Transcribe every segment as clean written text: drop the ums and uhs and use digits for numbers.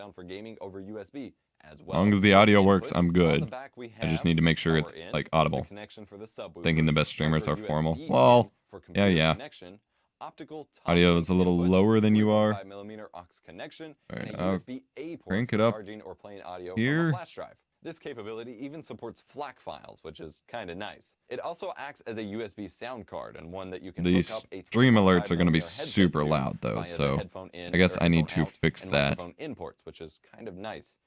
down for gaming over USB as well. As long as the audio works, I'm On the good. back, we I just have need to make sure power it's in, like the audible. connection for the subwoofer, Thinking the best streamers over are formal. USB Well, in for computer yeah. connection, optical Audio is a little inputs, lower than you are. 3.5mm aux connection, All right, and a USB-A port crank for it up charging or playing audio here. from a flash drive. This capability even supports FLAC files, which is kind of nice. It also acts as a USB sound card and one that you can These hook up a stream alerts are going to be 3.5mm headset super to loud though, via the so headphone in I guess or I need headphone to out fix and that. microphone in ports, which is kind of nice.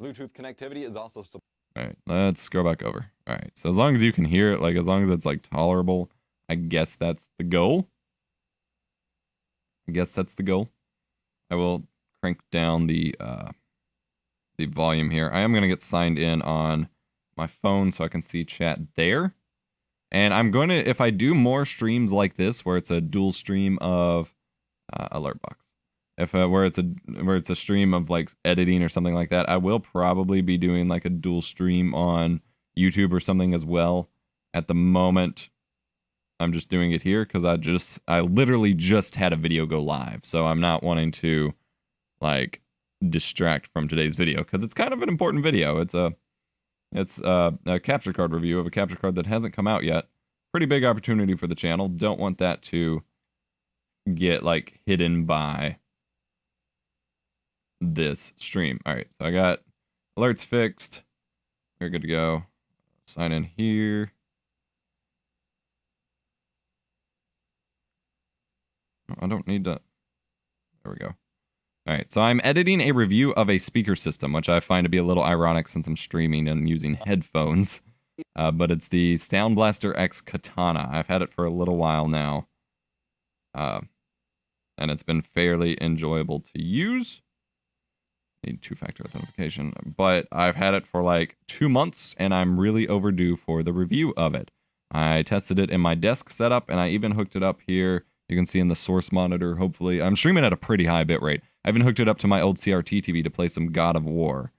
Bluetooth connectivity is also supported. All right, let's go back over. All right, so as long as you can hear it, like as long as it's like tolerable, I guess that's the goal. I will crank down the volume here. I am going to get signed in on my phone so I can see chat there. And I'm going to, if I do more streams like this, where it's a dual stream of alert box, where it's a stream of like editing or something like that, I will probably be doing like a dual stream on YouTube or something as well. At the moment, I'm just doing it here because I literally just had a video go live, so I'm not wanting to like distract from today's video because it's kind of an important video. It's a capture card review of a capture card that hasn't come out yet. Pretty big opportunity for the channel. Don't want that to get like hidden by this stream. All right, so I got alerts fixed. We're good to go. Sign in here. I don't need to. There we go. All right, so I'm editing a review of a speaker system, which I find to be a little ironic since I'm streaming and using headphones. But it's the Sound Blaster X Katana. I've had it for a little while now. And it's been fairly enjoyable to use. Need two-factor authentication. But I've had it for like 2 months, and I'm really overdue for the review of it. I tested it in my desk setup, and I even hooked it up here. You can see in the source monitor, hopefully. I'm streaming at a pretty high bitrate. I even hooked it up to my old CRT TV to play some God of War.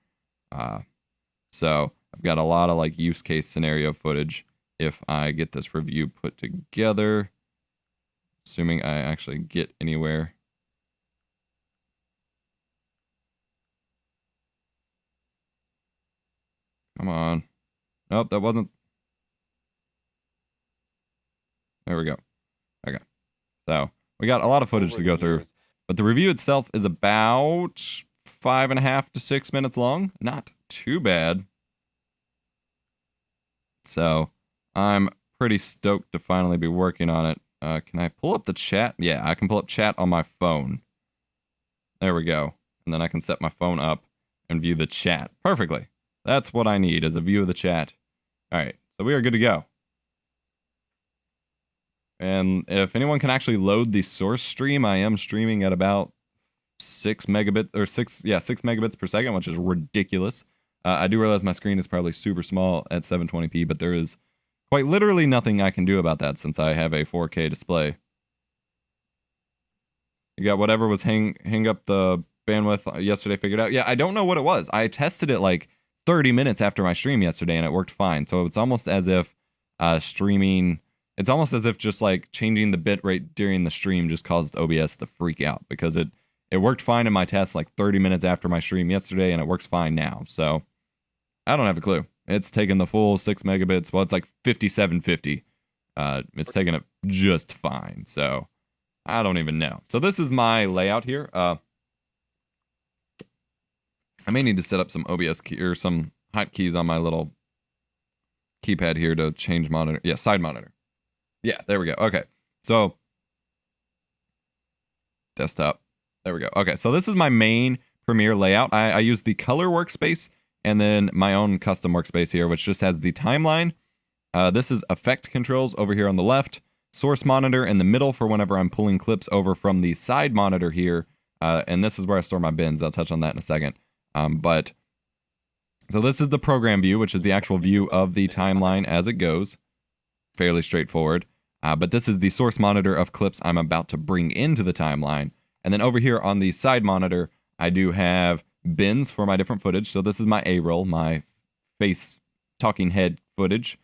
So I've got a lot of like use case scenario footage if I get this review put together. Assuming I actually get anywhere. Come on. Nope, that wasn't. There we go. Okay. So we got a lot of footage to go through. But the review itself is about 5.5 to 6 minutes long. Not too bad. So I'm pretty stoked to finally be working on it. Can I pull up the chat? Yeah, I can pull up chat on my phone. There we go. And then I can set my phone up and view the chat. Perfectly. That's what I need, is a view of the chat. All right, so we are good to go. And if anyone can actually load the source stream, I am streaming at about 6 megabits, or 6 megabits per second, which is ridiculous. I do realize my screen is probably super small at 720p, but there is quite literally nothing I can do about that since I have a 4K display. You got whatever was hang up the bandwidth yesterday figured out. Yeah, I don't know what it was. I tested it like 30 minutes after my stream yesterday and it worked fine. So it's almost as if streaming, it's almost as if just like changing the bit rate during the stream just caused OBS to freak out, because it worked fine in my test like 30 minutes after my stream yesterday and it works fine now. So I don't have a clue. It's taken the full 6 megabits. Well, it's like 5750. It's taking it just fine. So I don't even know. So this is my layout here. I may need to set up some OBS key or some hotkeys on my little keypad here to change monitor. Yeah, side monitor. Yeah, there we go. Okay. So desktop. There we go. Okay, so this is my main Premiere layout. I use the color workspace and then my own custom workspace here, which just has the timeline. This is effect controls over here on the left, source monitor in the middle for whenever I'm pulling clips over from the side monitor here. And this is where I store my bins. I'll touch on that in a second. So this is the program view, which is the actual view of the timeline as it goes. Fairly straightforward. But this is the source monitor of clips I'm about to bring into the timeline. And then over here on the side monitor, I do have bins for my different footage. So this is my A-roll, my face talking head footage.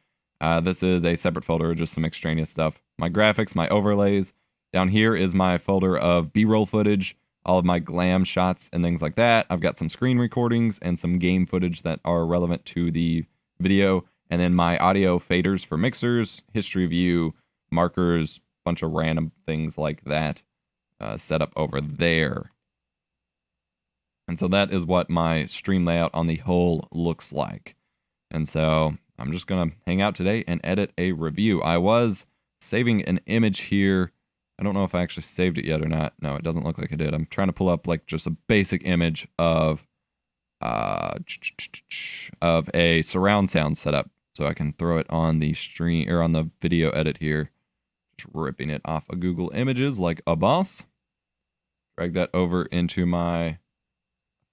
This is a separate folder, just some extraneous stuff. My graphics, my overlays. Down here is my folder of B-roll footage. all of my glam shots and things like that. I've got some screen recordings and some game footage that are relevant to the video. And then my audio faders for mixers, history view, markers, bunch of random things like that set up over there. And so that is what my stream layout on the whole looks like. And so I'm just going to hang out today and edit a review. I was saving an image here. I don't know if I actually saved it yet or not. No, it doesn't look like I did. I'm trying to pull up like just a basic image of a surround sound setup so I can throw it on the stream or on the video edit here. Just ripping it off of Google Images like a boss. Drag that over into my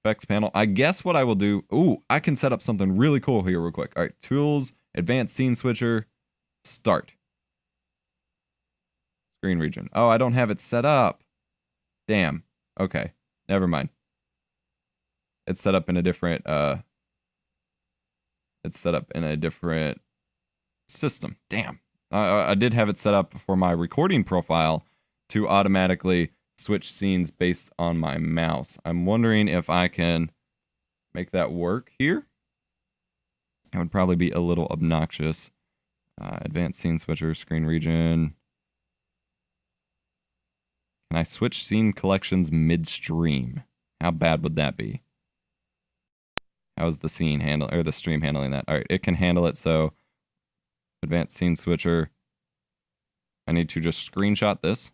effects panel. I guess what I will do, ooh, I can set up something really cool here real quick. All right, tools, advanced scene switcher, start. Screen region. Oh, I don't have it set up. Damn. Okay, never mind. It's set up in a different, system. Damn. I did have it set up for my recording profile to automatically switch scenes based on my mouse. I'm wondering if I can make that work here. That would probably be a little obnoxious. Advanced scene switcher, screen region. Can I switch scene collections midstream? How bad would that be? How is the scene handle or the stream handling that? All right, it can handle it. So advanced scene switcher. I need to just screenshot this.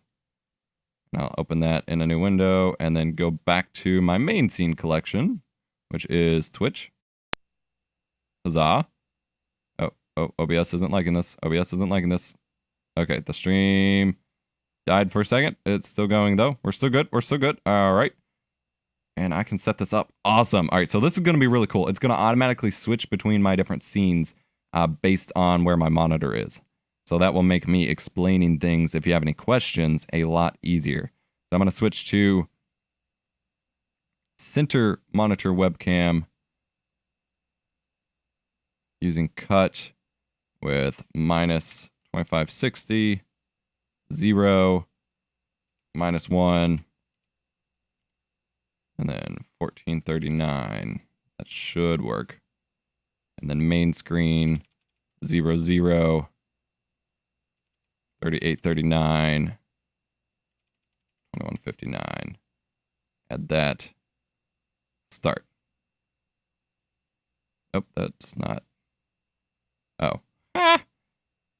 And I'll open that in a new window and then go back to my main scene collection, which is Twitch. Huzzah. Oh, OBS isn't liking this. OBS isn't liking this. Okay, the stream died for a second. It's still going though. We're still good. We're still good. All right. And I can set this up. Awesome. All right, so this is going to be really cool. It's going to automatically switch between my different scenes based on where my monitor is. So that will make me explaining things, if you have any questions, a lot easier. So I'm going to switch to center monitor webcam using cut with minus 2560, 0, -1, and then 1439. That should work. And then main screen 0, 0. 3839, 2159. Add that. Start. Oh, that's not. Oh. Ah!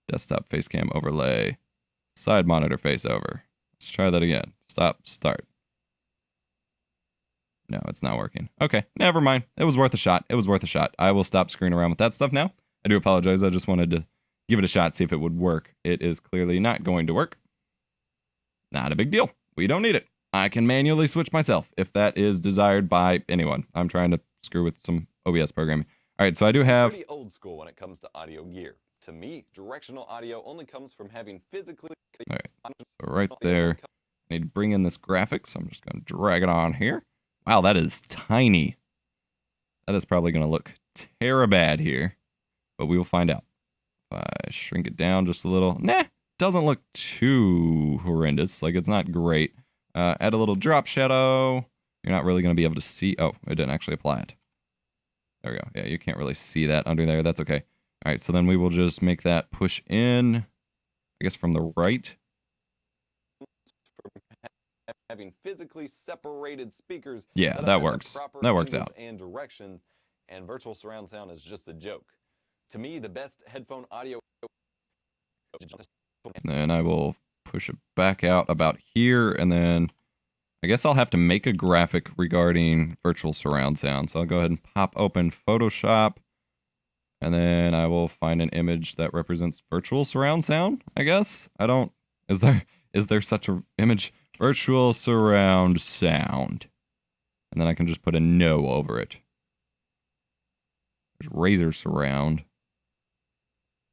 Desktop face cam overlay. Side monitor face over. Let's try that again. Stop. Start. No, it's not working. Okay, never mind. It was worth a shot. It was worth a shot. I will stop screwing around with that stuff now. I do apologize. I just wanted to give it a shot, see if it would work. It is clearly not going to work. Not a big deal. We don't need it. I can manually switch myself if that is desired by anyone. I'm trying to screw with some OBS programming. All right, so I do have... Pretty old school when it comes to audio gear. To me, directional audio only comes from having physically... All right, so right there, I need to bring in this graphic, so I'm just going to drag it on here. Wow, that is tiny. That is probably going to look terribad here, but we will find out. I shrink it down just a little. Nah, doesn't look too horrendous. Like, it's not great. Add a little drop shadow. You're not really going to be able to see. Oh, it didn't actually apply it. There we go. Yeah, you can't really see that under there. That's okay. All right, so then we will just make that push in, I guess, from the right. Having physically separated speakers. Yeah, that works. That works out. And directions, and virtual surround sound is just a joke. To me, the best headphone audio. And then I will push it back out about here, and then I guess I'll have to make a graphic regarding virtual surround sound. So I'll go ahead and pop open Photoshop, and then I will find an image that represents virtual surround sound, I guess. I don't... Is there such an image? Virtual surround sound. And then I can just put a no over it. There's Razer surround.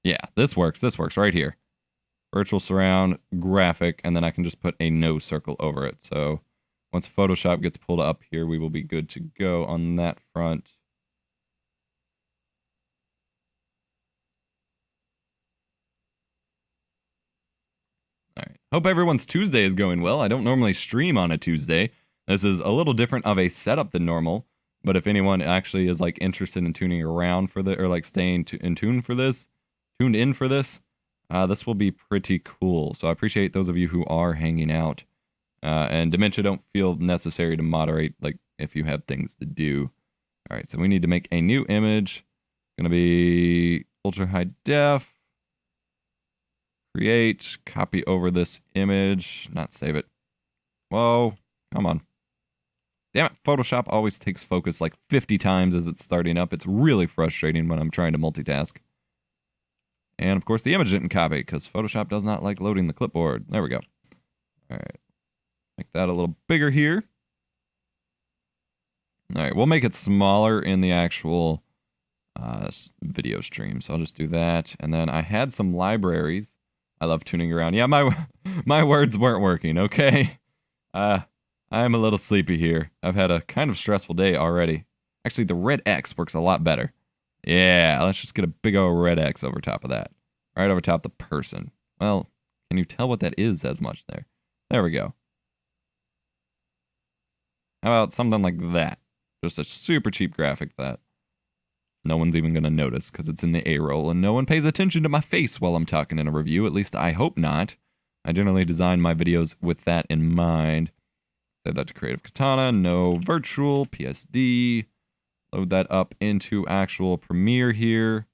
Yeah, this works. This works right here. Virtual surround graphic, and then I can just put a no circle over it. So once Photoshop gets pulled up here, we will be good to go on that front. All right. Hope everyone's Tuesday is going well. I don't normally stream on a Tuesday, This is a little different of a setup than normal, but if anyone actually is like interested in tuning around for the, or like staying in tune for this, tuned in for this, this will be pretty cool. So I appreciate those of you who are hanging out. And Dementia, don't feel necessary to moderate, like if you have things to do. All right, so we need to make a new image. Gonna be ultra high def. Create, copy over this image, not save it. Whoa, come on. Damn it, Photoshop always takes focus like 50 times as it's starting up. It's really frustrating when I'm trying to multitask. And of course the image didn't copy because Photoshop does not like loading the clipboard. There we go. All right, make that a little bigger here. All right, we'll make it smaller in the actual video stream. So I'll just do that. And then I had some libraries. I love tuning around. Yeah, my words weren't working, okay? I'm a little sleepy here. I've had a kind of stressful day already. Actually, the red X works a lot better. Yeah, let's just get a big old red X over top of that. Right over top the person. Well, can you tell what that is as much there? There we go. How about something like that? Just a super cheap graphic that no one's even going to notice because it's in the A-roll and no one pays attention to my face while I'm talking in a review. At least I hope not. I generally design my videos with that in mind. Set that to Creative Katana. No virtual. PSD. Load that up into actual Premiere here.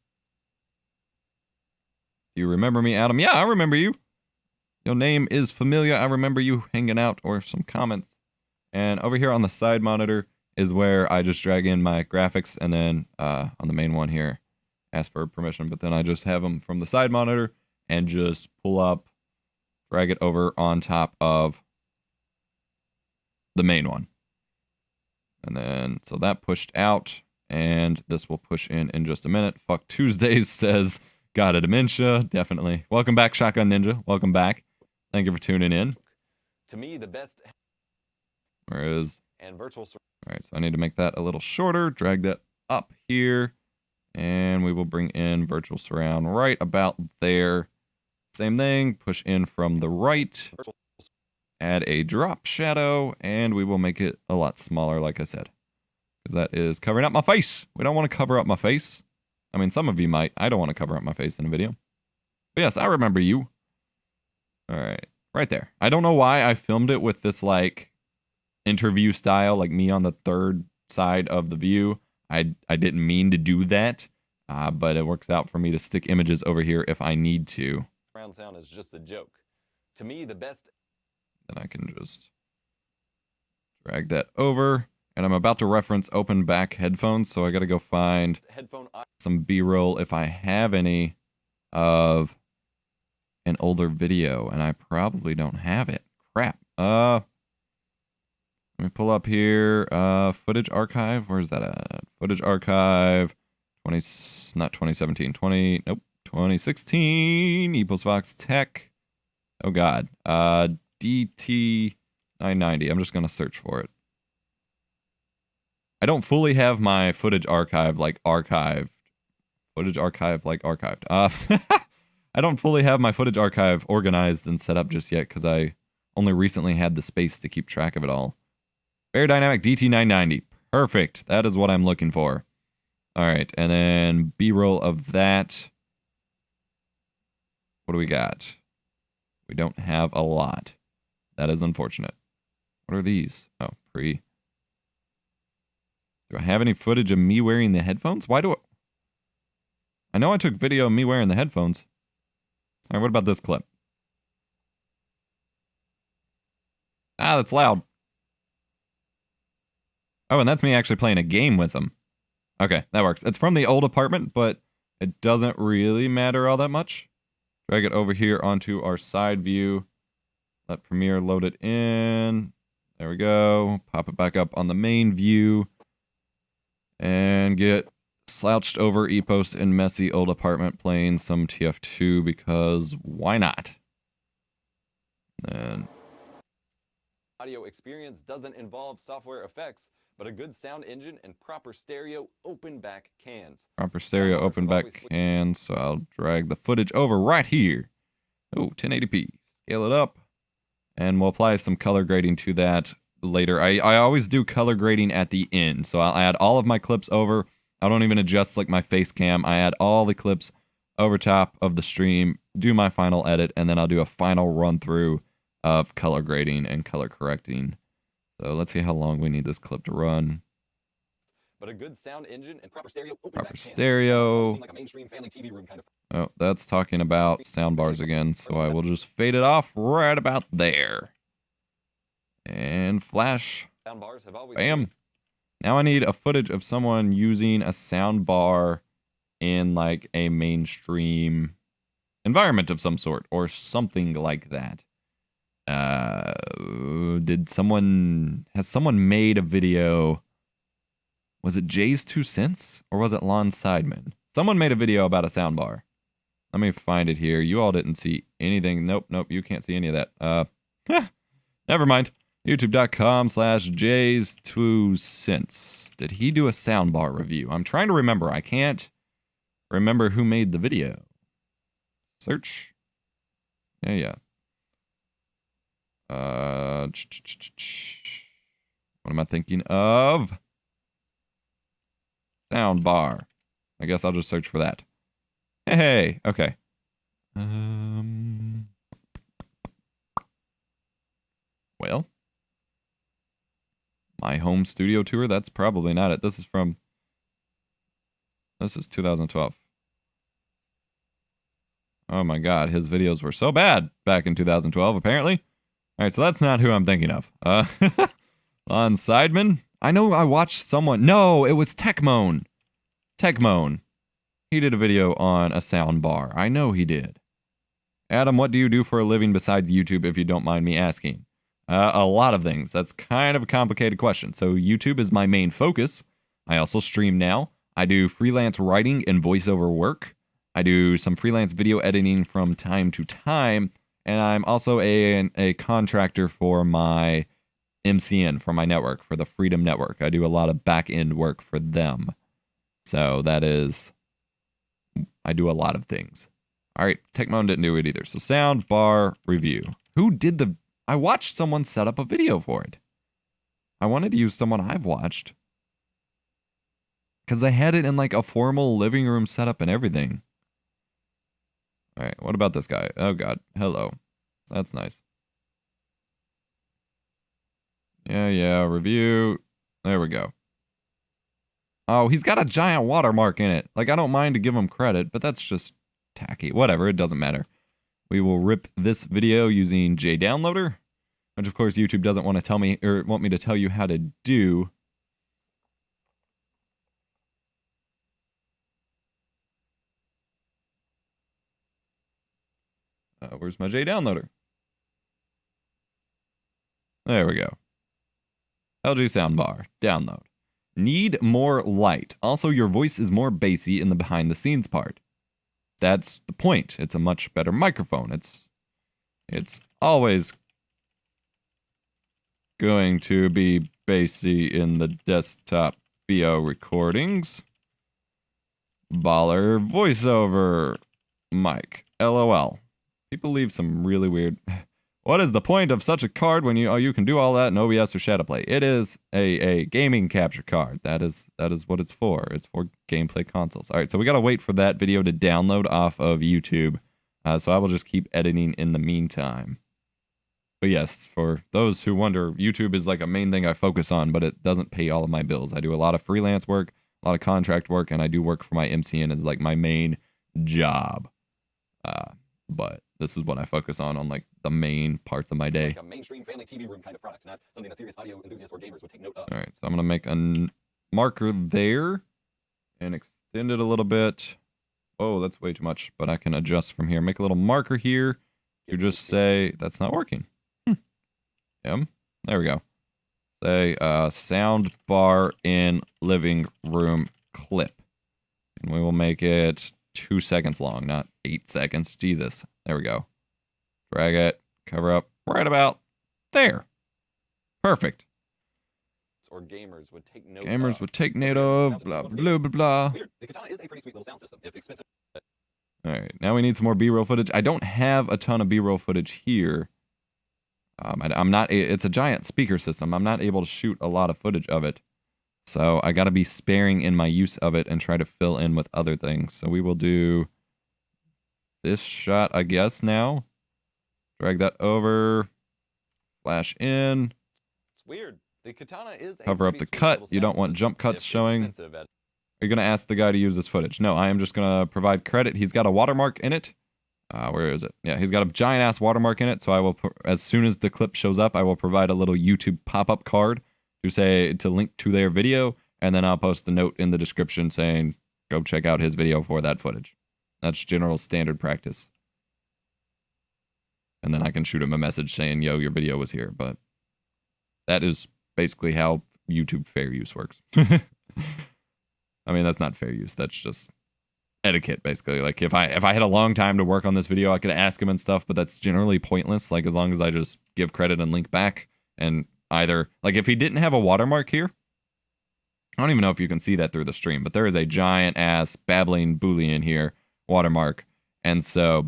Do you remember me, Adam? Yeah, I remember you. Your name is familiar. I remember you hanging out or some comments. And over here on the side monitor is where I just drag in my graphics, and then on the main one here, ask for permission, but then I just have them from the side monitor and just pull up, drag it over on top of the main one. And then, so that pushed out, and this will push in just a minute. Fuck Tuesdays says, got a dementia, definitely. Welcome back, Shotgun Ninja, welcome back. Thank you for tuning in. To me, the best... Where is... And virtual... All right, so I need to make that a little shorter, drag that up here, and we will bring in virtual surround right about there. Same thing, push in from the right, add a drop shadow, and we will make it a lot smaller, like I said, because that is covering up my face. We don't want to cover up my face. I mean, some of you might. I don't want to cover up my face in a video. But yes, I remember you. All right, right there. I don't know why I filmed it with this, like, interview style, like me on the third side of the view. I didn't mean to do that, but it works out for me to stick images over here if I need to. Surround sound is just a joke. To me, the best... Then I can just drag that over, and I'm about to reference open back headphones, so I gotta go find some B-roll if I have any of an older video, and I probably don't have it. Crap. Let me pull up here, footage archive, where's that at? Footage archive, not 2017, 2016, EposVox Tech, oh god, DT990, I'm just gonna search for it. I don't fully have my footage archive, like archived, footage archive, like archived, I don't fully have my footage archive organized and set up just yet, because I only recently had the space to keep track of it all. Very dynamic DT990. Perfect. That is what I'm looking for. All right, and then B-roll of that. What do we got? We don't have a lot. That is unfortunate. What are these? Oh, pre. Do I have any footage of me wearing the headphones? Why do I know I took video of me wearing the headphones. All right, what about this clip? Ah, that's loud. Oh, and that's me actually playing a game with them. Okay, that works. It's from the old apartment, but it doesn't really matter all that much. Drag it over here onto our side view. Let Premiere load it in. There we go. Pop it back up on the main view. And get slouched over Epos in messy old apartment playing some TF2 because why not? And audio experience doesn't involve software effects, but a good sound engine and proper stereo open back cans. Proper stereo open back cans, so I'll drag the footage over right here. Oh, 1080p. Scale it up, and we'll apply some color grading to that later. I always do color grading at the end. So I'll add all of my clips over. I don't even adjust like my face cam. I add all the clips over top of the stream, do my final edit, and then I'll do a final run through of color grading and color correcting. So let's see how long we need this clip to run. But a good sound engine and proper stereo. Proper stereo. Seem like a mainstream family TV room kind of. Oh, that's talking about soundbars again, so I will just fade it off right about there. And flash. Soundbars have always Bam. Now I need a footage of someone using a soundbar in like a mainstream environment of some sort or something like that. Has someone made a video? Was it Jay's 2 cents or was it Lon Sideman? Someone made a video about a soundbar. Let me find it here. You all didn't see anything. Nope, you can't see any of that. Never mind. YouTube.com/Jay's 2 cents. Did he do a soundbar review? I'm trying to remember. I can't remember who made the video. Search. Yeah. What am I thinking of? Soundbar. I guess I'll just search for that. Hey, okay. Well, my home studio tour, that's probably not it. This is 2012. Oh my god, his videos were so bad back in 2012, apparently. Alright, so that's not who I'm thinking of. Lon Sideman? I know I watched someone. No, it was Techmoan. Techmoan. He did a video on a sound bar. I know he did. Adam, what do you do for a living besides YouTube, if you don't mind me asking? A lot of things. That's kind of a complicated question. So YouTube is my main focus. I also stream now. I do freelance writing and voiceover work. I do some freelance video editing from time to time. And I'm also a contractor for my MCN, for my network, for the Freedom Network. I do a lot of back-end work for them. So that is... I do a lot of things. Alright, Techmoan didn't do it either. So sound bar review. Who did the... I watched someone set up a video for it. I wanted to use someone I've watched. Because they had it in like a formal living room setup and everything. Alright, what about this guy? Oh god, hello. That's nice. Yeah, review. There we go. Oh, he's got a giant watermark in it. Like, I don't mind to give him credit, but that's just tacky. Whatever, it doesn't matter. We will rip this video using JDownloader, which of course YouTube doesn't want to tell me, or want me to tell you how to do. Where's my JDownloader? There we go. LG soundbar, download. Need more light. Also, your voice is more bassy in the behind the scenes part. That's the point. It's a much better microphone. It's always going to be bassy in the desktop VO recordings. Baller voiceover mic. LOL. People leave some really weird... What is the point of such a card when you can do all that in OBS or Shadowplay? It is a gaming capture card. That is what it's for. It's for gameplay consoles. All right, so we gotta wait for that video to download off of YouTube. So I will just keep editing in the meantime. But yes, for those who wonder, YouTube is like a main thing I focus on, but it doesn't pay all of my bills. I do a lot of freelance work, a lot of contract work, and I do work for my MCN as like my main job. But this is what I focus on like the main parts of my day. Like a mainstream family TV room kind of product, not something that serious audio enthusiasts or gamers would take note of. All right, so I'm gonna make a marker there and extend it a little bit. Oh, that's way too much, but I can adjust from here. Make a little marker here. You just say that's not working. There we go. Say sound bar in living room clip, and we will make it 2 seconds long, not 8 seconds. Jesus. There we go. Drag it, cover up right about there. Perfect. Or gamers would take note of. Blah, blah, blah, blah. The Katana is a pretty sweet little sound system, if expensive. Alright, now we need some more B-roll footage. I don't have a ton of B-roll footage here. I'm not. It's a giant speaker system. I'm not able to shoot a lot of footage of it, so I got to be sparing in my use of it and try to fill in with other things. So we will do this shot, I guess. Now, drag that over, flash in. It's weird. The Katana is Cover up the cut. You don't want jump cuts showing. You're gonna ask the guy to use this footage. No, I am just gonna provide credit. He's got a watermark in it. Where is it? Yeah, he's got a giant ass watermark in it. So I will, as soon as the clip shows up, I will provide a little YouTube pop-up card to link to their video, and then I'll post a note in the description saying, go check out his video for that footage. That's general standard practice. And then I can shoot him a message saying, yo, your video was here. But that is basically how YouTube fair use works. I mean, that's not fair use. That's just etiquette, basically. Like, if I had a long time to work on this video, I could ask him and stuff, but that's generally pointless. Like, as long as I just give credit and link back, and either, like, if he didn't have a watermark here, I don't even know if you can see that through the stream, but there is a giant ass babbling boolean here, watermark, and so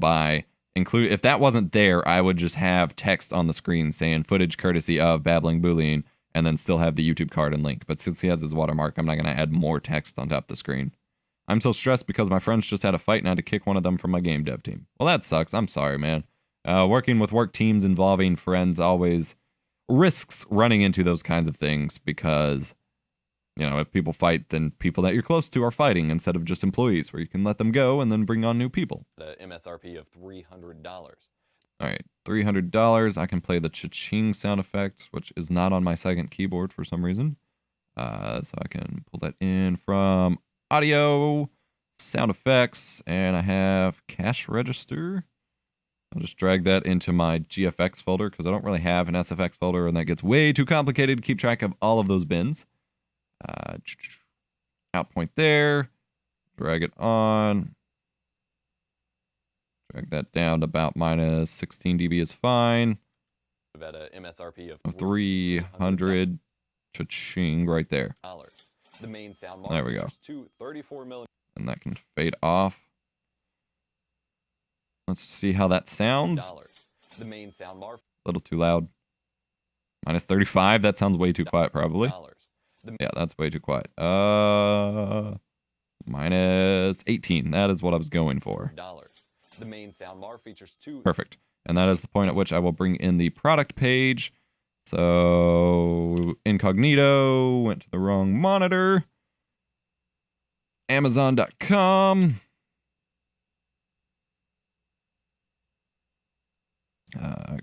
if that wasn't there, I would just have text on the screen saying footage courtesy of babbling boolean, and then still have the YouTube card and link. But since he has his watermark, I'm not going to add more text on top of the screen. I'm so stressed because my friends just had a fight and I had to kick one of them from my game dev team. Well, that sucks. I'm sorry, man. Working with work teams involving friends always risks running into those kinds of things because, you know, if people fight, then people that you're close to are fighting instead of just employees where you can let them go and then bring on new people. The MSRP of $300. All right, $300. I can play the cha-ching sound effects, which is not on my second keyboard for some reason. So I can pull that in from audio, sound effects, and I have cash register. I'll just drag that into my GFX folder because I don't really have an SFX folder, and that gets way too complicated to keep track of all of those bins. Out point there, drag it on, drag that down to about minus 16 dB is fine. At a MSRP of 300, cha-ching right there. The main sound there we go. 34 mm. And that can fade off. Let's see how that sounds. The main sound a little too loud. Minus 35. That sounds way too quiet, probably. Yeah, that's way too quiet. Minus 18. That is what I was going for. The main soundbar features Perfect. And that is the point at which I will bring in the product page. So, incognito, went to the wrong monitor. Amazon.com.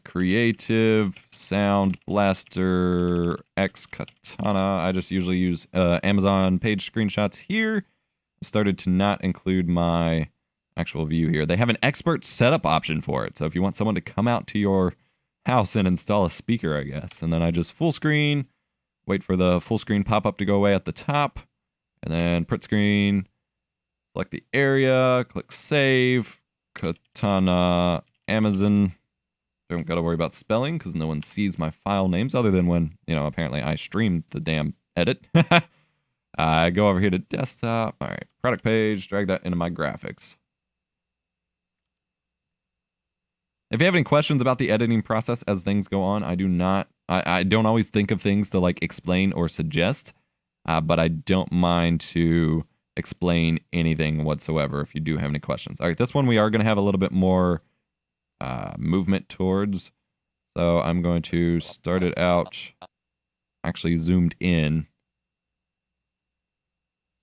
Creative Sound Blaster X Katana. I just usually use Amazon page screenshots here. Started to not include my actual view here. They have an expert setup option for it. So if you want someone to come out to your house and install a speaker, I guess. And then I just full screen, wait for the full screen pop-up to go away at the top, and then print screen, select the area, click save, Katana, Amazon. Don't gotta worry about spelling because no one sees my file names other than when, you know, apparently I streamed the damn edit. I go over here to desktop. All right, product page, drag that into my graphics. If you have any questions about the editing process as things go on, I don't always think of things to like explain or suggest, but I don't mind to explain anything whatsoever if you do have any questions. All right, this one we are going to have a little bit more movement towards. So I'm going to start it out actually zoomed in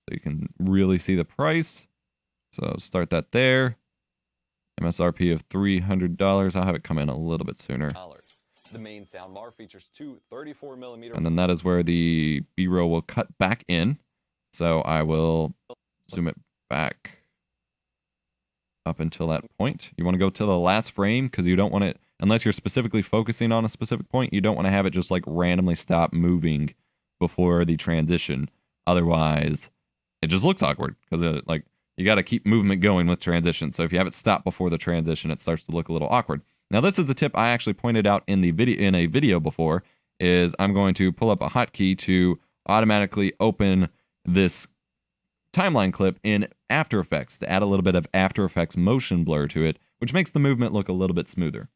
so you can really see the price. So start that there. MSRP of $300. I'll have it come in a little bit sooner. The main soundbar features two 34mm. And then that is where the B-roll will cut back in. So I will zoom it back up until that point. You want to go to the last frame because you don't want it, unless you're specifically focusing on a specific point, you don't want to have it just like randomly stop moving before the transition. Otherwise, it just looks awkward because like you got to keep movement going with transition. So if you have it stop before the transition, it starts to look a little awkward. Now, this is a tip I actually pointed out in a video before, is I'm going to pull up a hotkey to automatically open this timeline clip in After Effects to add a little bit of After Effects motion blur to it, which makes the movement look a little bit smoother.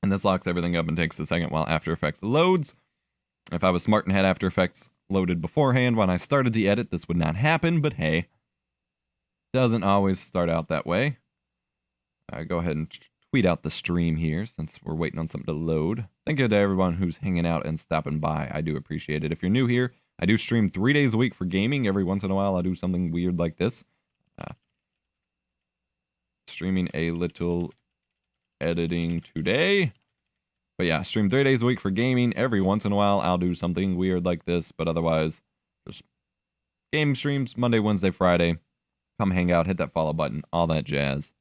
And this locks everything up and takes a second while After Effects loads. If I was smart and had After Effects loaded beforehand when I started the edit, this would not happen, but hey, doesn't always start out that way. Go ahead and tweet out the stream here since we're waiting on something to load. Thank you to everyone who's hanging out and stopping by. I do appreciate it. If you're new here, I do stream 3 days a week for gaming. Every once in a while, I'll do something weird like this. Streaming a little editing today. But yeah, stream 3 days a week for gaming. Every once in a while, I'll do something weird like this. But otherwise, just game streams Monday, Wednesday, Friday. Come hang out, hit that follow button, all that jazz.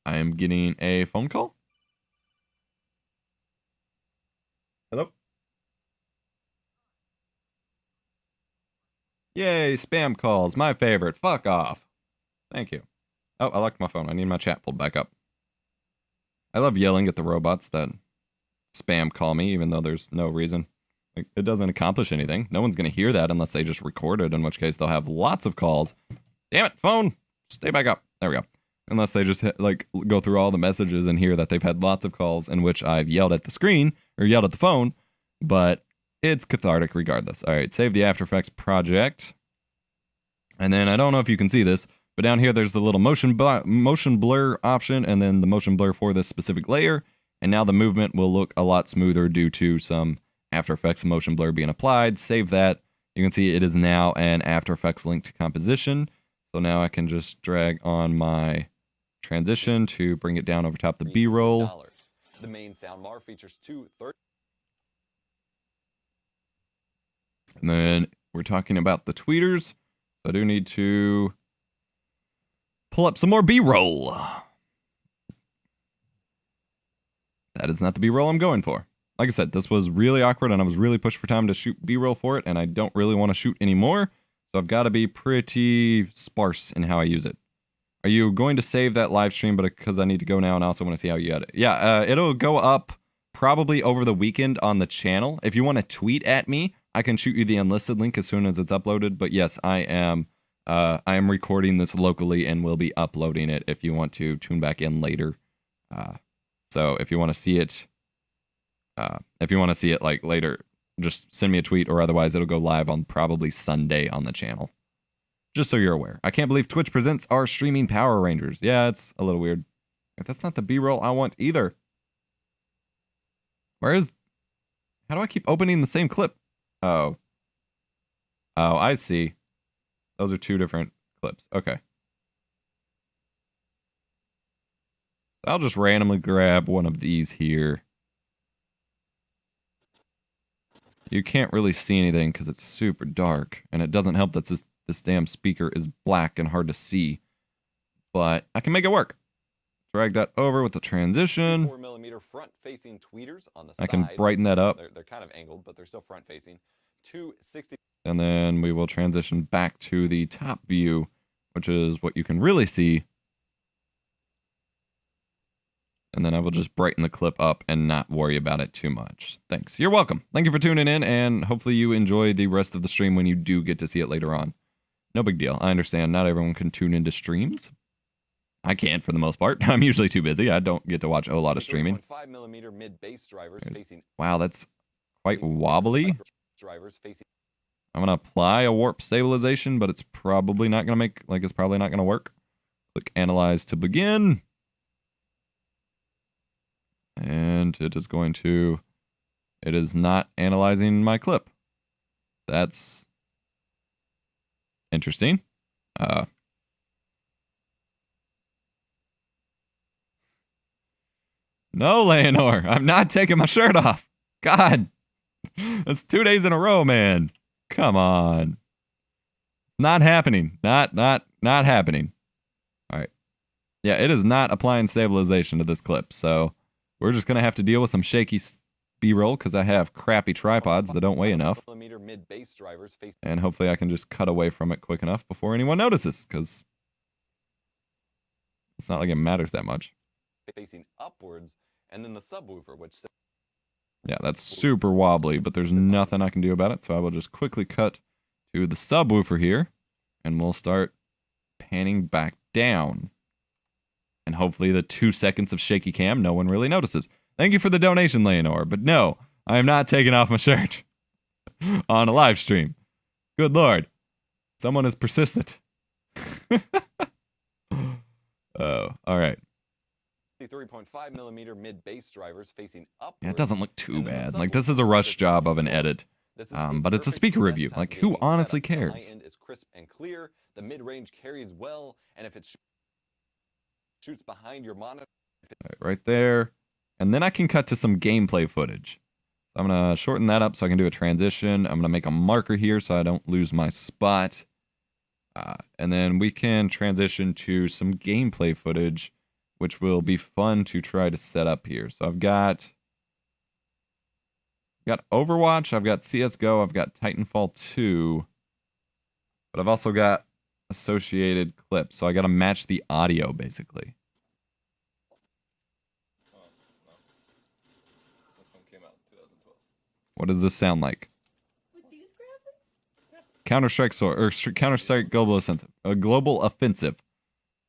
I am getting a phone call. Hello? Yay, spam calls, my favorite. Fuck off. Thank you. Oh, I locked my phone. I need my chat pulled back up. I love yelling at the robots that spam call me, even though there's no reason. Like, it doesn't accomplish anything. No one's going to hear that unless they just record it, in which case they'll have lots of calls. Damn it, phone! Stay back up. There we go. Unless they just, like, go through all the messages and hear that they've had lots of calls in which I've yelled at the screen, or yelled at the phone, but it's cathartic regardless. Alright, save the After Effects project. And then, I don't know if you can see this, but down here there's the little motion blur option, and then the motion blur for this specific layer, and now the movement will look a lot smoother due to some After Effects motion blur being applied. Save that. You can see it is now an After Effects linked composition, so now I can just drag on my transition to bring it down over top the B-roll. The main soundbar features And then we're talking about the tweeters, so I do need to pull up some more B-roll. That is not the B-roll I'm going for. Like I said, this was really awkward and I was really pushed for time to shoot B-roll for it, and I don't really want to shoot anymore, so I've got to be pretty sparse in how I use it. Are you going to save that live stream because I need to go now and I also want to see how you edit? Yeah, it'll go up probably over the weekend on the channel. If you want to tweet at me, I can shoot you the unlisted link as soon as it's uploaded, but yes, I am recording this locally and will be uploading it if you want to tune back in later. So if you want to see it, like later, just send me a tweet, or otherwise it'll go live on probably Sunday on the channel. Just so you're aware. I can't believe Twitch presents our streaming Power Rangers. Yeah, it's a little weird. That's not the B-roll I want either. How do I keep opening the same clip? Oh, I see. Those are 2 different clips. Okay. I'll just randomly grab one of these here. You can't really see anything because it's super dark, and it doesn't help that this damn speaker is black and hard to see. But I can make it work. Drag that over with the transition. 4mm front-facing tweeters on the I can brighten that up. They're kind of angled, but they're still front-facing. 260. And then we will transition back to the top view, which is what you can really see. And then I will just brighten the clip up and not worry about it too much. Thanks. You're welcome. Thank you for tuning in, and hopefully you enjoy the rest of the stream when you do get to see it later on. No big deal. I understand not everyone can tune into streams. I can't for the most part. I'm usually too busy. I don't get to watch a lot of streaming. 5mm mid-bass drivers facing. Wow, that's quite wobbly. I'm gonna apply a warp stabilization, but it's probably not gonna it's probably not gonna work. Click Analyze to begin. And it is not analyzing my clip. That's interesting. No, Leonore, I'm not taking my shirt off. God, that's 2 days in a row, man. Come on. Not happening. Not happening. All right. Yeah, it is not applying stabilization to this clip, so we're just going to have to deal with some shaky B-roll because I have crappy tripods that don't weigh enough. And hopefully I can just cut away from it quick enough before anyone notices, because it's not like it matters that much. Facing upwards, and then the subwoofer, which... Yeah, that's super wobbly, but there's nothing I can do about it, so I will just quickly cut to the subwoofer here, and we'll start panning back down. And hopefully the 2 seconds of shaky cam no one really notices. Thank you for the donation, Leonore. But no, I am not taking off my shirt on a live stream. Good lord. Someone is persistent. Oh, all right. 3.5 millimeter mid base drivers facing up. Yeah, it doesn't look too bad. Like, this is a rush job of an edit. But it's a speaker review. Like, who honestly cares? The high end is crisp and clear. The mid-range carries well, and if it shoots behind your monitor, right there. And then I can cut to some gameplay footage. So I'm gonna shorten that up so I can do a transition. I'm gonna make a marker here so I don't lose my spot. And then we can transition to some gameplay footage, which will be fun to try to set up here. So I've got Overwatch, I've got CSGO, I've got Titanfall 2, but I've also got associated clips, so I gotta match the audio, basically. What does this sound like? With these graphics? Counter-Strike Global Offensive.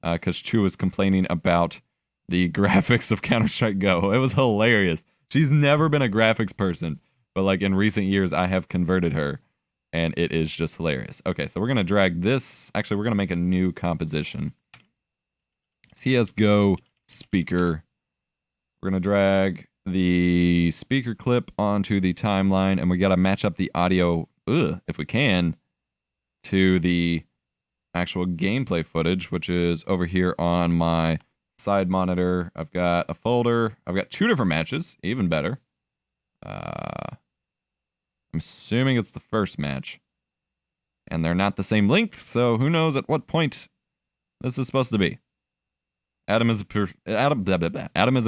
Because Chu was complaining about the graphics of Counter-Strike Go. It was hilarious. She's never been a graphics person, but like in recent years, I have converted her, and it is just hilarious. Okay, so we're going to drag this. Actually, we're going to make a new composition. CSGO speaker. We're going to drag the speaker clip onto the timeline, and we got to match up the audio, if we can, to the actual gameplay footage, which is over here on my side monitor. I've got a folder. I've got 2 different matches, even better. I'm assuming it's the first match, and they're not the same length, so who knows at what point this is supposed to be. Adam is a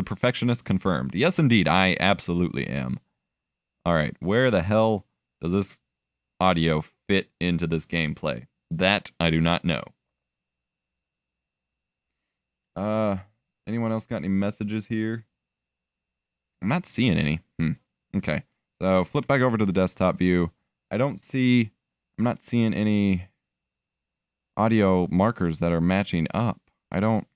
perfectionist confirmed. Yes, indeed, I absolutely am. All right, where the hell does this audio fit into this gameplay? That I do not know. Anyone else got any messages here? I'm not seeing any. Okay, so flip back over to the desktop view. I'm not seeing any audio markers that are matching up. I don't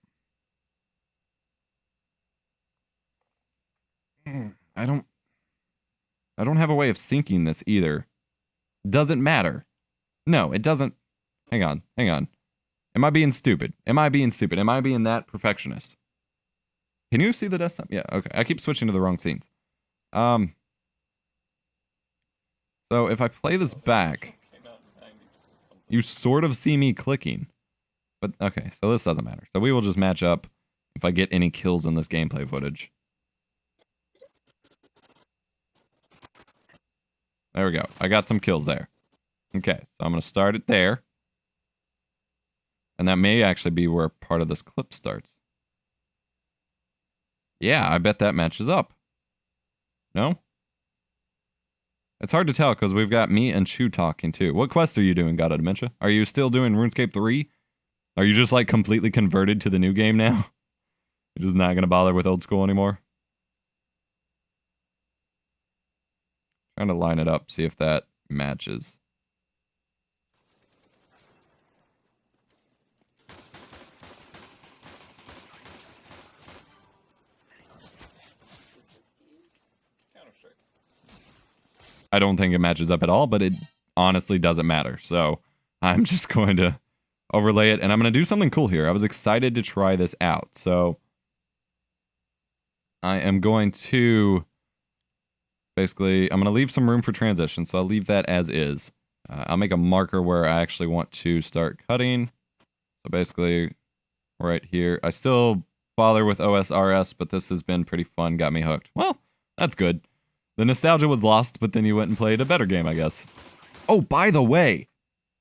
have a way of syncing this either. Doesn't matter. No, it doesn't. Hang on. Am I being stupid? Am I being that perfectionist? Can you see the desktop? Yeah, okay. I keep switching to the wrong scenes. So if I play this back, you sort of see me clicking. But, okay, so this doesn't matter. So we will just match up if I get any kills in this gameplay footage. There we go. I got some kills there. Okay, so I'm going to start it there. And that may actually be where part of this clip starts. Yeah, I bet that matches up. No? It's hard to tell because we've got me and Chu talking too. What quest are you doing, God of Dementia? Are you still doing RuneScape 3? Are you just like completely converted to the new game now? You're just not going to bother with old school anymore? Trying to line it up, see if that matches. I don't think it matches up at all, but it honestly doesn't matter. So I'm just going to overlay it, and I'm going to do something cool here. I was excited to try this out. So I am going to basically, I'm going to leave some room for transition. So I'll leave that as is. I'll make a marker where I actually want to start cutting. So basically right here, I still bother with OSRS, but this has been pretty fun. Got me hooked. Well, that's good. The nostalgia was lost, but then you went and played a better game, I guess. Oh, by the way,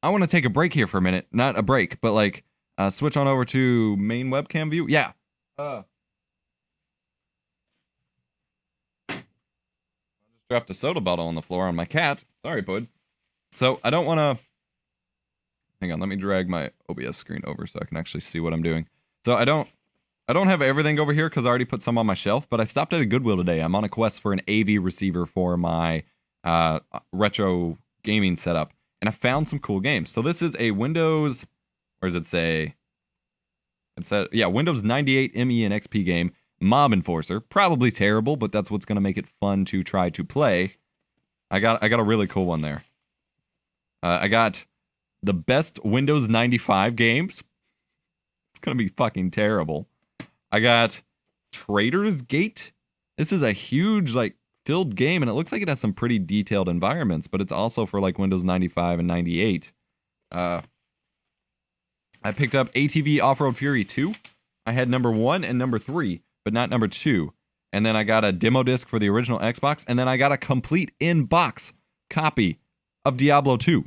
I want to take a break here for a minute. Not a break, but like switch on over to main webcam view. Yeah. I just dropped a soda bottle on the floor on my cat. Sorry, bud. So I don't want to... Hang on, let me drag my OBS screen over so I can actually see what I'm doing. So I don't have everything over here because I already put some on my shelf, but I stopped at a Goodwill today. I'm on a quest for an AV receiver for my retro gaming setup, and I found some cool games. So this is a Windows, where does it say? It said, yeah, Windows 98 ME and XP game, Mob Enforcer. Probably terrible, but that's what's going to make it fun to try to play. I got a really cool one there. I got the best Windows 95 games. It's going to be fucking terrible. I got Trader's Gate. This is a huge, like, filled game, and it looks like it has some pretty detailed environments, but it's also for, like, Windows 95 and 98. I picked up ATV Off-Road Fury 2. I had number 1 and number 3, but not number 2. And then I got a demo disc for the original Xbox, and then I got a complete in-box copy of Diablo 2.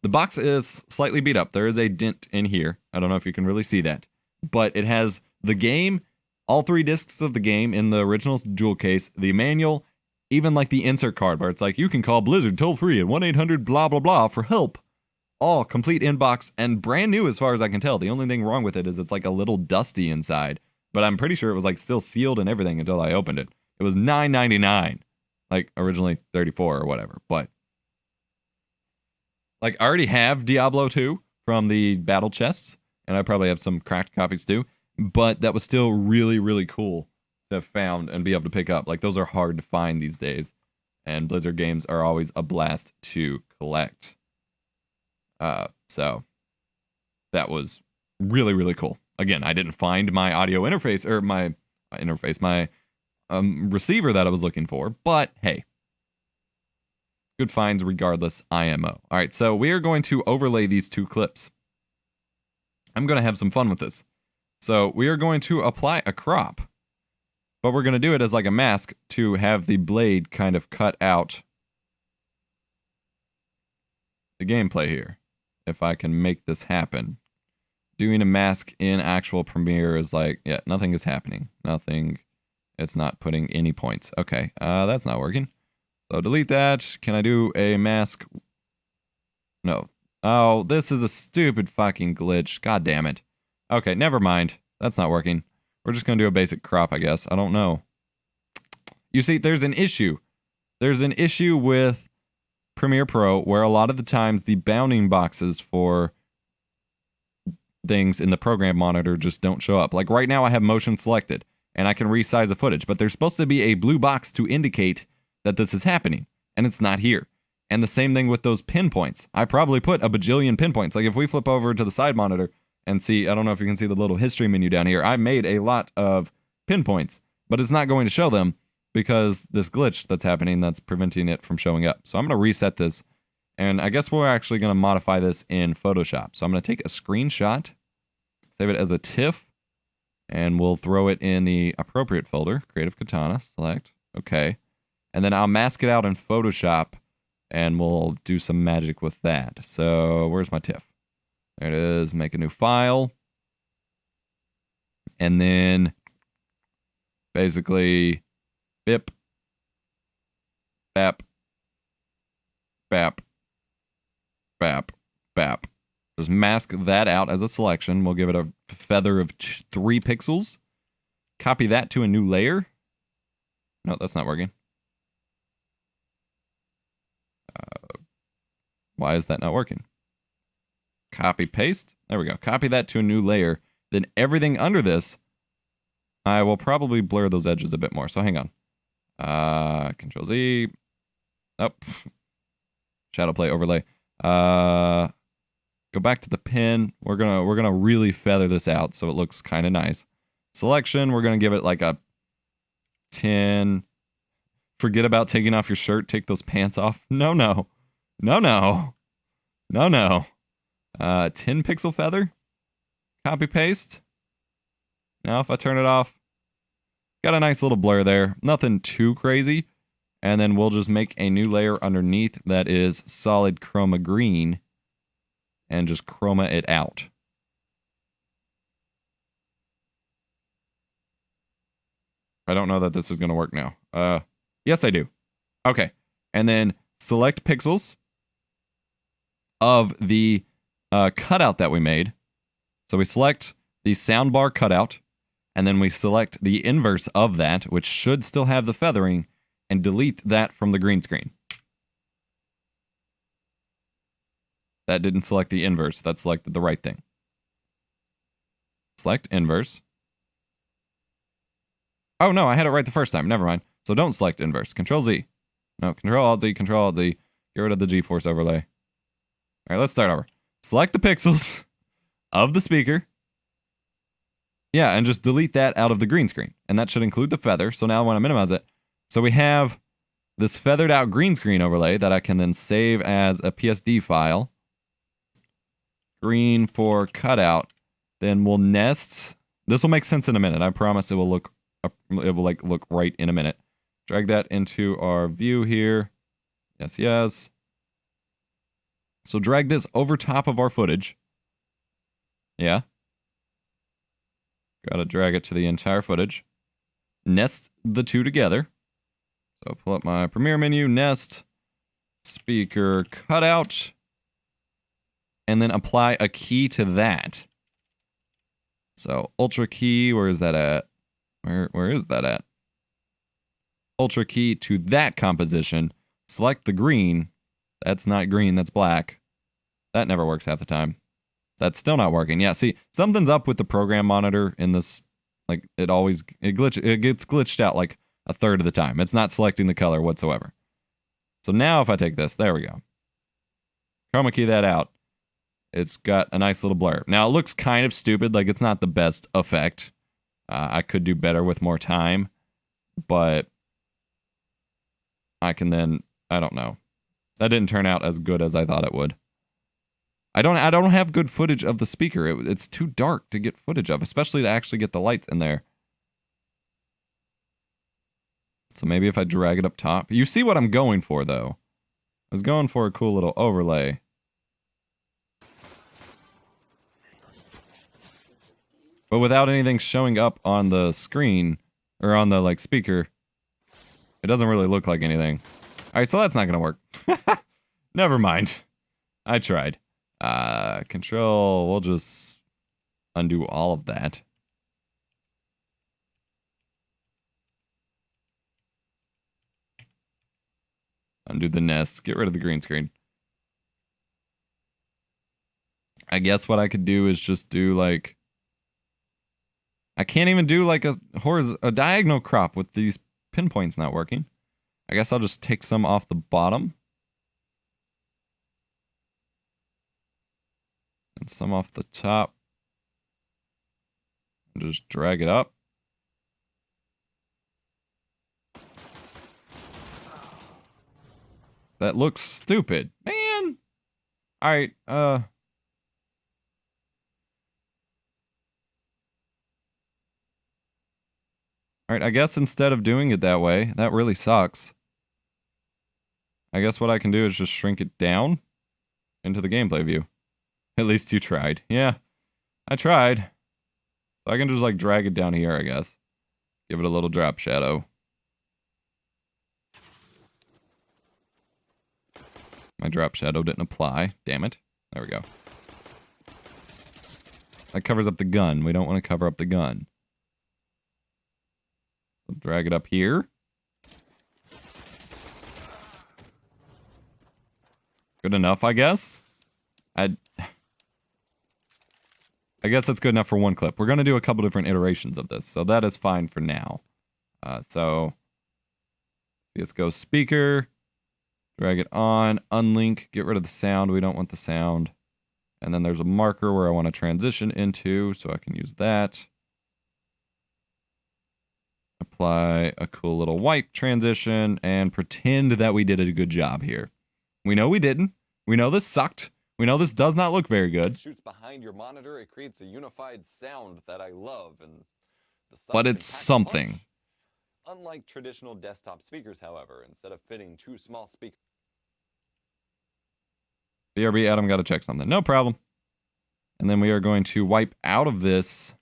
The box is slightly beat up. There is a dent in here. I don't know if you can really see that. But it has the game, all 3 discs of the game in the original jewel case, the manual, even like the insert card where it's like, you can call Blizzard toll-free at 1-800 blah blah blah for help. All complete inbox and brand new as far as I can tell. The only thing wrong with it is it's like a little dusty inside. But I'm pretty sure it was like still sealed and everything until I opened it. It was $9.99. Like originally $34 or whatever. But like I already have Diablo 2 from the battle chests. And I probably have some cracked copies too. But that was still really, really cool to have found and be able to pick up. Like those are hard to find these days. And Blizzard games are always a blast to collect. So that was really, really cool. Again, I didn't find my audio interface or my receiver that I was looking for, but hey, good finds regardless, IMO. All right, so we are going to overlay these 2 clips. I'm going to have some fun with this. So we are going to apply a crop, but we're going to do it as like a mask to have the blade kind of cut out the gameplay here. If I can make this happen. Doing a mask in actual Premiere is like, yeah, nothing is happening. Nothing. It's not putting any points. Okay, that's not working. So delete that. Can I do a mask? No. Oh, this is a stupid fucking glitch. God damn it. Okay, never mind. That's not working. We're just going to do a basic crop, I guess. I don't know. You see, there's an issue. There's an issue with Premiere Pro where a lot of the times the bounding boxes for things in the program monitor just don't show up. Like right now I have motion selected and I can resize the footage, but there's supposed to be a blue box to indicate that this is happening and it's not here. And the same thing with those pinpoints. I probably put a bajillion pinpoints. Like if we flip over to the side monitor and see, I don't know if you can see the little history menu down here. I made a lot of pinpoints, but it's not going to show them because this glitch that's happening that's preventing it from showing up. So I'm going to reset this, and I guess we're actually going to modify this in Photoshop. So I'm going to take a screenshot, save it as a TIFF, and we'll throw it in the appropriate folder, Creative Katana, select, okay. And then I'll mask it out in Photoshop, and we'll do some magic with that. So where's my TIFF? There it is, make a new file. And then basically bip, bap, bap, bap, bap. Just mask that out as a selection. We'll give it a feather of 3 pixels. Copy that to a new layer. No, that's not working. Why is that not working? Copy, paste. There we go. Copy that to a new layer. Then everything under this, I will probably blur those edges a bit more. So hang on. Control Z. Oh, shadow play overlay. Go back to the pin. We're gonna really feather this out so it looks kind of nice. Selection. We're gonna give it like a 10. Forget about taking off your shirt. Take those pants off. No. 10 pixel feather. Copy paste. Now if I turn it off, got a nice little blur there. Nothing too crazy. And then we'll just make a new layer underneath that is solid chroma green and just chroma it out. I don't know that this is going to work now. Yes, I do. Okay. And then select pixels of the cutout that we made. So we select the soundbar cutout, and then we select the inverse of that, which should still have the feathering, and delete that from the green screen. That didn't select the inverse. That selected the right thing. select inverse. Oh no, I had it right the first time. Never mind. So don't select inverse. Control Z. No, Control Alt Z, Control Alt Z. Get rid of the G-force overlay. All right, let's start over. Select the pixels of the speaker. Yeah, and just delete that out of the green screen. And that should include the feather. So now I want to minimize it. So we have this feathered out green screen overlay that I can then save as a PSD file. Green for cutout. Then we'll nest. This will make sense in a minute. I promise it will look right in a minute. Drag that into our view here. Yes, yes. So drag this over top of our footage. Yeah. Gotta drag it to the entire footage. Nest the two together. So pull up my Premiere menu, nest, speaker cutout, and then apply a key to that. So Ultra key, where is that at? Where is that at? Ultra key to that composition. Select the green. That's not green, that's black. That never works half the time. That's still not working. Yeah, see, something's up with the program monitor in this. Like, it gets glitched out like a third of the time. It's not selecting the color whatsoever. So now if I take this, there we go. Chroma key that out. It's got a nice little blur. Now it looks kind of stupid, like it's not the best effect. I could do better with more time, but I can then, I don't know. That didn't turn out as good as I thought it would. I don't have good footage of the speaker. It's too dark to get footage of, especially to actually get the lights in there. So maybe if I drag it up top. You see what I'm going for, though. I was going for a cool little overlay. But without anything showing up on the screen, or on the, like, speaker, it doesn't really look like anything. Alright, so that's not gonna work. Never mind. I tried. Control, we'll just undo all of that. Undo the nest, get rid of the green screen. I guess what I could do is just do like... I can't even do like a diagonal crop with these pinpoints not working. I guess I'll just take some off the bottom. And some off the top. And just drag it up. That looks stupid. Man! Alright, Alright, I guess instead of doing it that way, that really sucks. I guess what I can do is just shrink it down into the gameplay view. At least you tried. Yeah, I tried. So I can just like drag it down here, I guess. Give it a little drop shadow. My drop shadow didn't apply. Damn it. There we go. That covers up the gun. We don't want to cover up the gun. So drag it up here. Good enough, I guess. I guess that's good enough for one clip. We're going to do a couple different iterations of this, so that is fine for now. So, CSGO speaker, drag it on, unlink, get rid of the sound. We don't want the sound. And then there's a marker where I want to transition into, so I can use that. Apply a cool little wipe transition, and pretend that we did a good job here. We know we didn't. We know this sucked. We know this does not look very good. It shoots behind your monitor. It creates a unified sound that I love, and the sound But can it's pack a something. punch. Unlike traditional desktop speakers, however, instead of fitting two small speakers. BRB, Adam, got to check something. No problem. And then we are going to wipe out of this.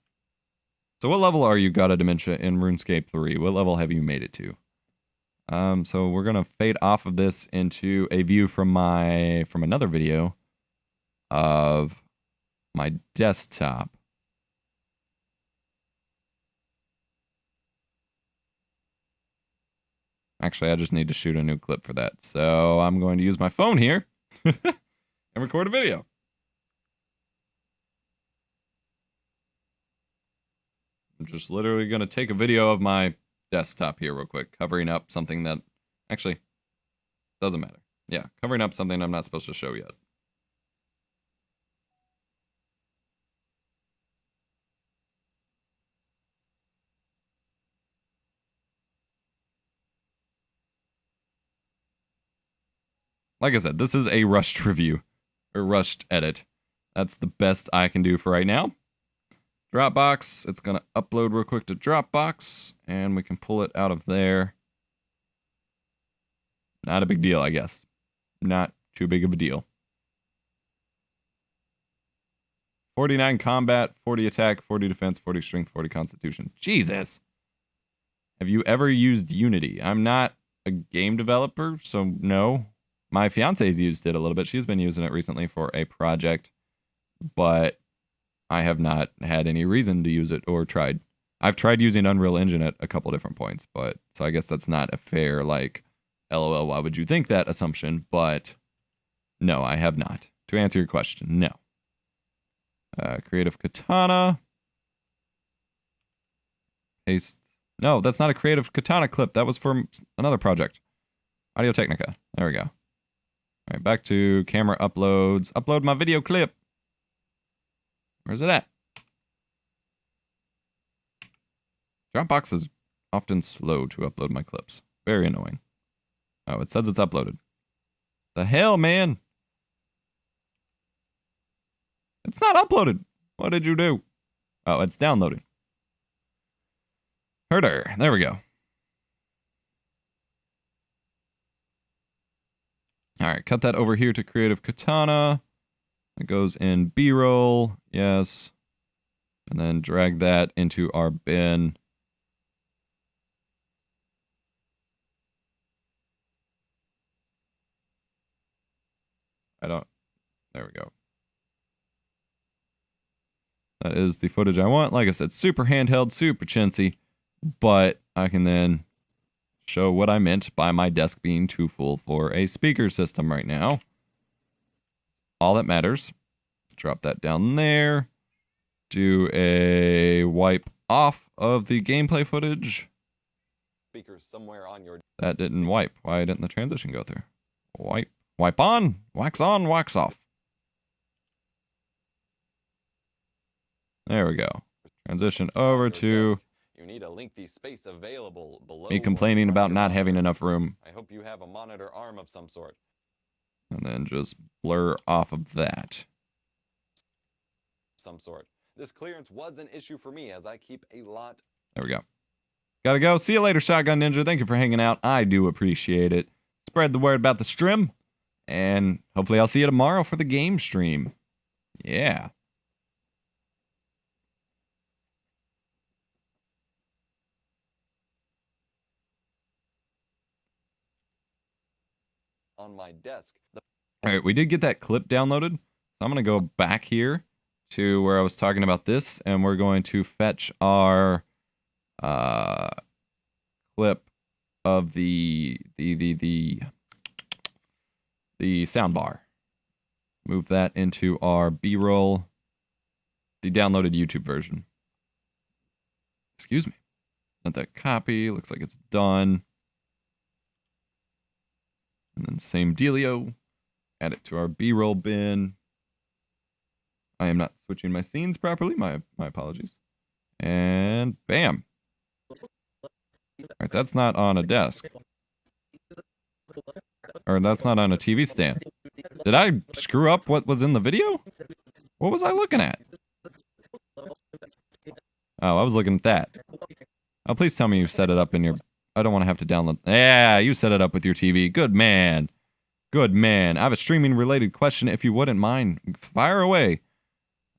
So what level are you, God of Dementia, in RuneScape 3? What level have you made it to? So we're going to fade off of this into a view from another video of my desktop. Actually, I just need to shoot a new clip for that. So I'm going to use my phone here and record a video. I'm just literally going to take a video of my desktop here real quick, covering up something that actually doesn't matter. Yeah, covering up something I'm not supposed to show yet. Like I said, this is a rushed review, or rushed edit. That's the best I can do for right now. Dropbox, it's going to upload real quick to Dropbox, and we can pull it out of there. Not a big deal, I guess. Not too big of a deal. 49 combat, 40 attack, 40 defense, 40 strength, 40 constitution. Jesus! Have you ever used Unity? I'm not a game developer, so no. My fiance's used it a little bit. She's been using it recently for a project, but I have not had any reason to use it or tried. I've tried using Unreal Engine at a couple different points, but so I guess that's not a fair, like, LOL, why would you think that assumption? But no, I have not. To answer your question, no. Creative Katana. Paste. No, that's not a Creative Katana clip. That was from another project. Audio Technica. There we go. All right, back to camera uploads. Upload my video clip. Where's it at? Dropbox is often slow to upload my clips. Very annoying. Oh, it says it's uploaded. The hell, man? It's not uploaded. What did you do? Oh, it's downloading. Herder. There we go. All right, cut that over here to Creative Katana. It goes in B-roll, yes. And then drag that into our bin. There we go. That is the footage I want. Like I said, super handheld, super chintzy, but I can then show what I meant by my desk being too full for a speaker system right now. All that matters. Drop that down there. Do a wipe off of the gameplay footage. Speakers somewhere on your... That didn't wipe. Why didn't the transition go through? Wipe. Wipe on, wax off. There we go. Transition over to... You need a lengthy space available below. Me complaining about not having enough room. I hope you have a monitor arm of some sort. And then just blur off of that. This clearance was an issue for me as I keep a lot. There we go. Gotta go. See you later, Shotgun Ninja. Thank you for hanging out. I do appreciate it. Spread the word about the stream. And hopefully I'll see you tomorrow for the game stream. Yeah. On my desk. All right, we did get that clip downloaded. So I'm going to go back here to where I was talking about this, and we're going to fetch our clip of the sound bar. Move that into our B-roll, the downloaded YouTube version. Excuse me. Let that copy. Looks like it's done. And then same dealio. Add it to our B-roll bin. I am not switching my scenes properly. My apologies. And bam. All right, that's not on a desk. Or that's not on a TV stand. Did I screw up what was in the video? What was I looking at? Oh, I was looking at that. Oh, please tell me you set it up in your... I don't want to have to download... Yeah, you set it up with your TV. Good man. Good man. I have a streaming related question if you wouldn't mind. Fire away.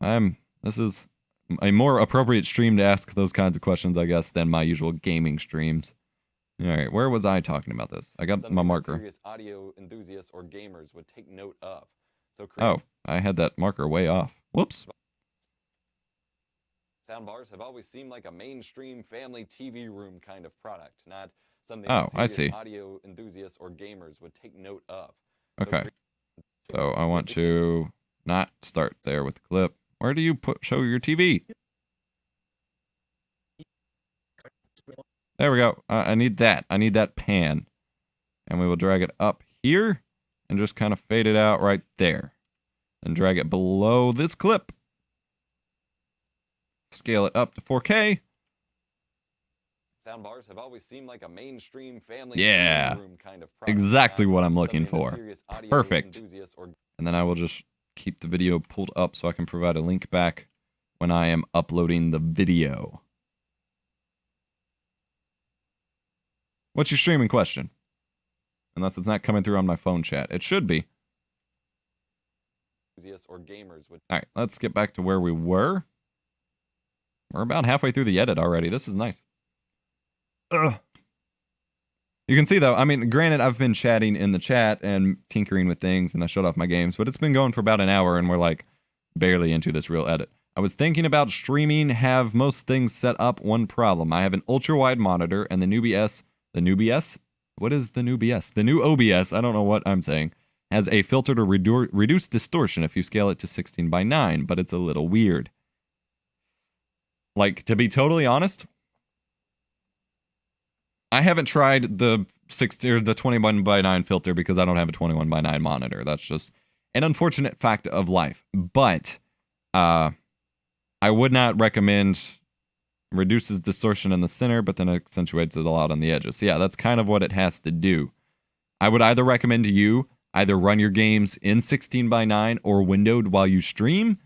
This is a more appropriate stream to ask those kinds of questions, I guess, than my usual gaming streams. All right, where was I talking about this? I got Something my marker. Serious audio enthusiasts or gamers would take note of. So Oh, I had that marker way off. Whoops. soundbars have always seemed like a mainstream family TV room kind of product, not something Oh, that I serious see. audio enthusiasts or gamers would take note of. Okay. So I want to not start there with the clip. Where do you show your TV? There we go. I need that. I need that pan. And we will drag it up here and just kind of fade it out right there. And drag it below this clip. Scale it up to 4K. Soundbars have always seemed like a mainstream family Yeah. room kind of product. Exactly what I'm looking Something that for. serious audio Perfect. enthusiasts or And then I will just keep the video pulled up so I can provide a link back when I am uploading the video. What's your streaming question? Unless it's not coming through on my phone chat. It should be. enthusiasts or gamers would All right, let's get back to where we were. We're about halfway through the edit already. This is nice. Ugh. You can see, though, I mean, granted, I've been chatting in the chat and tinkering with things, and I shut off my games, but it's been going for about an hour, and we're, like, barely into this real edit. I was thinking about streaming, have most things set up. One problem. I have an ultra-wide monitor, and the new BS? What is the new BS? The new OBS, I don't know what I'm saying, has a filter to reduce distortion if you scale it to 16:9, but it's a little weird. Like, to be totally honest, I haven't tried the 21:9 filter because I don't have a 21:9 monitor. That's just an unfortunate fact of life. But I would not recommend reduces distortion in the center, but then accentuates it a lot on the edges. So yeah, that's kind of what it has to do. I would either recommend to you either run your games in 16:9 or windowed while you stream,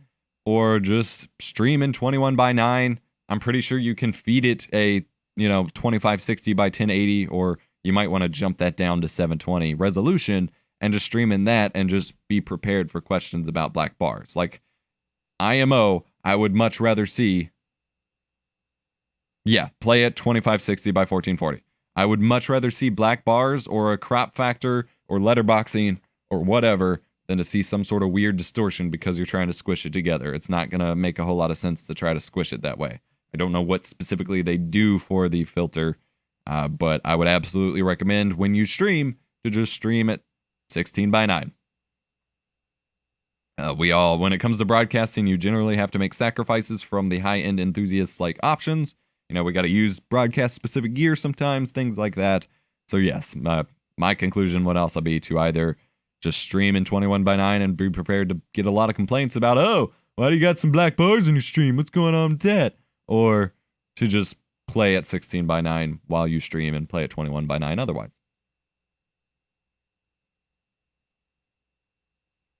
or just stream in 21:9. I'm pretty sure you can feed it a 2560 by 1080, or you might want to jump that down to 720 resolution and just stream in that and just be prepared for questions about black bars. Like IMO, I would much rather see, play at 2560 by 1440. I would much rather see black bars or a crop factor or letterboxing or whatever than to see some sort of weird distortion because you're trying to squish it together. It's not going to make a whole lot of sense to try to squish it that way. I don't know what specifically they do for the filter, but I would absolutely recommend when you stream to just stream at 16:9. When it comes to broadcasting, you generally have to make sacrifices from the high-end enthusiasts like options. We got to use broadcast-specific gear sometimes, things like that. So yes, my conclusion would also be to either just stream in 21:9 and be prepared to get a lot of complaints about, oh, why do you got some black bars in your stream? What's going on with that? Or to just play at 16:9 while you stream and play at 21:9 otherwise.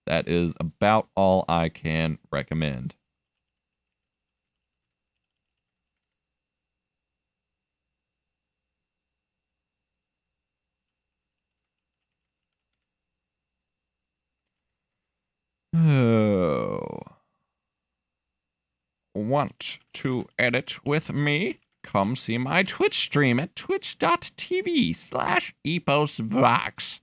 That is about all I can recommend. Oh. Want to edit with me? Come see my Twitch stream at twitch.tv/EposVox.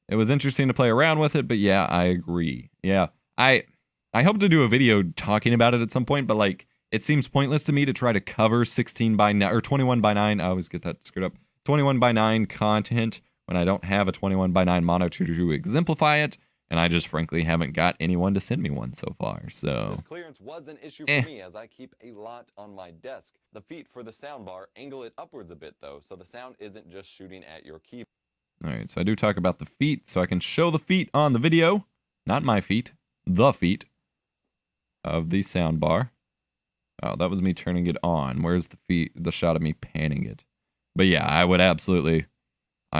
It was interesting to play around with it, but yeah, I agree. Yeah, I hope to do a video talking about it at some point, but like, it seems pointless to me to try to cover 16:9 or 21:9. I always get that screwed up. 21:9 content when I don't have a 21:9 monitor to exemplify it. And I just frankly haven't got anyone to send me one so far, so. This clearance was an issue for me as I keep a lot on my desk. The feet for the soundbar angle it upwards a bit though, so the sound isn't just shooting at your keyboard. Alright, so I do talk about the feet, so I can show the feet on the video. Not my feet, the feet of the soundbar. Oh, that was me turning it on. Where's the shot of me panning it? But yeah, I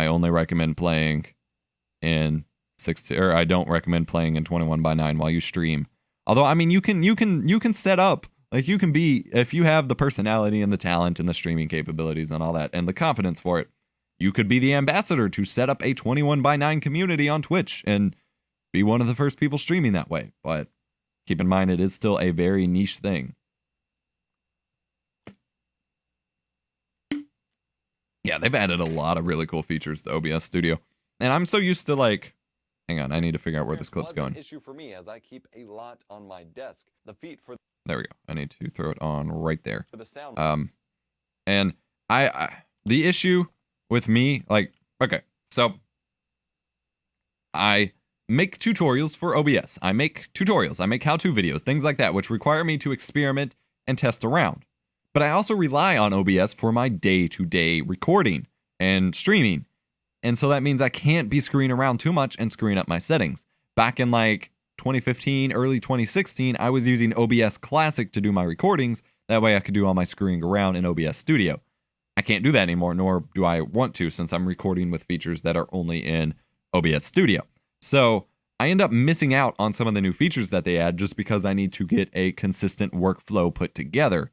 only recommend playing in I don't recommend playing in 21:9 while you stream. Although, I mean, you can set up, like, you can be, if you have the personality and the talent and the streaming capabilities and all that and the confidence for it, you could be the ambassador to set up a 21:9 community on Twitch and be one of the first people streaming that way. But keep in mind, it is still a very niche thing. Yeah, they've added a lot of really cool features to OBS Studio. And I'm so used to, like, hang on, I need to figure out where this clip's going. Issue for me as I keep a lot on my desk. The feet for there we go. I need to throw it on right there. For the sound. And the issue with me, like, okay, so I make tutorials for OBS. I make how-to videos, things like that, which require me to experiment and test around. But I also rely on OBS for my day-to-day recording and streaming. And so that means I can't be screwing around too much and screwing up my settings. Back in like 2015, early 2016, I was using OBS Classic to do my recordings. That way I could do all my screwing around in OBS Studio. I can't do that anymore, nor do I want to, since I'm recording with features that are only in OBS Studio. So I end up missing out on some of the new features that they add just because I need to get a consistent workflow put together.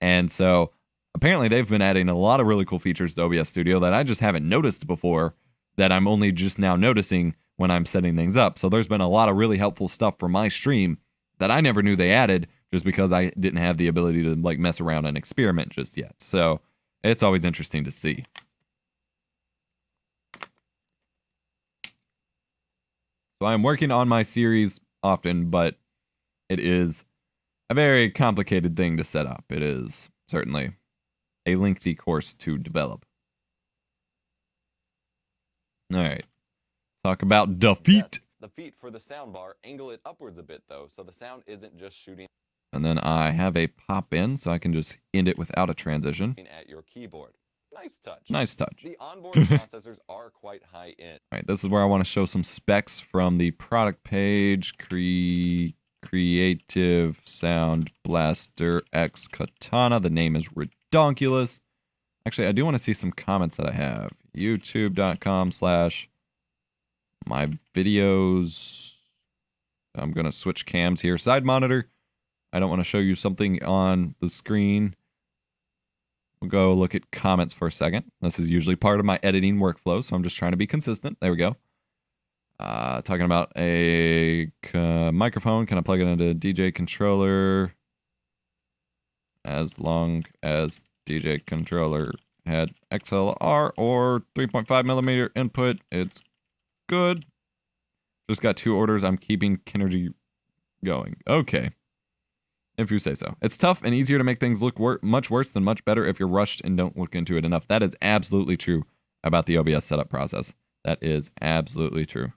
And so apparently they've been adding a lot of really cool features to OBS Studio that I just haven't noticed before, that I'm only just now noticing when I'm setting things up. So there's been a lot of really helpful stuff for my stream that I never knew they added just because I didn't have the ability to like mess around and experiment just yet. So it's always interesting to see. So I'm working on my series often, but it is a very complicated thing to set up. It is certainly a lengthy course to develop. All right. Talk about defeat. Yes, the feet for the soundbar, angle it upwards a bit though, so the sound isn't just shooting And then I have a pop in, so I can just end it without a transition. at your keyboard. Nice touch. Nice touch. The onboard processors are quite high end. All right, this is where I want to show some specs from the product page. Creative Sound Blaster X Katana. The name is redonkulous. Actually, I do want to see some comments that I have. YouTube.com/myvideos. I'm going to switch cams here. Side monitor. I don't want to show you something on the screen. We'll go look at comments for a second. This is usually part of my editing workflow, so I'm just trying to be consistent. There we go. Talking about a microphone. Can I plug it into DJ controller? As long as DJ controller had XLR or 3.5 millimeter input, it's good. Just got 2 orders. I'm keeping Kinergy going. Okay. If you say so. It's tough and easier to make things look much worse than much better if you're rushed and don't look into it enough. That is absolutely true about the OBS setup process. That is absolutely true.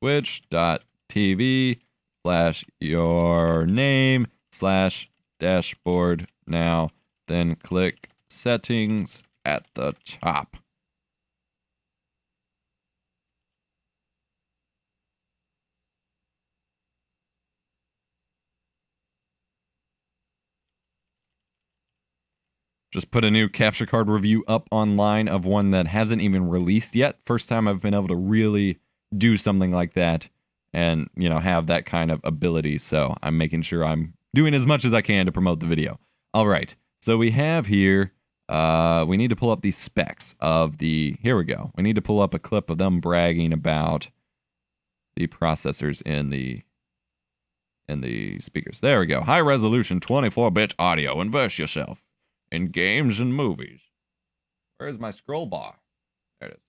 Twitch.tv/yourname/dashboard now. Then click settings at the top. Just put a new capture card review up online of one that hasn't even released yet. First time I've been able to really do something like that and, you know, have that kind of ability. So I'm making sure I'm doing as much as I can to promote the video. All right. So we have here, we need to pull up the specs of the, here we go. We need to pull up a clip of them bragging about the processors in the speakers. There we go. High resolution 24-bit audio. Invest yourself in games and movies. Where is my scroll bar? There it is.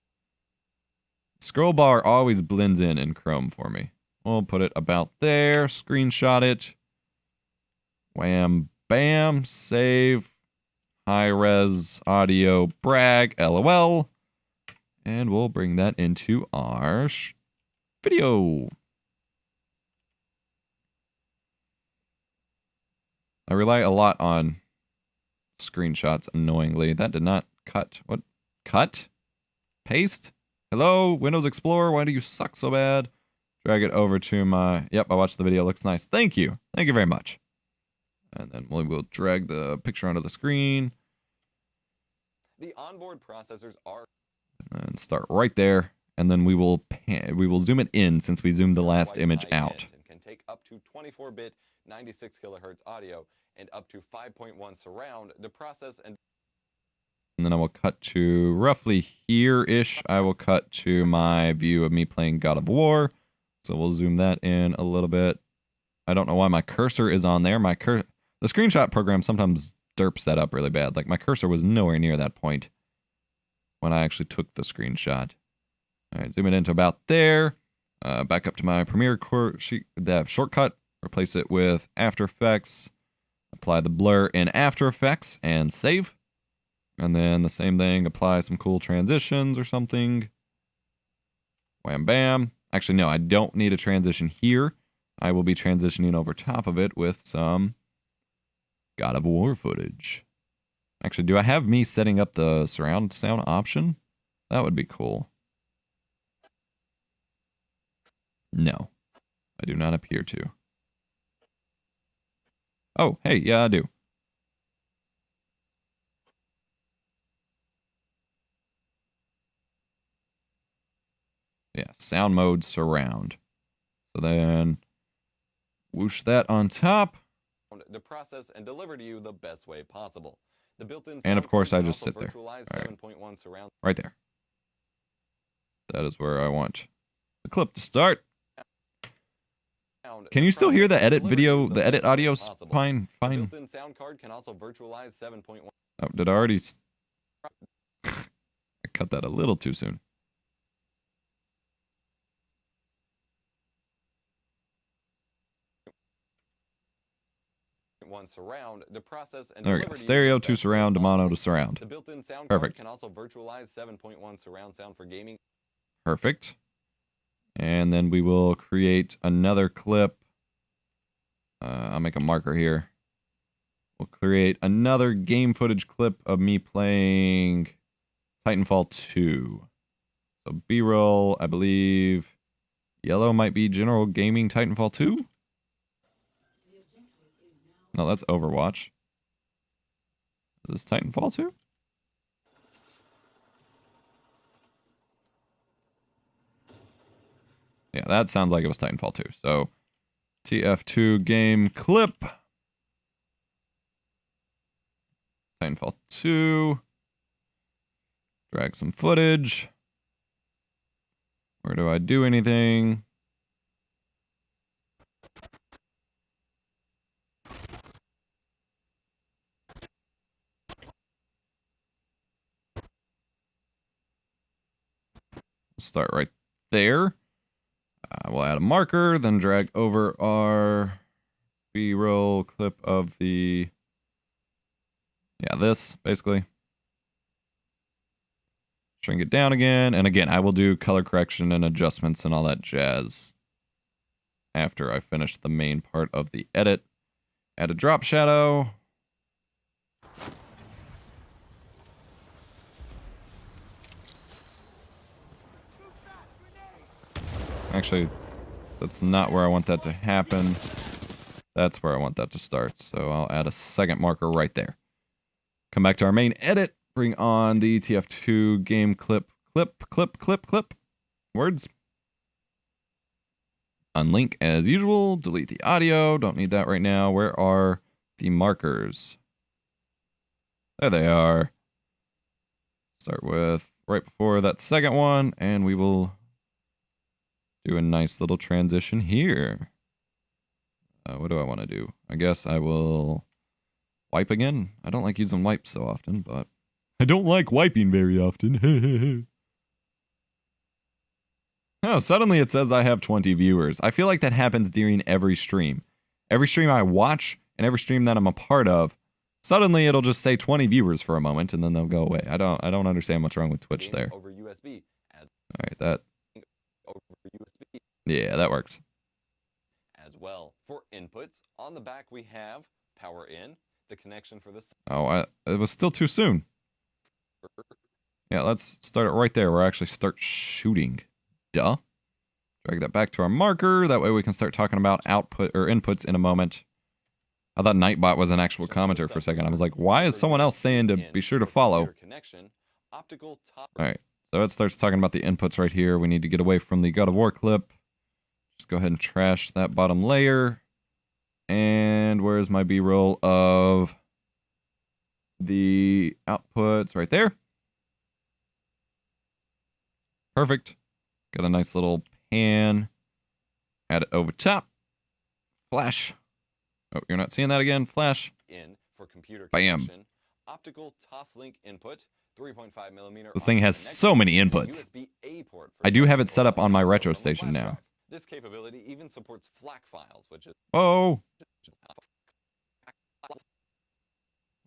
Scroll bar always blends in Chrome for me. We'll put it about there. Screenshot it. Wham, bam. Save. High res audio brag. LOL. And we'll bring that into our video. I rely a lot on screenshots, annoyingly. That did not cut. What? Cut? Paste? Hello, Windows Explorer, why do you suck so bad? Drag it over to my... Yep, I watched the video. Looks nice. Thank you. Thank you very much. And then we'll drag the picture onto the screen. The onboard processors are... And start right there. And then we will zoom it in since we zoomed the last quite image high-end out. and can take up to 24-bit 96 kilohertz audio and up to 5.1 surround to process and then I will cut to roughly here-ish. I will cut to my view of me playing God of War. So we'll zoom that in a little bit. I don't know why my cursor is on there. The screenshot program sometimes derps that up really bad. Like my cursor was nowhere near that point when I actually took the screenshot. All right, zoom it into about there. Back up to my Premiere shortcut. Replace it with After Effects. Apply the blur in After Effects and save. And then the same thing, apply some cool transitions or something. Wham bam. Actually, no, I don't need a transition here. I will be transitioning over top of it with some God of War footage. Actually, do I have me setting up the surround sound option? That would be cool. No, I do not appear to. Oh, hey, yeah, I do. Yeah, sound mode surround. So then whoosh that on top. To process and deliver to you the best way possible. The built-in And of sound course, card I can just also sit there. virtualize All right. 7.1 surround Right there. That is where I want the clip to start. sound. Can To you still hear process the and edit deliver to you video, the edit best way audio possible. fine? The Fine. built-in sound card can also virtualize 7.1 Oh, did I already? I cut that a little too soon. surround to process and There we deliver go. to you Stereo the to best way surround to mono possible. to surround. The built-in sound Perfect. card can also virtualize 7.1 surround sound for gaming. Perfect. And then we will create another clip. I'll make a marker here. We'll create another game footage clip of me playing Titanfall 2. So B-roll, I believe yellow might be general gaming Titanfall 2. No, that's Overwatch. Is this Titanfall 2? Yeah, that sounds like it was Titanfall 2. So TF2 game clip. Titanfall 2. Drag some footage. Where do I do anything? Start right there. We'll add a marker, then drag over our B-roll clip of the... Yeah, this, basically. Shrink it down again. And again, I will do color correction and adjustments and all that jazz after I finish the main part of the edit. Add a drop shadow. Actually, that's not where I want that to happen. That's where I want that to start. So I'll add a second marker right there. Come back to our main edit. Bring on the TF2 game clip. Clip. Words. Unlink as usual. Delete the audio. Don't need that right now. Where are the markers? There they are. Start with right before that second one. And we will do a nice little transition here. What do I want to do? I guess I will wipe again. I don't like using wipes so often, but I don't like wiping very often. Oh, suddenly it says I have 20 viewers. I feel like that happens during every stream. Every stream I watch and every stream that I'm a part of, suddenly it'll just say 20 viewers for a moment and then they'll go away. I don't understand what's wrong with Twitch there. Over USB. All right, that. Over USB. Yeah, that works. As well. For inputs, on the back we have power in, the connection for this. Oh, it was still too soon. Yeah, let's start it right there where I actually start shooting. Duh. Drag that back to our marker. That way we can start talking about output or inputs in a moment. I thought Nightbot was an actual commenter for a second. I was like, why is someone else saying to be sure to follow? Optical top. All right, so it starts talking about the inputs right here. We need to get away from the God of War clip. Just go ahead and trash that bottom layer. And where's my B-roll of the outputs? Right there. Perfect. Got a nice little pan. Add it over top. Flash. Oh, you're not seeing that again? Flash. In for computer Bam. connection. Optical toslink input. 3.5 millimeter. This thing has so many inputs. USB-A port for I do have it set up audio on my from retro the station flash now. drive. This capability even supports FLAC files, which is Oh.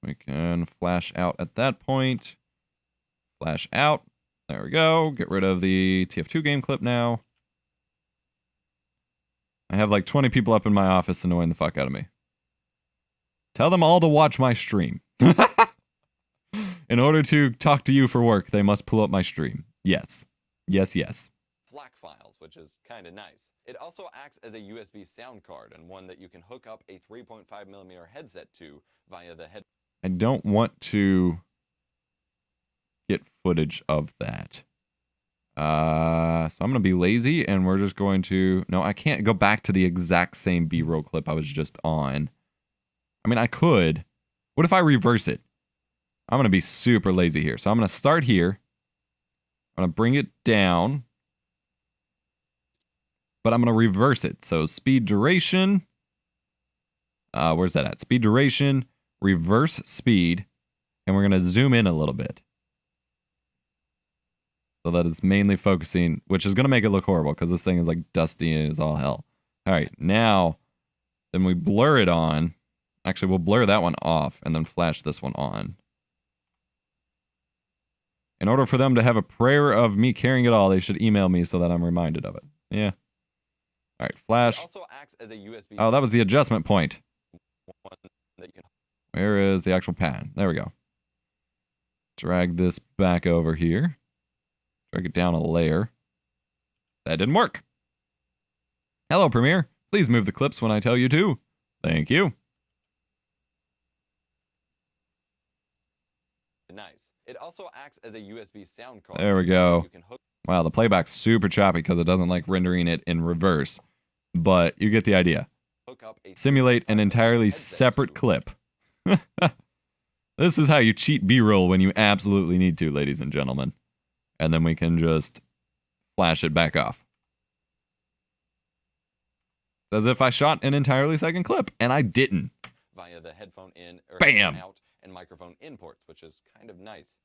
We can flash out at that point. Flash out. There we go. Get rid of the TF2 game clip now. I have like 20 people up in my office annoying the fuck out of me. Tell them all to watch my stream. In order to talk to you for work, they must pull up my stream. Yes. Yes, yes. FLAC files, which is kind of nice. It also acts as a USB sound card and one that you can hook up a 3.5mm headset to via the head. I don't want to get footage of that. So I'm going to be lazy and we're just going to... No, I can't go back to the exact same B-roll clip I was just on. I mean, I could. What if I reverse it? I'm going to be super lazy here. So I'm going to start here. I'm going to bring it down. But I'm going to reverse it. So speed duration. Where's that at? Speed duration, reverse speed. And we're going to zoom in a little bit. So that it's mainly focusing, which is going to make it look horrible because this thing is like dusty and is all hell. All right, now, then we blur it on. Actually, we'll blur that one off and then flash this one on. In order for them to have a prayer of me carrying it all, they should email me so that I'm reminded of it. Yeah. All right, flash. It also acts as a USB. Oh, that was the adjustment point. One that you can... Where is the actual pan? There we go. Drag this back over here. Drag it down a layer. That didn't work. Hello, Premiere. Please move the clips when I tell you to. Thank you. Nice. It also acts as a USB sound card. There we go. You can hook... Wow, the playback's super choppy because it doesn't like rendering it in reverse. But you get the idea. hook up a... Simulate an entirely separate clip. This is how you cheat B-roll when you absolutely need to, ladies and gentlemen. And then we can just flash it back off. As if I shot an entirely second clip, and I didn't. Via the headphone in or Bam! Headphone out and microphone in ports, which is kind of nice.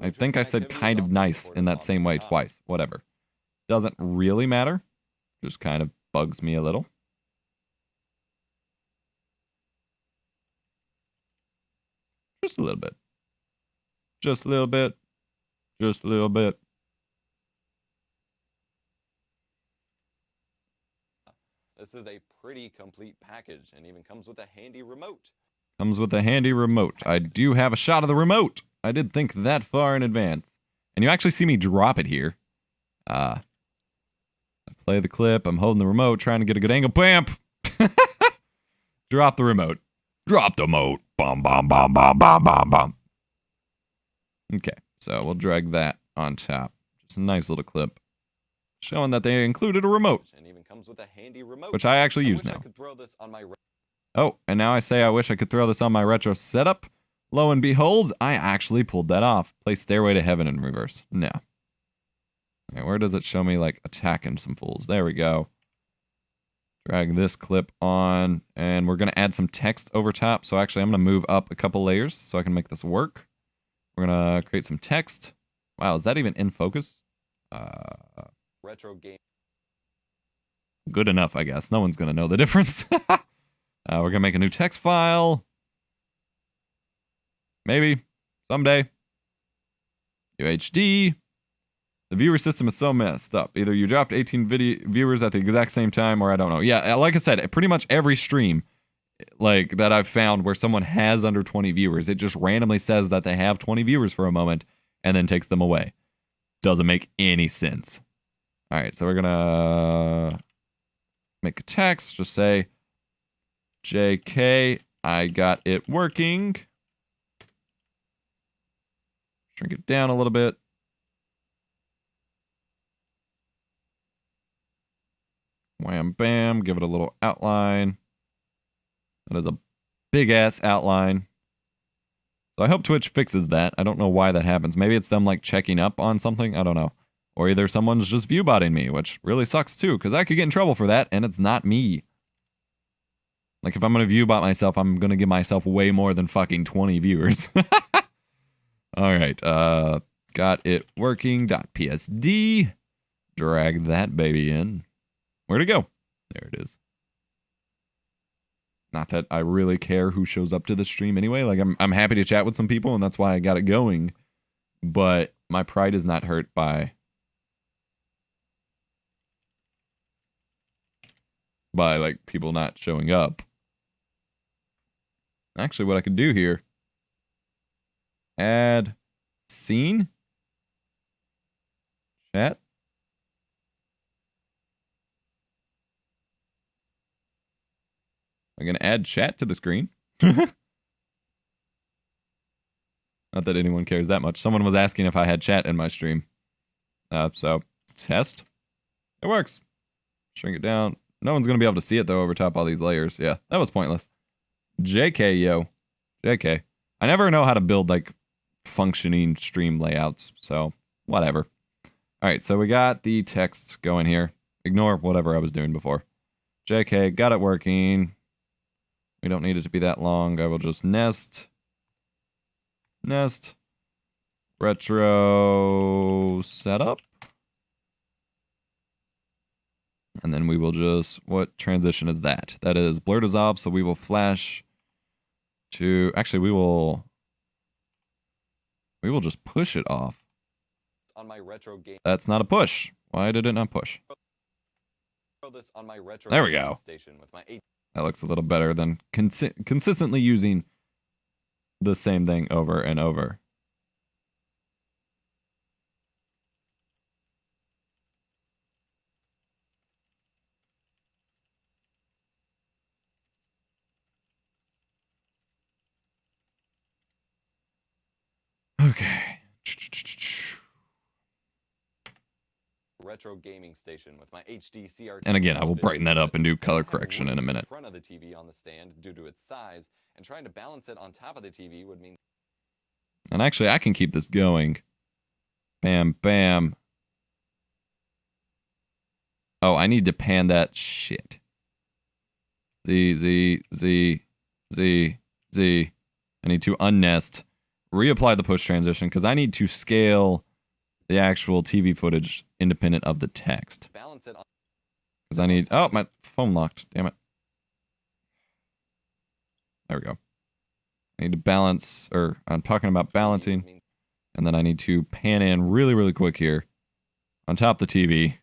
I think I said Bluetooth kind of connectivity is nice also in that supported same on way top. twice. Whatever. Doesn't really matter. Just kind of bugs me a little. Just a little bit. Just a little bit. Just a little bit. This is a pretty complete package and even comes with a handy remote. Comes with a handy remote. I do have a shot of the remote. I did think that far in advance. And you actually see me drop it here. I play the clip. I'm holding the remote, trying to get a good angle. Bam! Drop the remote. Drop the remote. Bum, bum, bum, bum, bum, bum, bum. Okay, so we'll drag that on top. Just a nice little clip. Showing that they included a remote. And even comes with a handy remote. Which I actually use wish now. I could throw this on my Oh, and now I say I wish I could throw this on my retro setup. Lo and behold, I actually pulled that off. Play Stairway to Heaven in reverse. No. Okay, where does it show me, like, attacking some fools? There we go. Drag this clip on, and we're going to add some text over top. So actually, I'm going to move up a couple layers so I can make this work. We're going to create some text. Wow, is that even in focus? retro game. Good enough, I guess. No one's going to know the difference. We're going to make a new text file. Maybe. Someday. UHD. The viewer system is so messed up. Either you dropped 18 viewers at the exact same time, or I don't know. Yeah, like I said, pretty much every stream like that I've found where someone has under 20 viewers, it just randomly says that they have 20 viewers for a moment and then takes them away. Doesn't make any sense. All right, so we're going to make a text. Just say, JK, I got it working. Shrink it down a little bit. Wham, bam. Give it a little outline. That is a big-ass outline. So I hope Twitch fixes that. I don't know why that happens. Maybe it's them, like, checking up on something. I don't know. Or either someone's just view-botting me, which really sucks, too, because I could get in trouble for that, and it's not me. Like, if I'm going to view-bot myself, I'm going to give myself way more than fucking 20 viewers. All right. Got it working. .psd. Drag that baby in. Where'd it go? There it is. Not that I really care who shows up to the stream anyway. Like, I'm happy to chat with some people, and that's why I got it going. But my pride is not hurt by by like people not showing up. Actually, what I could do here, add scene, chat. I'm going to add chat to the screen. Not that anyone cares that much. Someone was asking if I had chat in my stream. So, test. It works. Shrink it down. No one's going to be able to see it, though, over top all these layers. Yeah, that was pointless. JK, yo. JK. I never know how to build, like, functioning stream layouts, so whatever. All right, so we got the text going here. Ignore whatever I was doing before. JK, got it working. We don't need it to be that long. I will just nest. Retro setup. And then we will just, what transition is that? That is blur dissolve, so we will flash to, actually we will just push it off. On my retro game. That's not a push. Why did it not push? This on my retro there we go. Station with my that looks a little better than consistently using the same thing over and over. Okay. Retro gaming station with my HD CRT. And again, I will brighten that up and do color correction in a minute. In front of the TV on the stand due to its size, and trying to balance it on top of the TV would mean. And actually, I can keep this going. Bam, bam. Oh, I need to pan that shit. Z, Z, Z, Z, Z. I need to unnest, reapply the push transition, because I need to scale the actual TV footage independent of the text. Balance it on. Because I need, oh, my phone locked, damn it. There we go. I need to balance, or I'm talking about balancing, and then I need to pan in really, really quick here on top of the TV.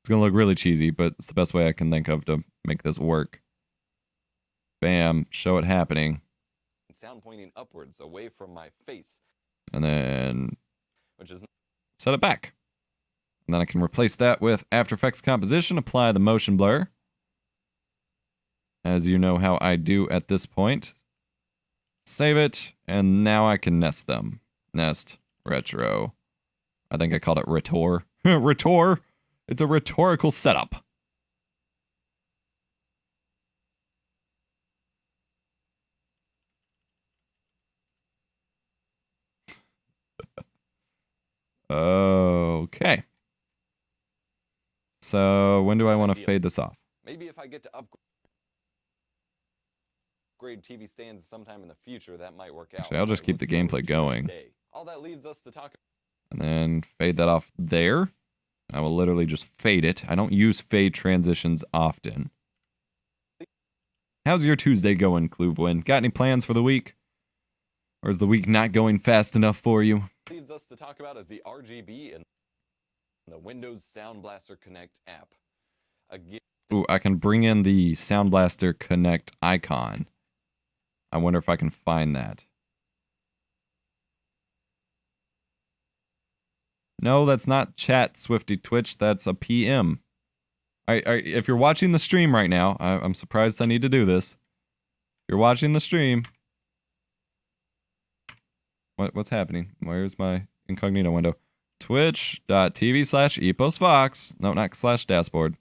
It's going to look really cheesy, but it's the best way I can think of to make this work. Bam, show it happening. Sound pointing upwards away from my face. And then which is set it back. And then I can replace that with After Effects composition, apply the motion blur. As you know how I do at this point. Save it, and now I can nest them. Nest, retro. I think I called it Rhetor. Rhetor! It's a rhetorical setup. Okay. So, when do I want to fade this off? maybe if I get to upgrade TV stands sometime in the future, that might work out. Actually, I'll just keep the gameplay going. All that leaves us to talk. And then fade that off there. I will literally just fade it. I don't use fade transitions often. How's your Tuesday going, Cluvwin? Got any plans for the week? Or is the week not going fast enough for you? Leaves us to talk about is the RGB and the Windows Sound Blaster Connect app. Again, Ooh, I can bring in the Sound Blaster Connect icon. I wonder if I can find that. No, that's not chat, Swifty Twitch. That's a PM. If you're watching the stream right now, I'm surprised I need to do this. If you're watching the stream, what's happening? Where's my incognito window? Twitch.tv/EposVox. No, not /dashboard.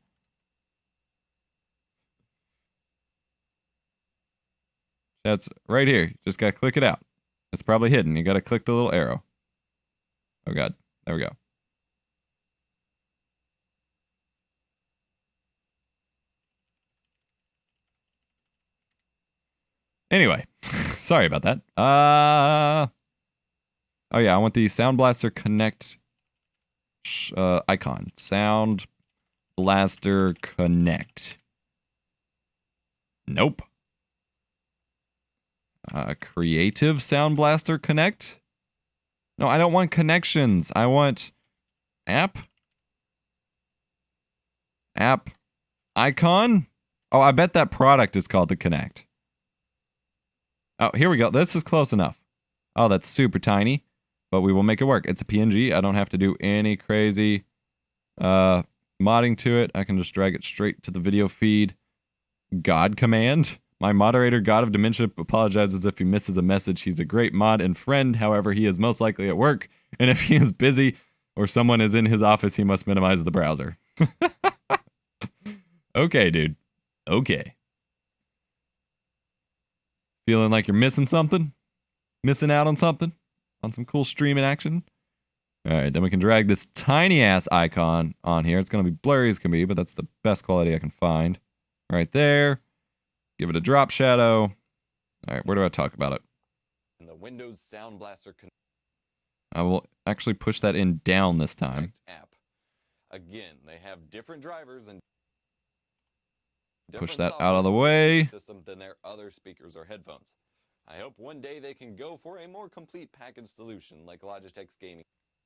That's right here. Just gotta click it out. It's probably hidden. You gotta click the little arrow. Oh god. There we go. Anyway, sorry about that. Oh yeah, I want the Sound Blaster Connect icon. Sound Blaster Connect. Nope. Creative Sound Blaster Connect. No, I don't want connections. I want app icon. Oh, I bet that product is called the Connect. Oh, here we go. This is close enough. Oh, that's super tiny, but we will make it work. It's a PNG. I don't have to do any crazy modding to it. I can just drag it straight to the video feed. God command. My moderator, God of Dementia, apologizes if he misses a message. He's a great mod and friend. However, he is most likely at work, and if he is busy or someone is in his office, he must minimize the browser. Okay, dude. Okay. Feeling like you're missing something? Missing out on something? On some cool streaming action? Alright, then we can drag this tiny ass icon on here. It's going to be blurry as can be, but that's the best quality I can find. Right there. Give it a drop shadow. Alright, where do I talk about it? And the Windows Sound Blaster I will actually push that in down this time. app. Again, they have different drivers and Push different that out of the software for way. speaker system than their other speakers or headphones. I hope one day they can go for a more complete package solution like Logitech's gaming.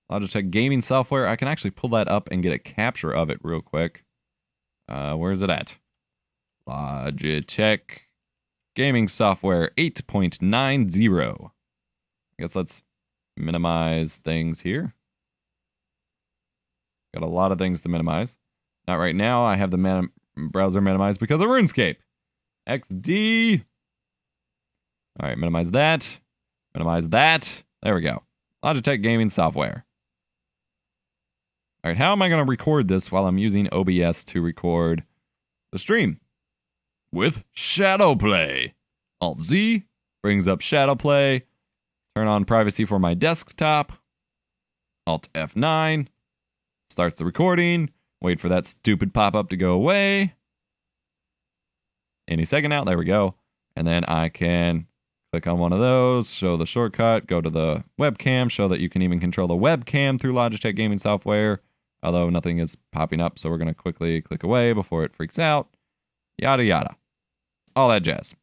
Logitech gaming software. I can actually pull that up and get a capture of it real quick. Where is it at? Logitech gaming software 8.90. I guess let's minimize things here. Got a lot of things to minimize. Not right now. I have the browser minimized because of RuneScape. XD. All right, minimize that. Minimize that. There we go. Logitech gaming software. All right, how am I going to record this while I'm using OBS to record the stream? With Shadowplay. Alt-Z brings up Shadowplay. Turn on privacy for my desktop. Alt-F9 starts the recording. Wait for that stupid pop-up to go away. Any second now. There we go. And then I can click on one of those, show the shortcut, go to the webcam, show that you can even control the webcam through Logitech gaming software. Although nothing is popping up, so we're going to quickly click away before it freaks out. Yada yada. All that jazz.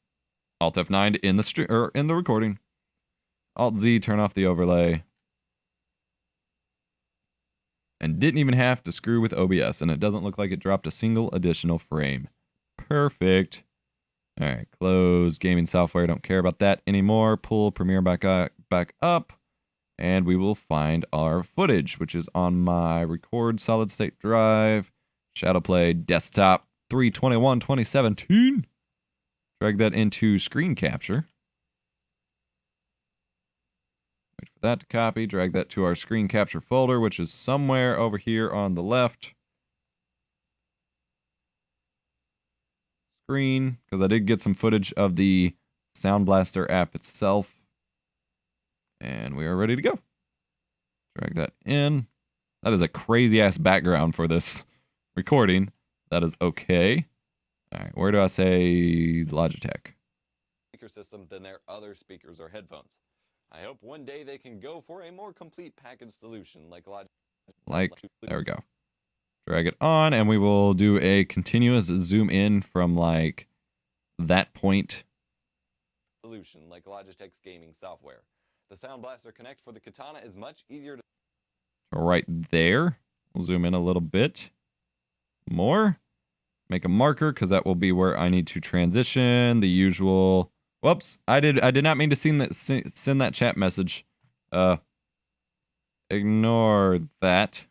Alt F9 in the in the recording. Alt Z, turn off the overlay. And didn't even have to screw with OBS, and it doesn't look like it dropped a single additional frame. Perfect. All right, close gaming software. Don't care about that anymore. Pull Premiere back up, and we will find our footage, which is on my record solid state drive. Shadowplay desktop 3/21/2017. Drag that into screen capture. Wait for that to copy. Drag that to our screen capture folder, which is somewhere over here on the left. Screen, because I did get some footage of the Sound Blaster app itself. And we are ready to go. Drag that in. That is a crazy ass background for this recording. That is okay. All right, where do I say Logitech? Speaker system than their other speakers or headphones. I hope one day they can go for a more complete package solution like Logitech. There we go. Drag it on, and we will do a continuous zoom in from like that point. Solution like Logitech's gaming software. The Sound Blaster Connect for the Katana is much easier to Right there. We'll zoom in a little bit more. Make a marker because that will be where I need to transition. The usual. Whoops! I did not mean to send that chat message. Ignore that.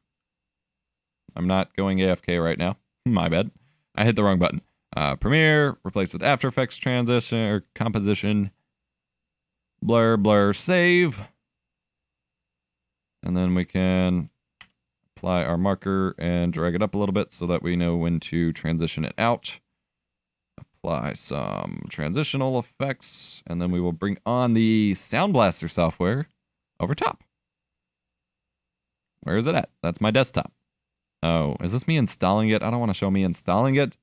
I'm not going AFK right now. My bad. I hit the wrong button. Premiere, replace with After Effects transition or composition. Blur, blur, save. And then we can apply our marker and drag it up a little bit so that we know when to transition it out. Apply some transitional effects, and then we will bring on the Sound Blaster software over top. Where is it at? That's my desktop. Oh, is this me installing it? I don't want to show me installing it.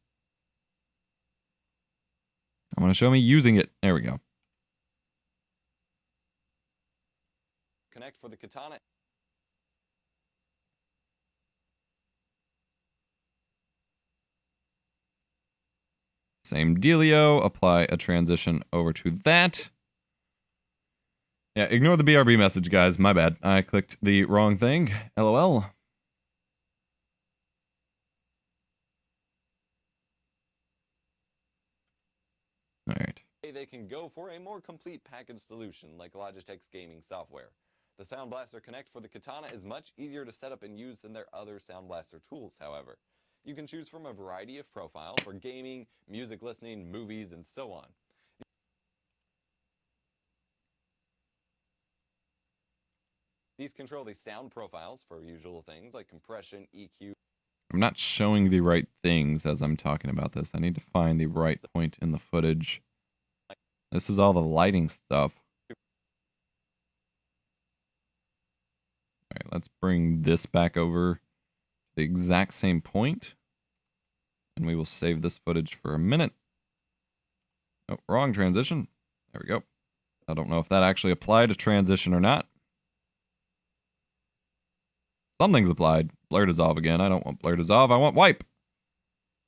I want to show me using it. There we go. connect for the Katana. Same dealio. Apply a transition over to that. Yeah, ignore the BRB message, guys. My bad. I clicked the wrong thing. LOL. All right. They can go for a more complete package solution like Logitech's gaming software. The Sound Blaster Connect for the Katana is much easier to set up and use than their other Sound Blaster tools, however. You can choose from a variety of profiles for gaming, music listening, movies, and so on. These control the sound profiles for usual things like compression, EQ. I'm not showing the right things as I'm talking about this. I need to find the right point in the footage. This is all the lighting stuff. All right, let's bring this back over to the exact same point, and we will save this footage for a minute. Oh, wrong transition. There we go. I don't know if that actually applied to transition or not. Something's applied. Blur dissolve again. I don't want blur dissolve. I want wipe.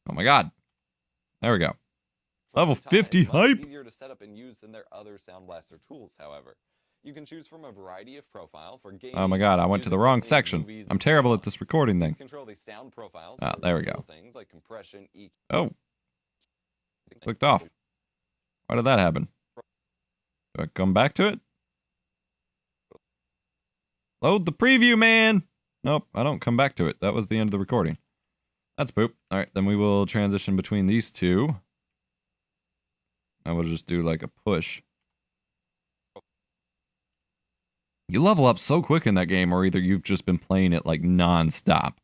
Oh my god. There we go. Level 50 hype. Easier to set up and use than their other Sound Blaster tools, however. You can choose from a variety of profile for gaming. Oh my god, I went to the wrong section. I'm terrible at this recording thing. Control the sound profiles. Ah, there we go. Things like compression, EQ. Oh. Clicked off. Why did that happen? Do I come back to it? Load the preview, man! Nope, I don't come back to it. That was the end of the recording. That's poop. Alright, then we will transition between these two. I will just do like a push. You level up so quick in that game, or either you've just been playing it like non-stop.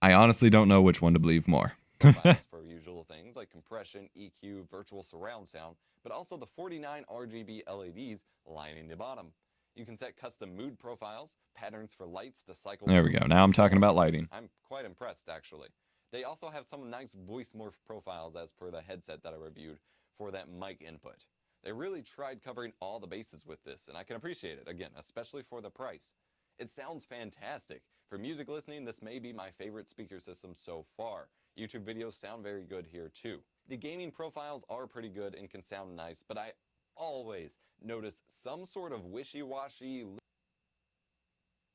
I honestly don't know which one to believe more. For usual things like compression, EQ, virtual surround sound, but also the 49 RGB LEDs lining the bottom. You can set custom mood profiles, patterns for lights to cycle. There we go. Now I'm talking about lighting. I'm quite impressed, actually. They also have some nice voice morph profiles as per the headset that I reviewed for that mic input. They really tried covering all the bases with this, and I can appreciate it, again, especially for the price. It sounds fantastic. For music listening, this may be my favorite speaker system so far. YouTube videos sound very good here too. The gaming profiles are pretty good and can sound nice, but I always notice some sort of wishy-washy.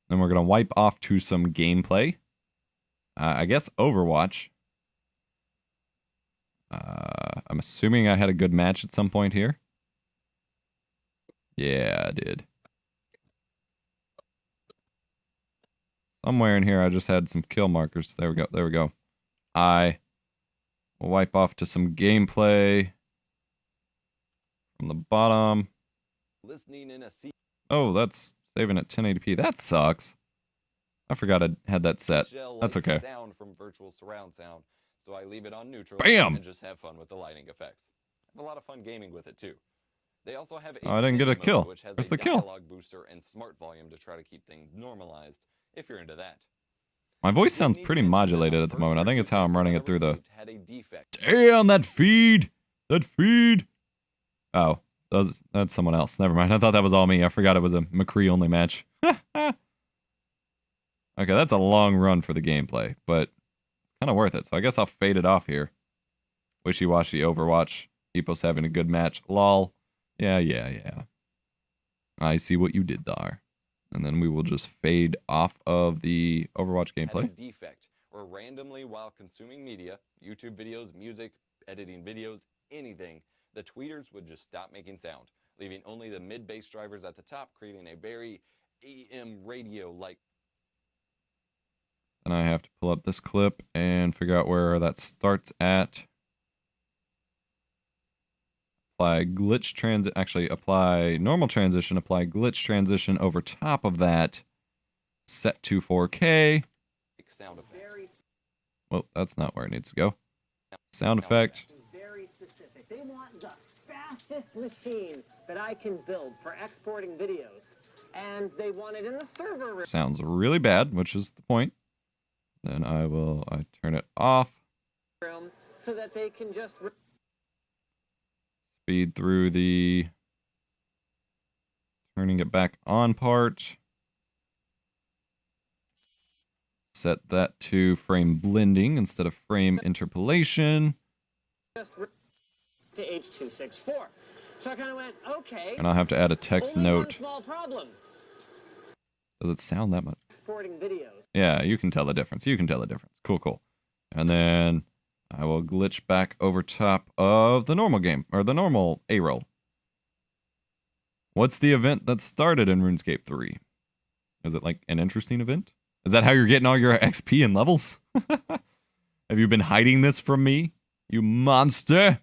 Then we're going to wipe off to some gameplay. I guess Overwatch. I'm assuming I had a good match at some point here. Yeah, I did. Somewhere in here I just had some kill markers. There we go. There we go. I will wipe off to some gameplay from the bottom. Listening in a seat. Oh, that's saving at 1080p. That sucks. I forgot I had that set. That's okay. Sound from virtual surround sound, so I leave it on neutral. Bam! And just have fun with the lighting effects. I have a lot of fun gaming with it too. They also have a I didn't get a mode, kill. which has Where's a the kill? dialogue booster and smart volume to try to keep things normalized, if you're into that. My voice sounds pretty modulated at the moment. I think it's how I'm running it through the... Damn, that feed! That feed! Oh, that's someone else. Never mind. I thought that was all me. I forgot it was a McCree-only match. Okay, that's a long run for the gameplay, but it's kind of worth it. So I guess I'll fade it off here. Wishy-washy Overwatch. Epos having a good match. Lol. Yeah. I see what you did there. And then we will just fade off of the Overwatch gameplay. Had a defect, or randomly while consuming media, YouTube videos, music, editing videos, anything, the tweeters would just stop making sound, leaving only the mid-bass drivers at the top, creating a very AM radio-like. And I have to pull up this clip and figure out where that starts at. Apply glitch transit, actually apply normal transition, apply glitch transition over top of that. Set to 4K. Sound effect. Well, that's not where it needs to go. Sound effect. Very specific. They want the fastest machine that I can build for exporting videos. And they want it in the server room. Sounds really bad, which is the point. Then I turn it off. So that they can just Speed through the turning it back on part. Set that to frame blending instead of frame interpolation. to H.264. So I kind of went, okay. And I'll have to add a text only note. One small problem. Does it sound that much? Exporting videos. Yeah, you can tell the difference. You can tell the difference. Cool. And then I will glitch back over top of the normal game, or the normal A-roll. What's the event that started in RuneScape 3? Is it like an interesting event? Is that how you're getting all your XP and levels? Have you been hiding this from me, you monster?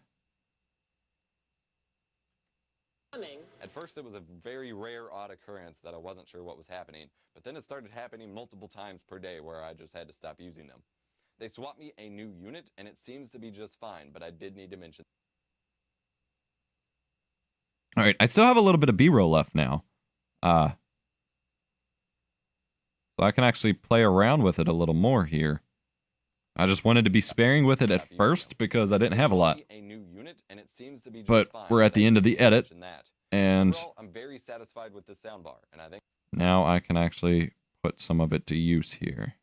At first, it was a very rare, odd occurrence that I wasn't sure what was happening, but then it started happening multiple times per day where I just had to stop using them. They swapped me a new unit, and it seems to be just fine, but I did need to mention. All right, I still have a little bit of B-roll left now. So I can actually play around with it a little more here. I just wanted to be sparing with it at first because I didn't have a lot. But we're at the end of the edit, and overall, I'm very satisfied with this soundbar, and I think now I can actually put some of it to use here.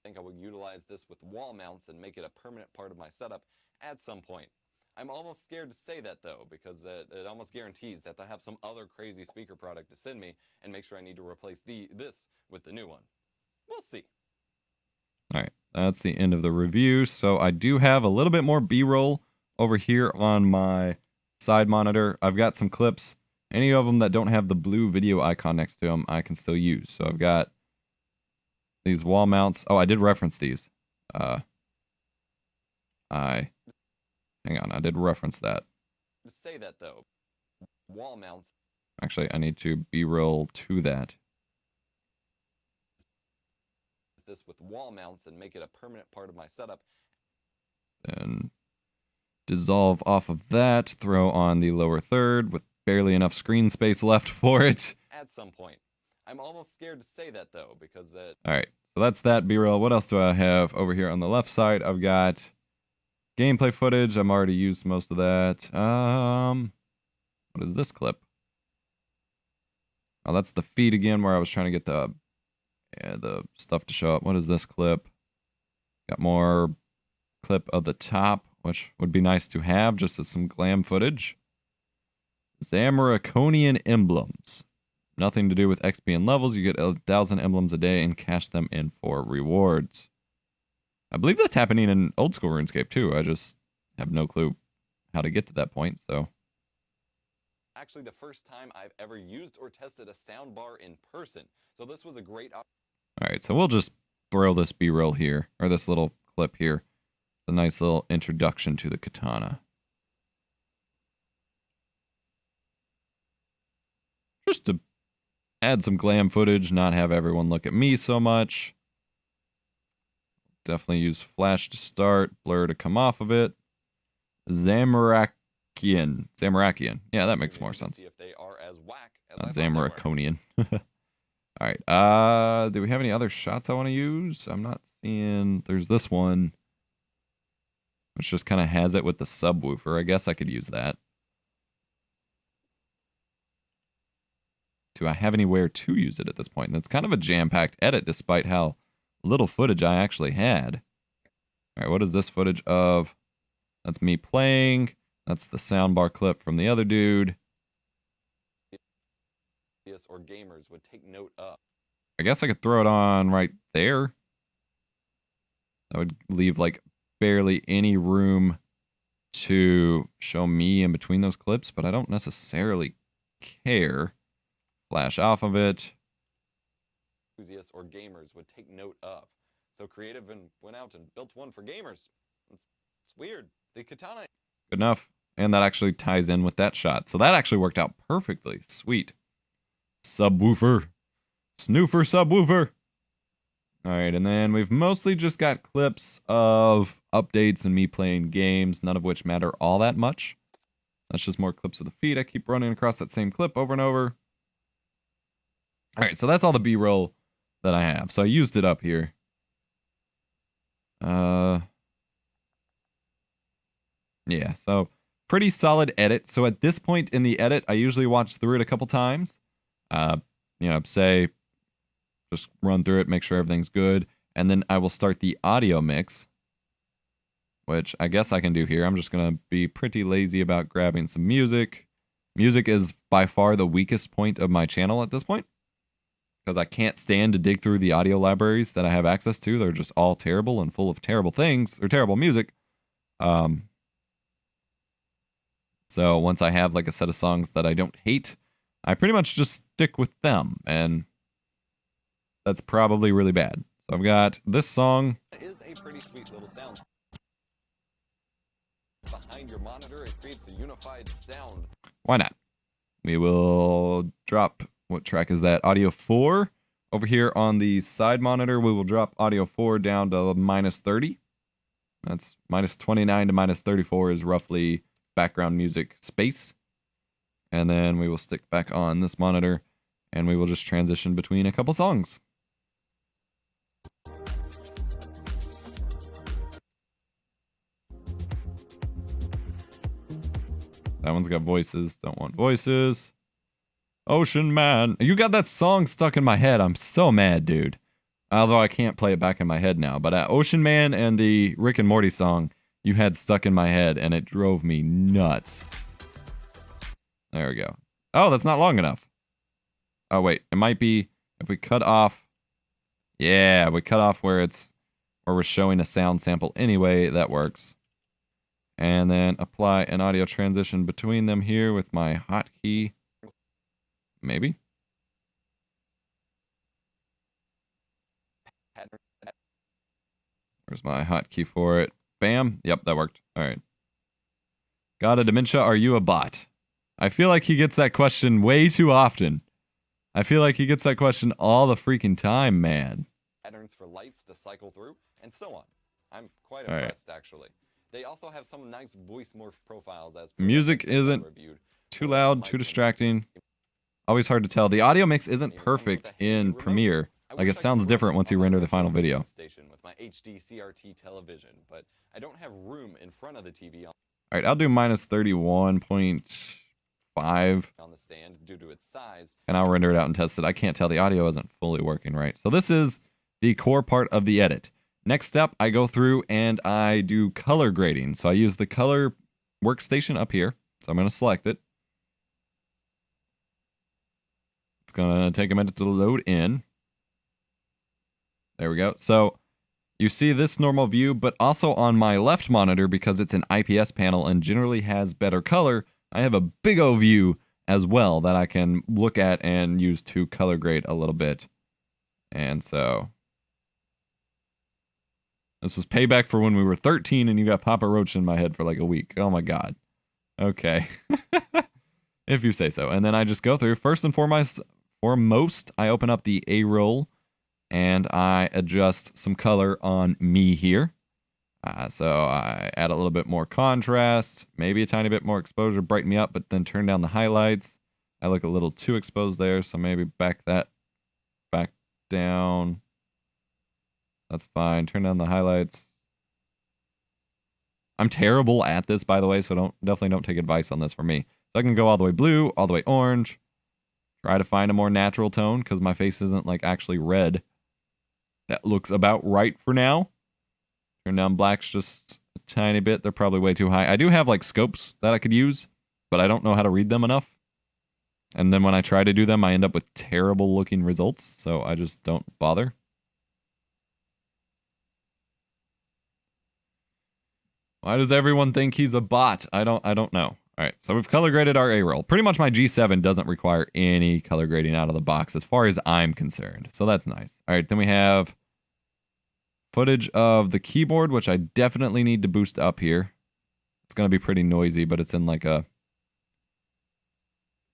I will utilize this with wall mounts and make it a permanent part of my setup at some point. I'm almost scared to say that though, because it almost guarantees that they'll have some other crazy speaker product to send me and make sure I need to replace this with the new one. We'll see. All right, that's the end of the review. So I do have a little bit more B-roll over here on my side monitor. I've got some clips. Any of them that don't have the blue video icon next to them, I can still use. So I've got these wall mounts. Oh, I did reference these. Hang on, I did reference that. To say that though, wall mounts. Actually, I need to B-roll to that. This with wall mounts and make it a permanent part of my setup. Then dissolve off of that, throw on the lower third with barely enough screen space left for it. At some point. I'm almost scared to say that though, because all right, so that's that B-roll. What else do I have over here on the left side? I've got gameplay footage. I'm already used most of that. What is this clip? Oh, that's the feed again where I was trying to get the stuff to show up. What is this clip? Got more clip of the top, which would be nice to have just as some glam footage. Zamaraconian emblems. Nothing to do with XP and levels. You get 1,000 emblems a day and cash them in for rewards. I believe that's happening in old school RuneScape too. I just have no clue how to get to that point, so. Actually the first time I've ever used or tested a soundbar in person. So this was a great opportunity. All right, so we'll just throw this B-roll here, or this little clip here. It's a nice little introduction to the katana. Just to add some glam footage, not have everyone look at me so much. Definitely use flash to start, blur to come off of it. Zamarakian. Yeah, that makes more sense. See if they are as whack as Not I thought they were. Zamaraconian. All right. Do we have any other shots I want to use? I'm not seeing. There's this one, which just kind of has it with the subwoofer. I guess I could use that. Do I have anywhere to use it at this point? And it's kind of a jam-packed edit, despite how little footage I actually had. All right, what is this footage of? That's me playing. That's the soundbar clip from the other dude. Or gamers would take note of. I guess I could throw it on right there. That would leave like barely any room to show me in between those clips, but I don't necessarily care. Flash off of it. Enthusiasts or gamers would take note of. So Creative went out and built one for gamers. It's weird. The katana. Good enough. And that actually ties in with that shot. So that actually worked out perfectly. Sweet. Subwoofer. Snoofer subwoofer. All right, and then we've mostly just got clips of updates and me playing games, none of which matter all that much. That's just more clips of the feed. I keep running across that same clip over and over. All right, so that's all the B-roll that I have. So I used it up here. Yeah, so pretty solid edit. So at this point in the edit, I usually watch through it a couple times. Say, just run through it, make sure everything's good. And then I will start the audio mix, which I guess I can do here. I'm just going to be pretty lazy about grabbing some music. Music is by far the weakest point of my channel at this point. because I can't stand to dig through the audio libraries that I have access to. They're just all terrible and full of terrible things or terrible music. So once I have like a set of songs that I don't hate, I pretty much just stick with them, and that's probably really bad. So I've got this song. It is a pretty sweet little sound. Behind your monitor, it creates a unified sound. Why not? We will drop, what track is that? Audio 4. Over here on the side monitor, we will drop audio 4 down to minus 30. That's minus 29 to minus 34 is roughly background music space. And then we will stick back on this monitor, and we will just transition between a couple songs. That one's got voices. Don't want voices. Ocean Man. You got that song stuck in my head. I'm so mad, dude. Although I can't play it back in my head now. But Ocean Man and the Rick and Morty song you had stuck in my head, and it drove me nuts. There we go. Oh, that's not long enough. Oh, wait. It might be if we cut off. Yeah, we cut off where we're showing a sound sample anyway. That works. And then apply an audio transition between them here with my hotkey. Maybe. Where's my hotkey for it? Bam. Yep, that worked. All right. Got a dementia? Are you a bot? I feel like he gets that question way too often. I feel like he gets that question all the freaking time, man. Patterns for lights to cycle through, and so on. I'm quite impressed, actually. They also have some nice voice morph profiles as music isn't too loud, too distracting. Always hard to tell. The audio mix isn't perfect in Premiere. Like, it sounds different once you render the final video. Station with my HD CRT television, but I don't have room in front of the TV. All right, I'll do minus 31.5 on the stand due to its size, and I'll render it out and test it. I can't tell. The audio isn't fully working right. So this is the core part of the edit. Next step, I go through and I do color grading. So I use the color workstation up here. So I'm going to select it. It's going to take a minute to load in. There we go. So you see this normal view, but also on my left monitor, because it's an IPS panel and generally has better color, I have a big O view as well that I can look at and use to color grade a little bit. And so this was payback for when we were 13 and you got Papa Roach in my head for like a week. Oh my God. Okay. If you say so. And then I just go through. First and foremost, I open up the A-roll and I adjust some color on me here. So I add a little bit more contrast, maybe a tiny bit more exposure, brighten me up, but then turn down the highlights. I look a little too exposed there, so maybe back that back down. That's fine. Turn down the highlights. I'm terrible at this, by the way, so definitely don't take advice on this from me. So I can go all the way blue, all the way orange. Try to find a more natural tone because my face isn't like actually red. That looks about right for now. Turn down blacks just a tiny bit. They're probably way too high. I do have like scopes that I could use, but I don't know how to read them enough. And then when I try to do them, I end up with terrible looking results, so I just don't bother. Why does everyone think he's a bot? I don't know. All right, so we've color graded our A-roll. Pretty much my G7 doesn't require any color grading out of the box as far as I'm concerned, so that's nice. All right, then we have footage of the keyboard, which I definitely need to boost up here. It's going to be pretty noisy, but it's in like a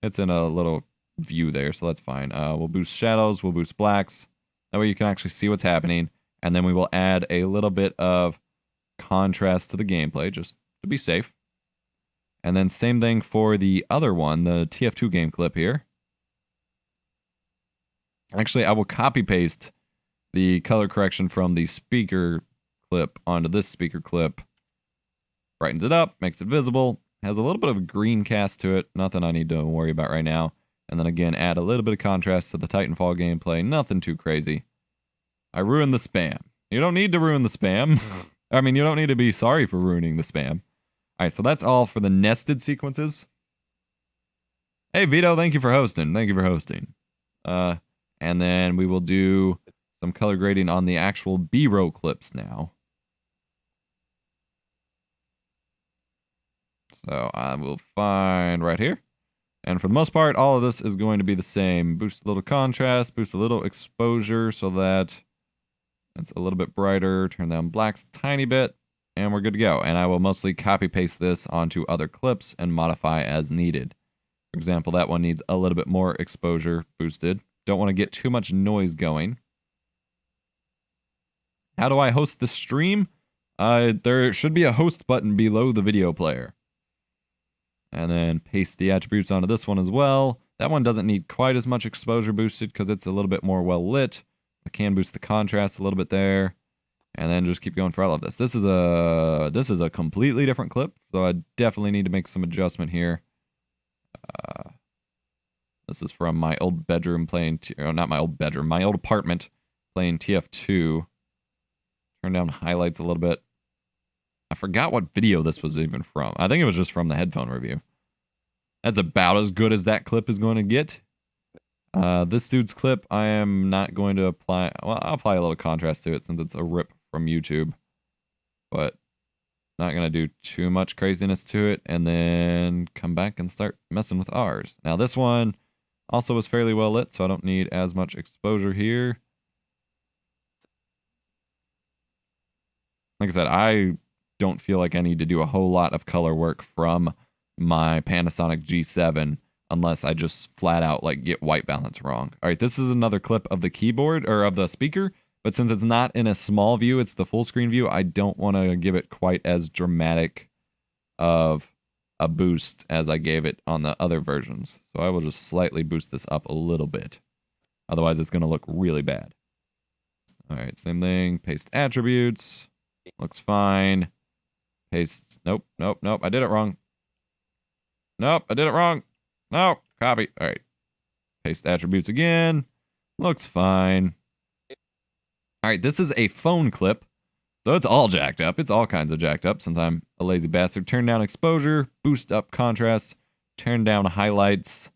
little view there, so that's fine. We'll boost shadows, we'll boost blacks. That way you can actually see what's happening, and then we will add a little bit of contrast to the gameplay, just to be safe. And then same thing for the other one, the TF2 game clip here. Actually, I will copy paste the color correction from the speaker clip onto this speaker clip. Brightens it up, makes it visible, has a little bit of a green cast to it, nothing I need to worry about right now. And then again, add a little bit of contrast to the Titanfall gameplay, nothing too crazy. I ruined the spam. You don't need to ruin the spam. I mean, you don't need to be sorry for ruining the spam. All right, so that's all for the nested sequences. Hey, Vito, thank you for hosting. Thank you for hosting. And then we will do some color grading on the actual B-roll clips now. So I will find right here. And for the most part, all of this is going to be the same. Boost a little contrast, boost a little exposure so that it's a little bit brighter. Turn down blacks a tiny bit, and we're good to go. And I will mostly copy paste this onto other clips and modify as needed. For example, that one needs a little bit more exposure boosted. Don't want to get too much noise going. How do I host the stream? There should be a host button below the video player. And then paste the attributes onto this one as well. That one doesn't need quite as much exposure boosted because it's a little bit more well lit. I can boost the contrast a little bit there. And then just keep going for all of this. This is a completely different clip, so I definitely need to make some adjustment here. This is from my old bedroom playing, not my old bedroom, my old apartment playing TF2. Turn down highlights a little bit. I forgot what video this was even from. I think it was just from the headphone review. That's about as good as that clip is going to get. This dude's clip, I am not going to apply. Well, I'll apply a little contrast to it since it's a rip from YouTube. But not going to do too much craziness to it. And then come back and start messing with ours. Now this one also was fairly well lit, so I don't need as much exposure here. Like I said, I don't feel like I need to do a whole lot of color work from my Panasonic G7 unless I just flat out like get white balance wrong. All right, this is another clip of the keyboard or of the speaker, but since it's not in a small view, it's the full screen view, I don't want to give it quite as dramatic of a boost as I gave it on the other versions. So I will just slightly boost this up a little bit. Otherwise, it's going to look really bad. All right, same thing, paste attributes. Looks fine. Paste. Nope. I did it wrong. Nope, I did it wrong. No, copy. All right. Paste attributes again. Looks fine. All right, this is a phone clip. So it's all jacked up. It's all kinds of jacked up since I'm a lazy bastard. Turn down exposure, boost up contrast, turn down highlights,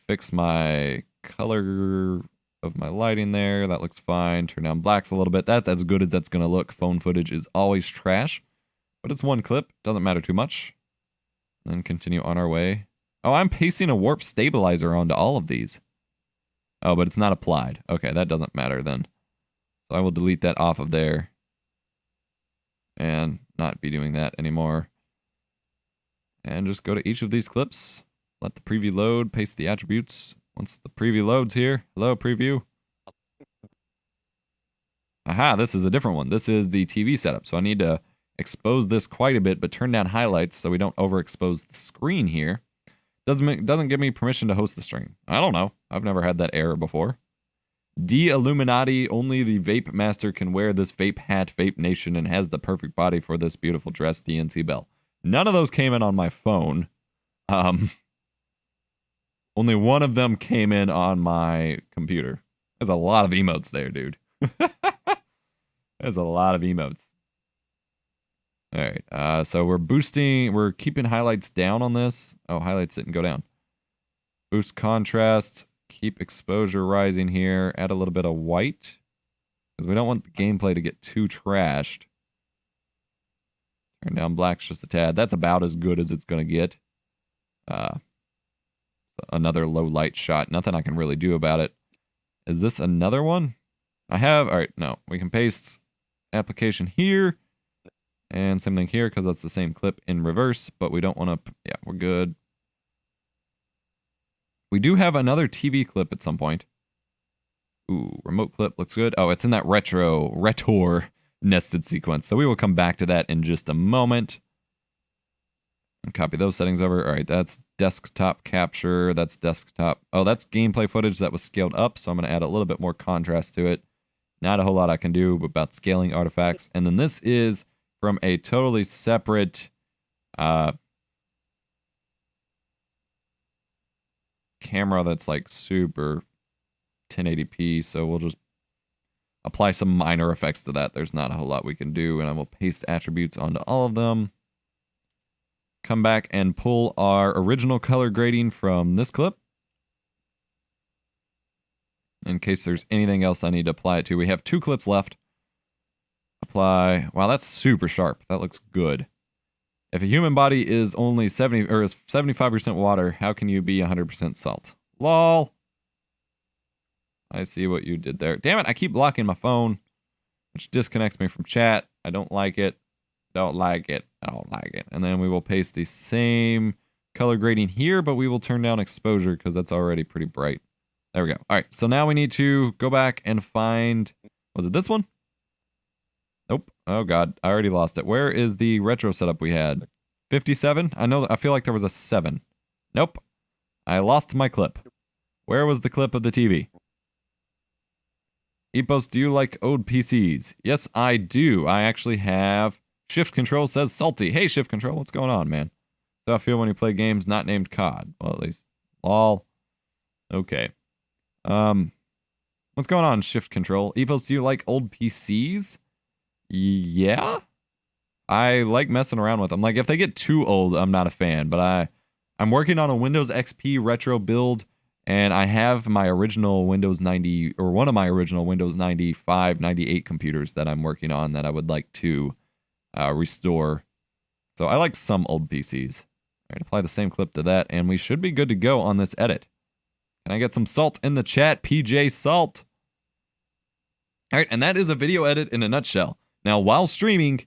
fix my color of my lighting there. That looks fine. Turn down blacks a little bit. That's as good as that's going to look. Phone footage is always trash. But it's one clip. Doesn't matter too much. Then continue on our way. Oh, I'm pasting a warp stabilizer onto all of these. Oh, but it's not applied. Okay, that doesn't matter then. So I will delete that off of there. And not be doing that anymore. And just go to each of these clips. Let the preview load. Paste the attributes. Once the preview loads here. Hello, preview. Aha, this is a different one. This is the TV setup. So I need to expose this quite a bit, but turn down highlights so we don't overexpose the screen here. Doesn't give me permission to host the stream. I don't know. I've never had that error before. De-Illuminati, only the Vape Master can wear this vape hat, Vape Nation, and has the perfect body for this beautiful dress, DNC Bell. None of those came in on my phone. Only one of them came in on my computer. There's a lot of emotes there, dude. There's a lot of emotes. All right, so we're keeping highlights down on this. Oh, highlights didn't go down. Boost contrast, keep exposure rising here, add a little bit of white, because we don't want the gameplay to get too trashed. Turn down blacks just a tad. That's about as good as it's going to get. Another low light shot. Nothing I can really do about it. Is this another one? All right, no. We can paste application here. And same thing here, because that's the same clip in reverse, but we don't want to, yeah, we're good. We do have another TV clip at some point. Ooh, remote clip looks good. Oh, it's in that retro nested sequence. So we will come back to that in just a moment. And copy those settings over. All right, that's desktop capture. That's desktop. Oh, that's gameplay footage that was scaled up. So I'm going to add a little bit more contrast to it. Not a whole lot I can do about scaling artifacts. And then this is from a totally separate camera that's like super 1080p, so we'll just apply some minor effects to that. There's not a whole lot we can do, and I will paste attributes onto all of them. Come back and pull our original color grading from this clip. in case there's anything else I need to apply it to. We have 2 clips left. Apply. Wow, that's super sharp. That looks good. If a human body is only 70 or is 75% water, how can you be 100% salt? Lol. I see what you did there. Damn it, I keep blocking my phone, which disconnects me from chat. I don't like it. Don't like it. I don't like it. And then we will paste the same color grading here, but we will turn down exposure because that's already pretty bright. There we go. All right, so now we need to go back and find, was it this one? Nope. Oh god, I already lost it. Where is the retro setup we had? 57? I feel like there was a 7. Nope. I lost my clip. Where was the clip of the TV? Epos, do you like old PCs? Yes, I do. I actually have Shift Control says salty. Hey, Shift Control, what's going on, man? So I feel when you play games not named COD. Well, at least. Lol. Okay. What's going on, Shift Control? Epos, do you like old PCs? Yeah? I like messing around with them. Like, if they get too old, I'm not a fan. But I'm working on a Windows XP retro build, and I have my original Windows 90, or one of my original Windows 95, 98 computers that I'm working on that I would like to restore. So I like some old PCs. All right, apply the same clip to that, and we should be good to go on this edit. Can I get some salt in the chat? PJ Salt. All right, and that is a video edit in a nutshell. Now, while streaming,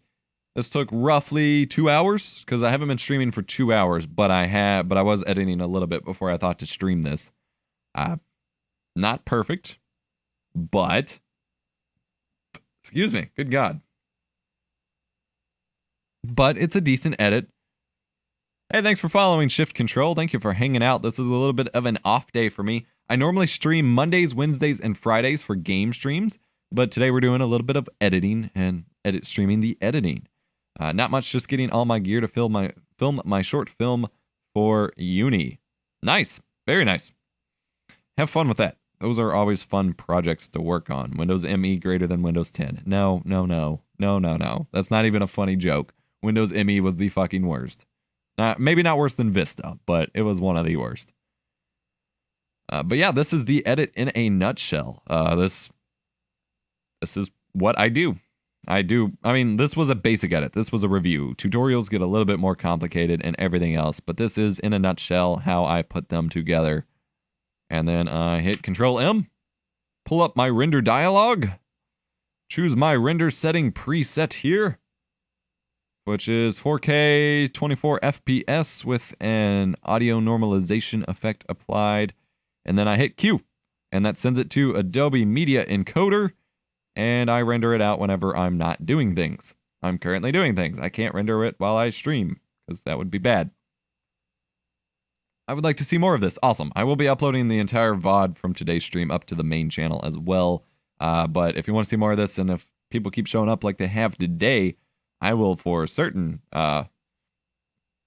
this took roughly 2 hours, because I haven't been streaming for 2 hours, but I was editing a little bit before I thought to stream this. Not perfect, but, excuse me, good God. But it's a decent edit. Hey, thanks for following, Shift Control. Thank you for hanging out. This is a little bit of an off day for me. I normally stream Mondays, Wednesdays, and Fridays for game streams, but today we're doing a little bit of editing and streaming the editing. Not much, just getting all my gear to film my short film for uni. Nice, very nice. Have fun with that. Those are always fun projects to work on. Windows ME greater than Windows 10. No. That's not even a funny joke. Windows ME was the fucking worst. Maybe not worse than Vista, but it was one of the worst. But yeah, this is the edit in a nutshell. This is what I do. I mean, this was a basic edit. This was a review. Tutorials get a little bit more complicated and everything else, but this is, in a nutshell, how I put them together. And then I hit Control M, pull up my render dialog, choose my render setting preset here, which is 4K 24 FPS with an audio normalization effect applied. And then I hit Q, and that sends it to Adobe Media Encoder, and I render it out whenever I'm not doing things. I'm currently doing things. I can't render it while I stream, because that would be bad. I would like to see more of this. Awesome. I will be uploading the entire VOD from today's stream up to the main channel as well. But if you want to see more of this, and if people keep showing up like they have today, I will for certain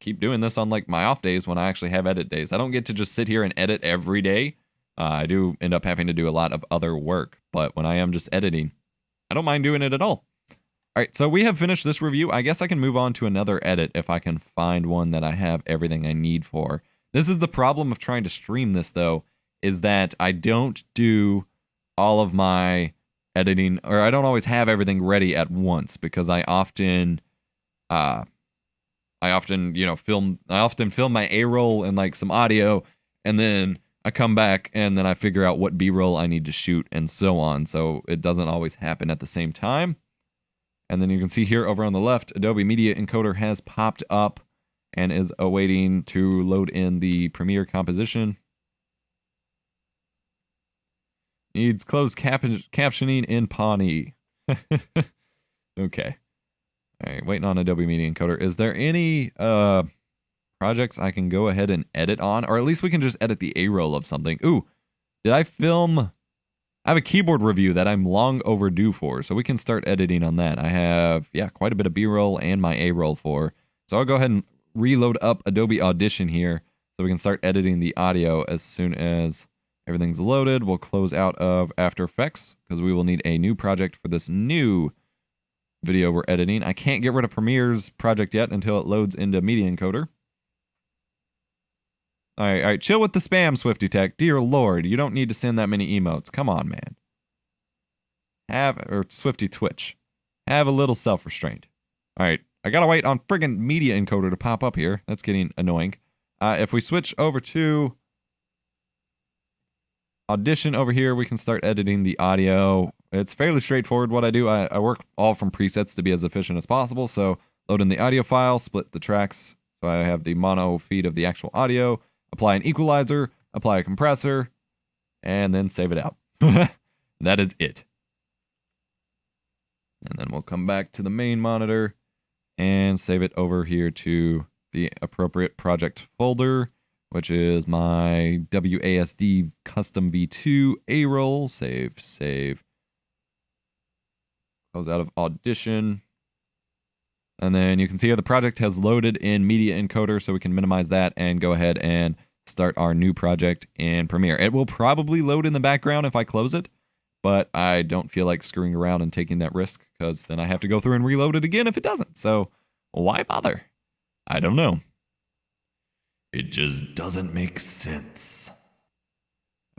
keep doing this on like my off days when I actually have edit days. I don't get to just sit here and edit every day. I do end up having to do a lot of other work, but when I am just editing, I don't mind doing it at all. All right, so we have finished this review. I guess I can move on to another edit if I can find one that I have everything I need for. This is the problem of trying to stream this, though, is that I don't do all of my editing, or I don't always have everything ready at once, because I often film my A-roll and like some audio, and then I come back and then I figure out what B-roll I need to shoot and so on. So it doesn't always happen at the same time. And then you can see here over on the left, Adobe Media Encoder has popped up and is awaiting to load in the Premiere composition. Needs closed captioning in Pawnee. Okay. All right, waiting on Adobe Media Encoder. Is there any projects I can go ahead and edit on? Or at least we can just edit the A-roll of something. Ooh, did I film? I have a keyboard review that I'm long overdue for, so we can start editing on that. I have, quite a bit of B-roll and my A-roll for. So I'll go ahead and reload up Adobe Audition here so we can start editing the audio as soon as everything's loaded. We'll close out of After Effects because we will need a new project for this new video we're editing. I can't get rid of Premiere's project yet until it loads into Media Encoder. All right, chill with the spam, Swifty Tech. Dear Lord, you don't need to send that many emotes. Come on, man. Or Swifty Twitch. Have a little self-restraint. All right, I gotta wait on friggin' media encoder to pop up here. That's getting annoying. If we switch over to Audition over here, we can start editing the audio. It's fairly straightforward what I do. I work all from presets to be as efficient as possible. So load in the audio file, split the tracks. So I have the mono feed of the actual audio, apply an equalizer, apply a compressor, and then save it out. That is it. And then we'll come back to the main monitor and save it over here to the appropriate project folder, which is my WASD custom v2 A-roll. Save. Close out of Audition. And then you can see here the project has loaded in Media Encoder, so we can minimize that and go ahead and start our new project in Premiere. It will probably load in the background if I close it, but I don't feel like screwing around and taking that risk, because then I have to go through and reload it again if it doesn't. So why bother? I don't know. It just doesn't make sense.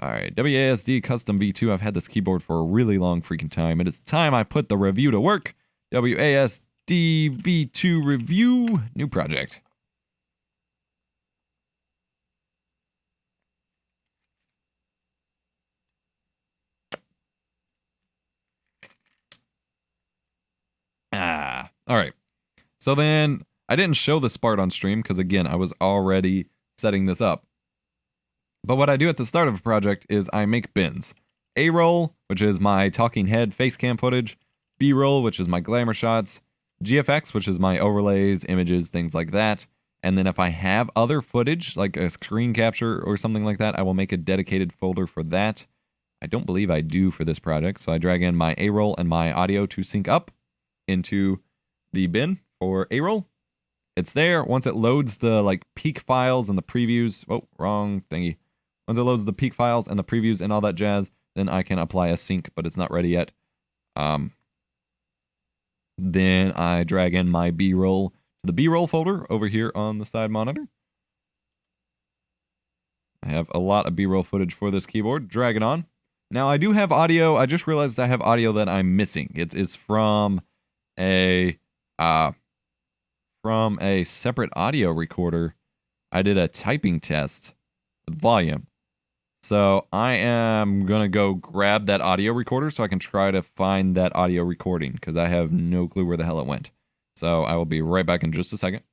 All right, WASD Custom V2. I've had this keyboard for a really long freaking time. It is time I put the review to work. WASD V2 review, new project. All right. So then I didn't show this part on stream because, again, I was already setting this up. But what I do at the start of a project is I make bins. A-roll, which is my talking head face cam footage. B-roll, which is my glamour shots. GFX, which is my overlays, images, things like that. And then if I have other footage, like a screen capture or something like that, I will make a dedicated folder for that. I don't believe I do for this project, so I drag in my A-roll and my audio to sync up into the bin for A-roll. It's there. Once it loads the peak files and the previews. Oh, wrong thingy. Once it loads the peak files and the previews and all that jazz, then I can apply a sync, but it's not ready yet. Then I drag in my B-roll to the B-roll folder over here on the side monitor. I have a lot of B-roll footage for this keyboard. Drag it on. Now I do have audio. I just realized I have audio that I'm missing. It's from a separate audio recorder. I did a typing test with volume. So I am going to go grab that audio recorder so I can try to find that audio recording, because I have no clue where the hell it went. So I will be right back in just a second.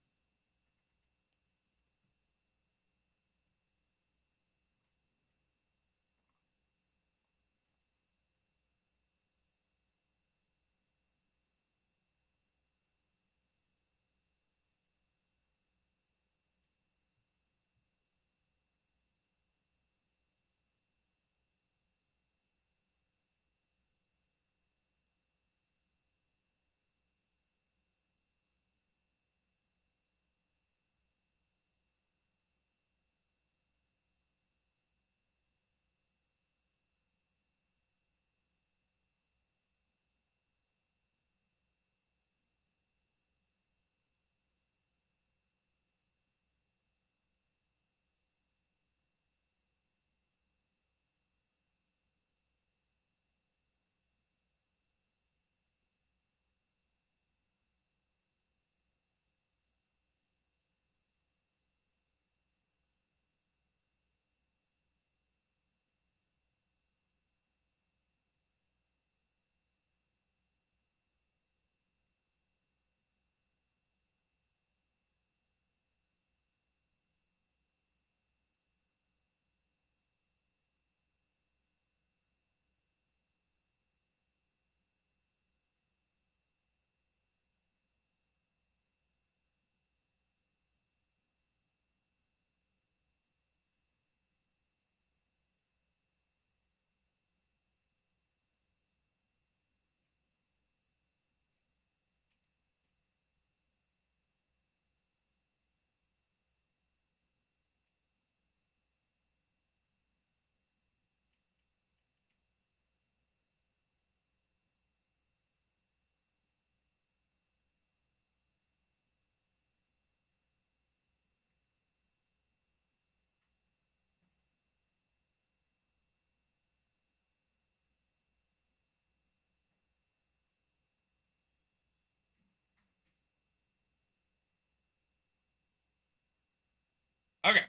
Okay.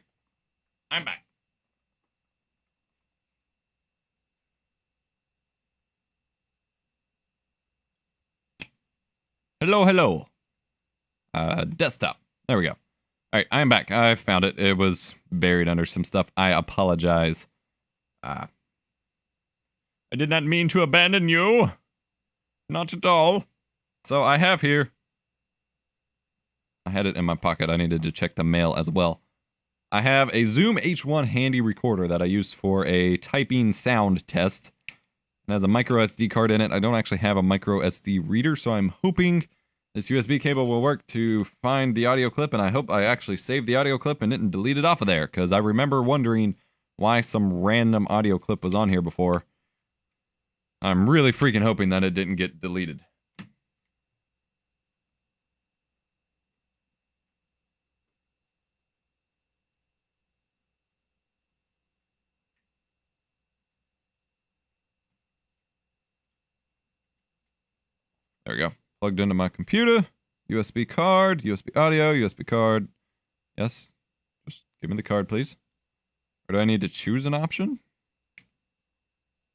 I'm back. Hello, hello. Desktop. There we go. All right, I'm back. I found it. It was buried under some stuff. I apologize. I did not mean to abandon you. Not at all. So I have here. I had it in my pocket. I needed to check the mail as well. I have a Zoom H1 handy recorder that I used for a typing sound test. It has a micro SD card in it. I don't actually have a micro SD reader, so I'm hoping this USB cable will work to find the audio clip, and I hope I actually saved the audio clip and didn't delete it off of there, because I remember wondering why some random audio clip was on here before. I'm really freaking hoping that it didn't get deleted. There we go. Plugged into my computer. USB card, USB audio, USB card. Yes. Just give me the card, please. Or do I need to choose an option?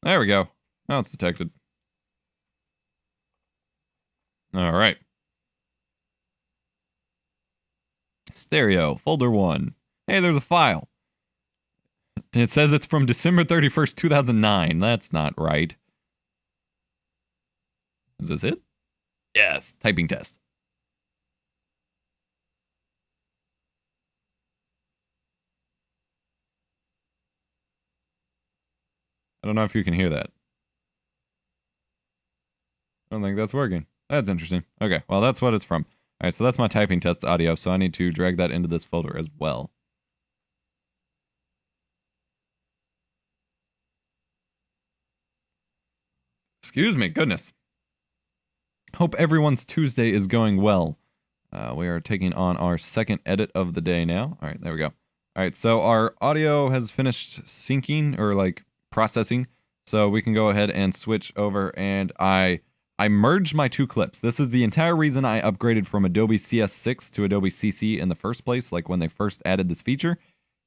There we go. Now it's detected. All right. Stereo, folder 1. Hey, there's a file. It says it's from December 31st, 2009. That's not right. Is this it? Yes, typing test. I don't know if you can hear that. I don't think that's working. That's interesting. Okay, well, that's what it's from. All right, so that's my typing test audio, so I need to drag that into this folder as well. Excuse me, goodness. Hope everyone's Tuesday is going well. We are taking on our second edit of the day now. All right, there we go. All right, so our audio has finished syncing, or like processing, so we can go ahead and switch over, and I merged my two clips. This is the entire reason I upgraded from Adobe CS6 to Adobe CC in the first place, like when they first added this feature.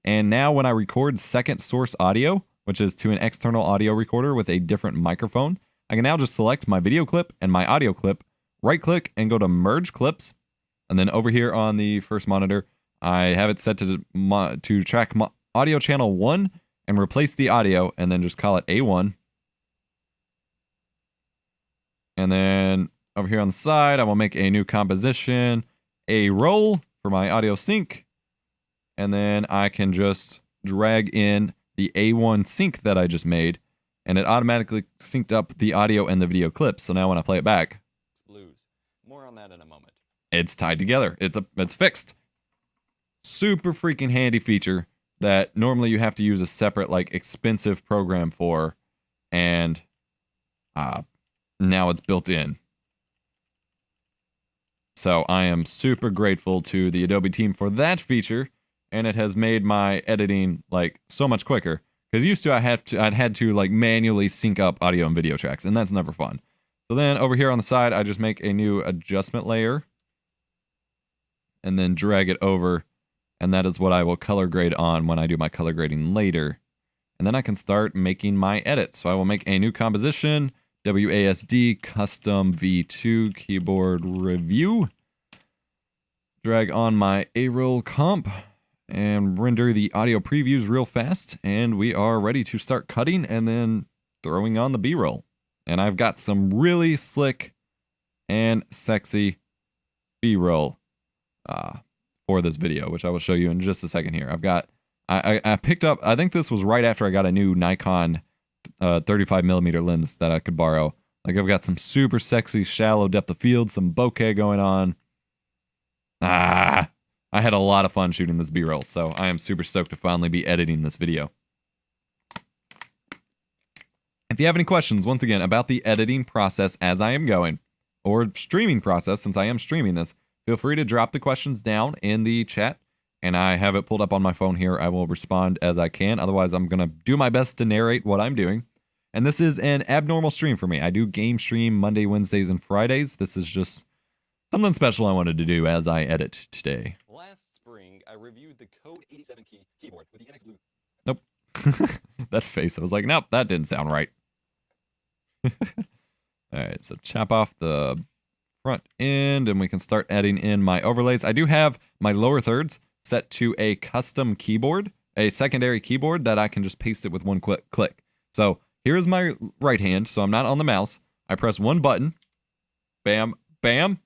And now when I record second source audio, which is to an external audio recorder with a different microphone, I can now just select my video clip and my audio clip, right click and go to merge clips. And then over here on the first monitor, I have it set to track audio channel 1 and replace the audio, and then just call it A1. And then over here on the side, I will make a new composition, a roll for my audio sync. And then I can just drag in the A1 sync that I just made, and it automatically synced up the audio and the video clips. So now when I play it back, It's blues. More on that in a moment. it's tied together. It's fixed. Super freaking handy feature that normally you have to use a separate, like, expensive program for, and now it's built in. So I am super grateful to the Adobe team for that feature, and it has made my editing like so much quicker. Because used to I'd had to like manually sync up audio and video tracks, and that's never fun. So then over here on the side, I just make a new adjustment layer, and then drag it over, and that is what I will color grade on when I do my color grading later. And then I can start making my edits. So I will make a new composition, WASD custom V2 keyboard review. Drag on my A-roll comp and render the audio previews real fast, and we are ready to start cutting and then throwing on the B-roll. And I've got some really slick and sexy B-roll for this video, which I will show you in just a second here. I picked up, I think this was right after I got a new Nikon 35mm lens that I could borrow. Like, I've got some super sexy shallow depth of field, some bokeh going on. I had a lot of fun shooting this B-roll, so I am super stoked to finally be editing this video. If you have any questions, once again, about the editing process as I am going, or streaming process since I am streaming this, feel free to drop the questions down in the chat, and I have it pulled up on my phone here. I will respond as I can. Otherwise, I'm going to do my best to narrate what I'm doing. And this is an abnormal stream for me. I do game stream Monday, Wednesdays, and Fridays. This is just something special I wanted to do as I edit today. Last spring, I reviewed the Code 87 keyboard with the MX Blue. Nope. That face. I was like, nope, that didn't sound right. Alright, so chop off the front end and we can start adding in my overlays. I do have my lower thirds set to a custom keyboard, a secondary keyboard that I can just paste it with one click. So here's my right hand, so I'm not on the mouse. I press one button, bam, bam,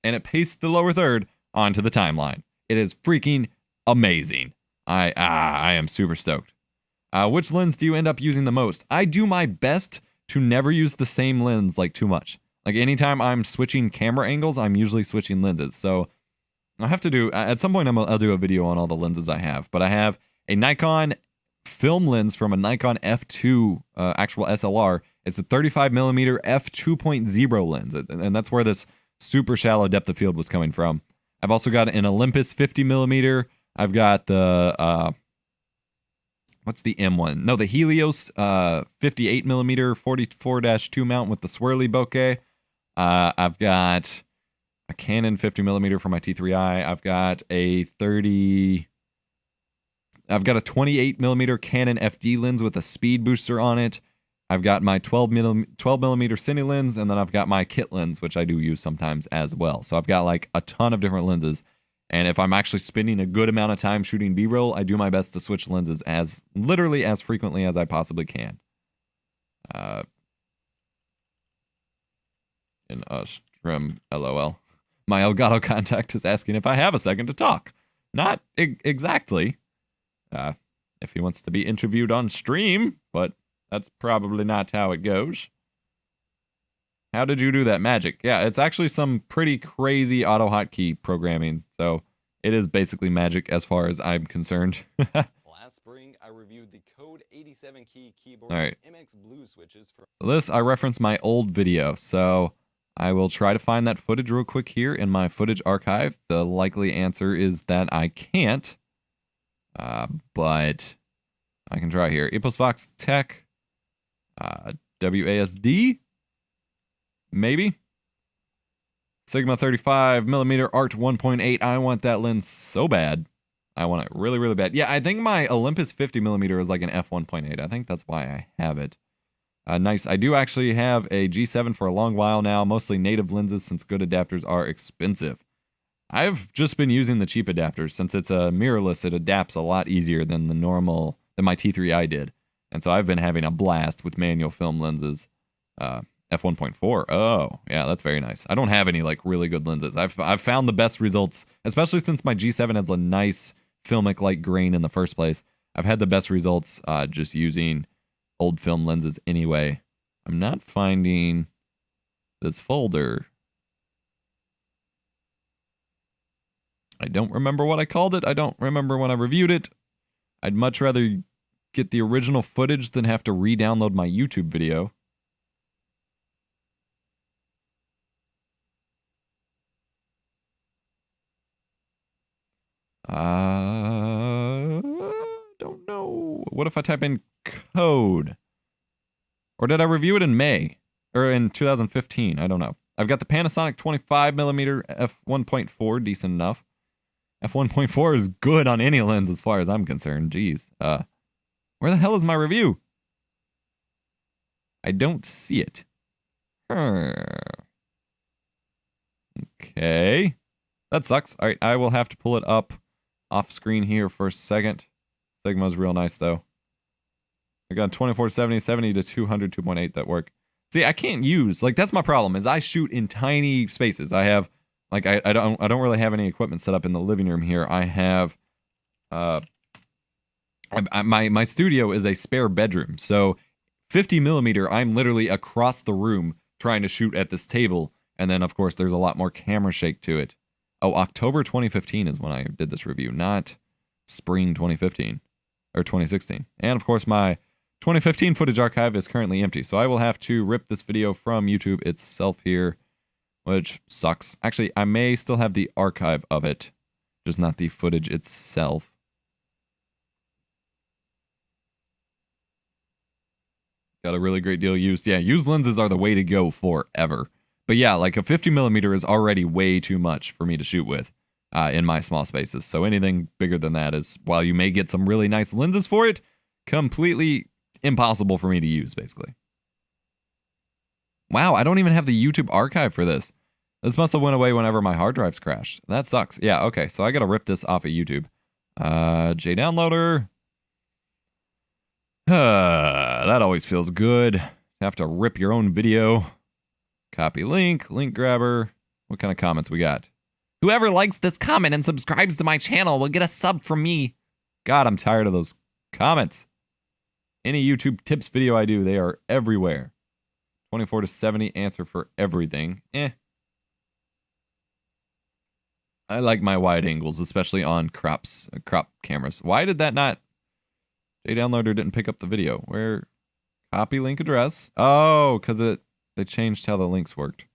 and it pastes the lower third onto the timeline. It is freaking amazing. I am super stoked. Which lens do you end up using the most? I do my best to never use the same lens like too much. Like anytime I'm switching camera angles, I'm usually switching lenses. So I'll have to do, at some point I'll do a video on all the lenses I have. But I have a Nikon film lens from a Nikon f2 actual SLR. It's a 35mm f2.0 lens. And that's where this super shallow depth of field was coming from. I've also got an Olympus 50mm. I've got the, what's the M1? No, the Helios 58mm 44-2 mount with the swirly bokeh. I've got a Canon 50mm for my T3i. I've got a 28mm Canon FD lens with a speed booster on it. I've got my 12mm cine lens, and then I've got my kit lens, which I do use sometimes as well. So I've got like a ton of different lenses. And if I'm actually spending a good amount of time shooting B-roll, I do my best to switch lenses literally as frequently as I possibly can. In a stream, LOL. My Elgato contact is asking if I have a second to talk. Not exactly. If he wants to be interviewed on stream, but that's probably not how it goes. How did you do that magic? Yeah, it's actually some pretty crazy auto hotkey programming. So it is basically magic as far as I'm concerned. Last spring, I reviewed the Code 87 keyboard All right. with MX Blue switches for. So this, I referenced my old video. So I will try to find that footage real quick here in my footage archive. The likely answer is that I can't. But I can try here. EposVox Tech. WASD. Maybe. Sigma 35mm Art 1.8. I want that lens so bad. I want it really, really bad. Yeah, I think my Olympus 50mm is like an f1.8. I think that's why I have it. Nice. I do actually have a G7 for a long while now, mostly native lenses since good adapters are expensive. I've just been using the cheap adapters. Since it's a mirrorless, it adapts a lot easier than than my T3i did. And so I've been having a blast with manual film lenses. F1.4. Oh, yeah, that's very nice. I don't have any like really good lenses. I've found the best results, especially since my G7 has a nice filmic light grain in the first place. I've had the best results just using old film lenses anyway. I'm not finding this folder. I don't remember what I called it. I don't remember when I reviewed it. I'd much rather get the original footage than have to re-download my YouTube video. Don't know. What if I type in code? Or did I review it in May? Or in 2015? I don't know. I've got the Panasonic 25mm f1.4, decent enough. F1.4 is good on any lens as far as I'm concerned. Jeez. Where the hell is my review? I don't see it. Okay. That sucks. All right, I will have to pull it up off screen here for a second. Sigma's real nice, though. I got 2470, 70 to 200, 2.8 that work. See, I can't use, like, that's my problem, is I shoot in tiny spaces. I have, like, I don't really have any equipment set up in the living room here. I have, my studio is a spare bedroom, so 50mm, I'm literally across the room trying to shoot at this table, and then, of course, there's a lot more camera shake to it. Oh, October 2015 is when I did this review, not spring 2015, or 2016. And, of course, my 2015 footage archive is currently empty, so I will have to rip this video from YouTube itself here, which sucks. Actually, I may still have the archive of it, just not the footage itself. Got a really great deal used. Yeah, used lenses are the way to go forever. But yeah, like a 50mm is already way too much for me to shoot with. in my small spaces. So anything bigger than that is, while you may get some really nice lenses for it, completely impossible for me to use, basically. Wow, I don't even have the YouTube archive for this. This must have went away whenever my hard drives crashed. That sucks. Yeah, okay, so I gotta rip this off of YouTube. JDownloader. That always feels good. Have to rip your own video. Copy link, link grabber. What kind of comments we got? Whoever likes this comment and subscribes to my channel will get a sub from me. God, I'm tired of those comments. Any YouTube tips video I do, they are everywhere. 24 to 70 answer for everything. I like my wide angles, especially on crop cameras. Why did that not? JDownloader didn't pick up the video. Where? Copy link address. Oh, because they changed how the links worked.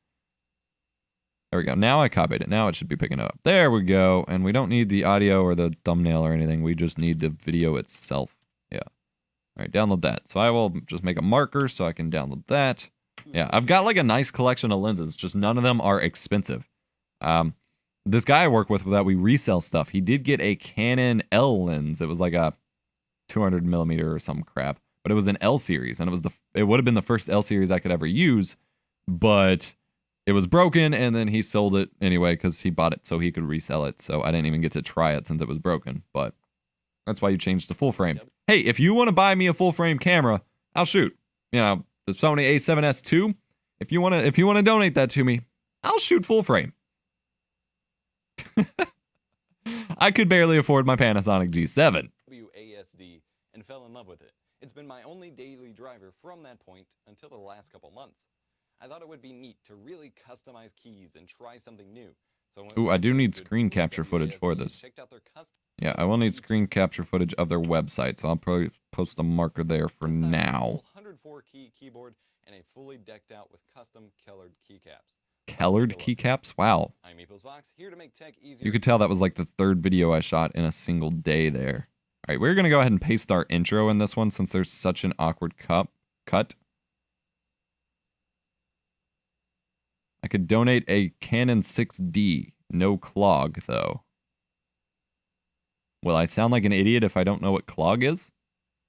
There we go. Now I copied it. Now it should be picking it up. There we go. And we don't need the audio or the thumbnail or anything. We just need the video itself. Yeah. All right, download that. So I will just make a marker so I can download that. Yeah, I've got like a nice collection of lenses. Just none of them are expensive. This guy I work with that we resell stuff, he did get a Canon L lens. It was like a 200 millimeter or some crap, but it was an L series, and it would have been the first L series I could ever use, but it was broken, and then he sold it anyway because he bought it so he could resell it. So I didn't even get to try it since it was broken, but that's why you changed to full frame. Hey, if you want to buy me a full frame camera, I'll shoot. You know, the Sony A7S II. If you want to donate that to me, I'll shoot full frame. I could barely afford my Panasonic G7. WASD and fell in love with it. It's been my only daily driver from that point until the last couple months. I thought it would be neat to really customize keys and try something new. So ooh, I do need screen capture footage for this. Yeah, I will need screen capture footage of their website, so I'll probably post a marker there for now. 104 key keyboard and a fully decked out with custom colored keycaps. Colored keycaps? Wow. I'm EposVox, here to make tech easier. You could tell that was like the third video I shot in a single day there. All right, we're going to go ahead and paste our intro in this one since there's such an awkward cut. I could donate a Canon 6D. No clog, though. Will I sound like an idiot if I don't know what clog is?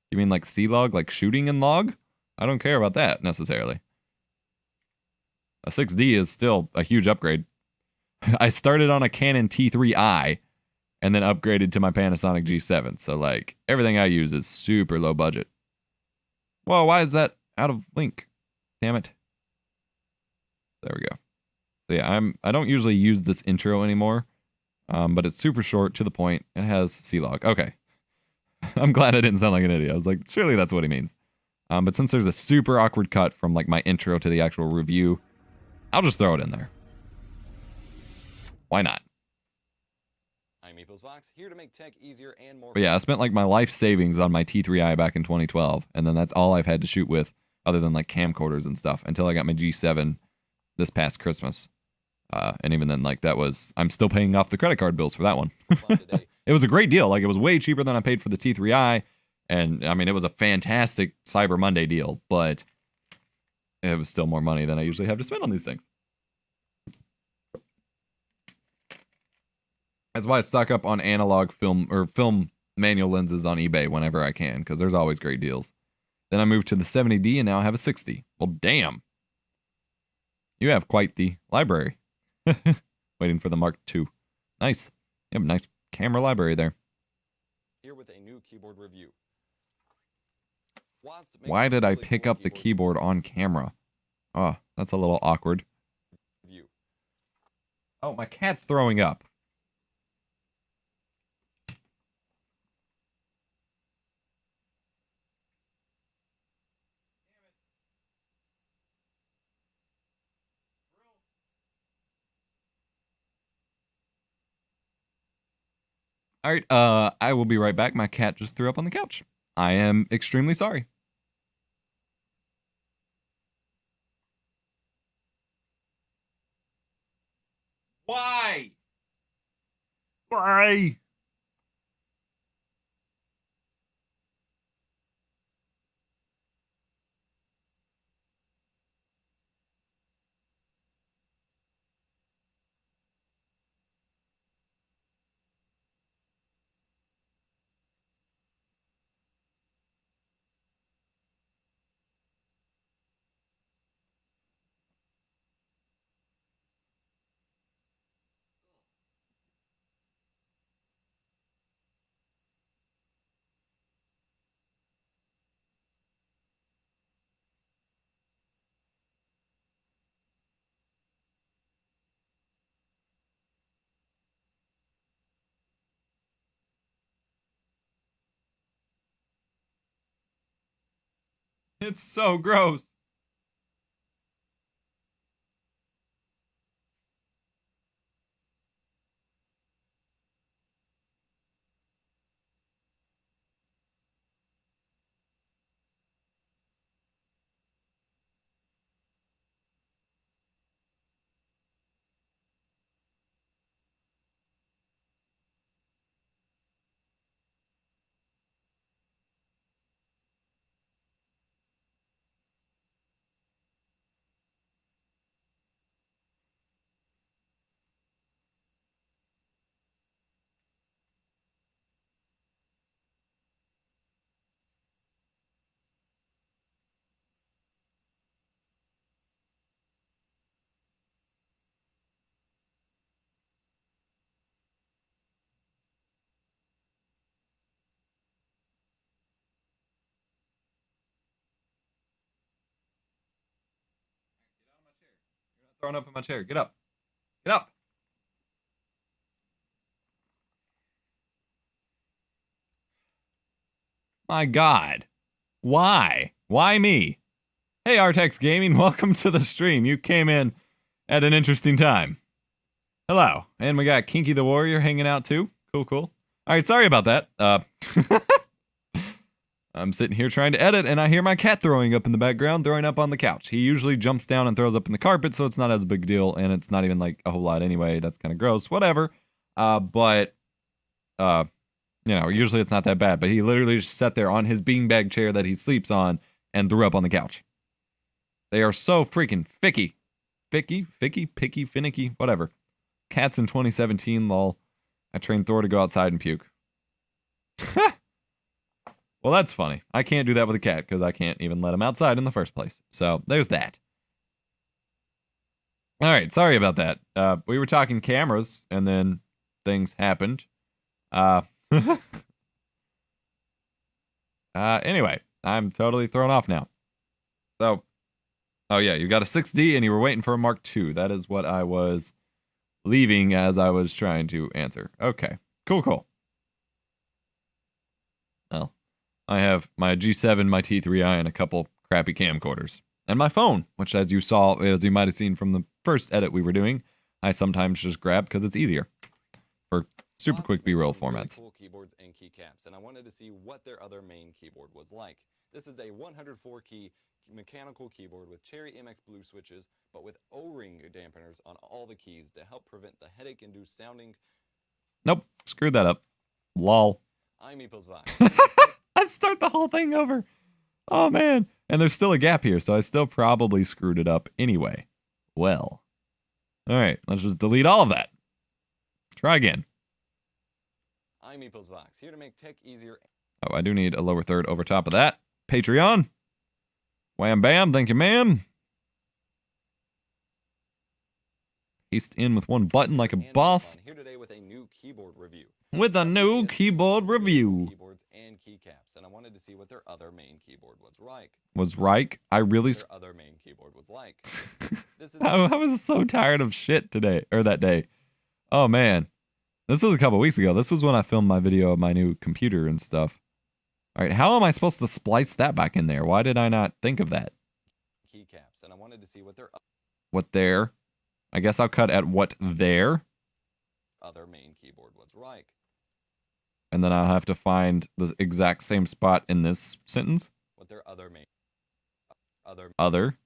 You mean like C-log, like shooting in log? I don't care about that, necessarily. A 6D is still a huge upgrade. I started on a Canon T3i and then upgraded to my Panasonic G7. So, like, everything I use is super low budget. Whoa, why is that out of link? Damn it. There we go. So yeah, I don't usually use this intro anymore, but it's super short, to the point. It has C-log. Okay. I'm glad I didn't sound like an idiot. I was like, surely that's what he means. But since there's a super awkward cut from like my intro to the actual review, I'll just throw it in there. Why not? I'm EposVox, here to make tech easier and more. But yeah, I spent like my life savings on my T3i back in 2012, and then that's all I've had to shoot with, other than like camcorders and stuff, until I got my G7 this past Christmas. And even then, like, that was, I'm still paying off the credit card bills for that one. It was a great deal. Like, it was way cheaper than I paid for the T3i. And I mean, it was a fantastic Cyber Monday deal, but it was still more money than I usually have to spend on these things. That's why I stock up on analog film or film manual lenses on eBay whenever I can, because there's always great deals. Then I moved to the 70D and now I have a 60. Well, damn. You have quite the library. Waiting for the Mark II. Nice. You have a nice camera library there. Here with a new keyboard review. Why did I pick up the keyboard on camera? Oh, that's a little awkward. Oh, my cat's throwing up. All right, I will be right back. My cat just threw up on the couch. I am extremely sorry. Why? Why? It's so gross. Throwing up in my chair. Get up. Get up. My God. Why? Why me? Hey, Artex Gaming, welcome to the stream. You came in at an interesting time. Hello. And we got Kinky the Warrior hanging out too. Cool, cool. All right, sorry about that. I'm sitting here trying to edit, and I hear my cat throwing up in the background, throwing up on the couch. He usually jumps down and throws up in the carpet, so it's not as big a deal, and it's not even like a whole lot anyway. That's kind of gross. Whatever. But you know, usually it's not that bad. But he literally just sat there on his beanbag chair that he sleeps on and threw up on the couch. They are so freaking ficky. Ficky, picky, finicky, whatever. Cats in 2017, lol. I trained Thor to go outside and puke. Well, that's funny. I can't do that with a cat because I can't even let him outside in the first place. So there's that. All right, sorry about that. We were talking cameras, and then things happened. Anyway, I'm totally thrown off now. So, oh yeah, you got a 6D, and you were waiting for a Mark II. That is what I was leaving as I was trying to answer. Okay, cool. Well, I have my G7, my T3i, and a couple crappy camcorders. And my phone, which as you saw, as you might have seen from the first edit we were doing, I sometimes just grab because it's easier for super quick B-roll formats. Really cool keyboards and keycaps, and I wanted to see what their other main keyboard was like. This is a 104-key mechanical keyboard with Cherry MX Blue switches, but with O-ring dampeners on all the keys to help prevent the headache-induced sounding. Nope, screwed that up. Lol. I'm EposVox. Let's start the whole thing over. Oh, man. And there's still a gap here, so I still probably screwed it up anyway. Well. All right, let's just delete all of that. Try again. I'm EposVox, here to make tech easier. Oh, I do need a lower third over top of that. Patreon. Wham bam, thank you, ma'am. Paste in with one button like a boss. Here today with a new keyboard review. With a new keyboard review. Keyboards and keycaps, and I wanted to see what their other main keyboard was like. Was Reich? I really. Their other main keyboard was like. This is. I was so tired of shit today, or that day. Oh man, this was a couple weeks ago. This was when I filmed my video of my new computer and stuff. All right, how am I supposed to splice that back in there? Why did I not think of that? Keycaps, and I wanted to see what their. What there? I guess I'll cut at what there. Other main keyboard was like. And then I'll have to find the exact same spot in this sentence. What their other main. Other.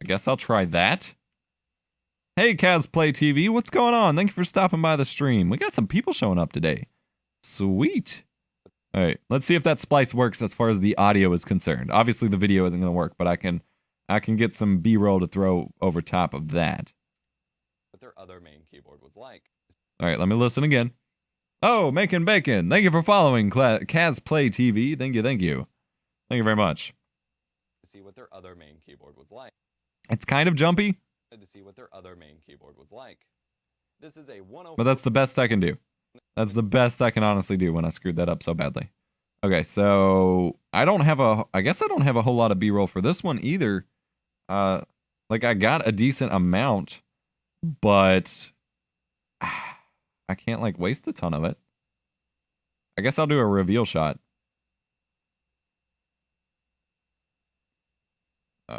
I guess I'll try that. Hey, Kazplay TV, what's going on? Thank you for stopping by the stream. We got some people showing up today. Sweet. All right, let's see if that splice works as far as the audio is concerned. Obviously, the video isn't going to work, but I can get some B-roll to throw over top of that. What their other main keyboard was like. All right, let me listen again. Oh, Making Bacon. Thank you for following Kazplay TV. Thank you. Thank you very much. To see what their other main keyboard was like. It's kind of jumpy. To see what their other main keyboard was like. This is a 104. But that's the best I can do. That's the best I can honestly do when I screwed that up so badly. Okay, so I guess I don't have a whole lot of B-roll for this one either. Like I got a decent amount, but I can't like waste a ton of it. I guess I'll do a reveal shot.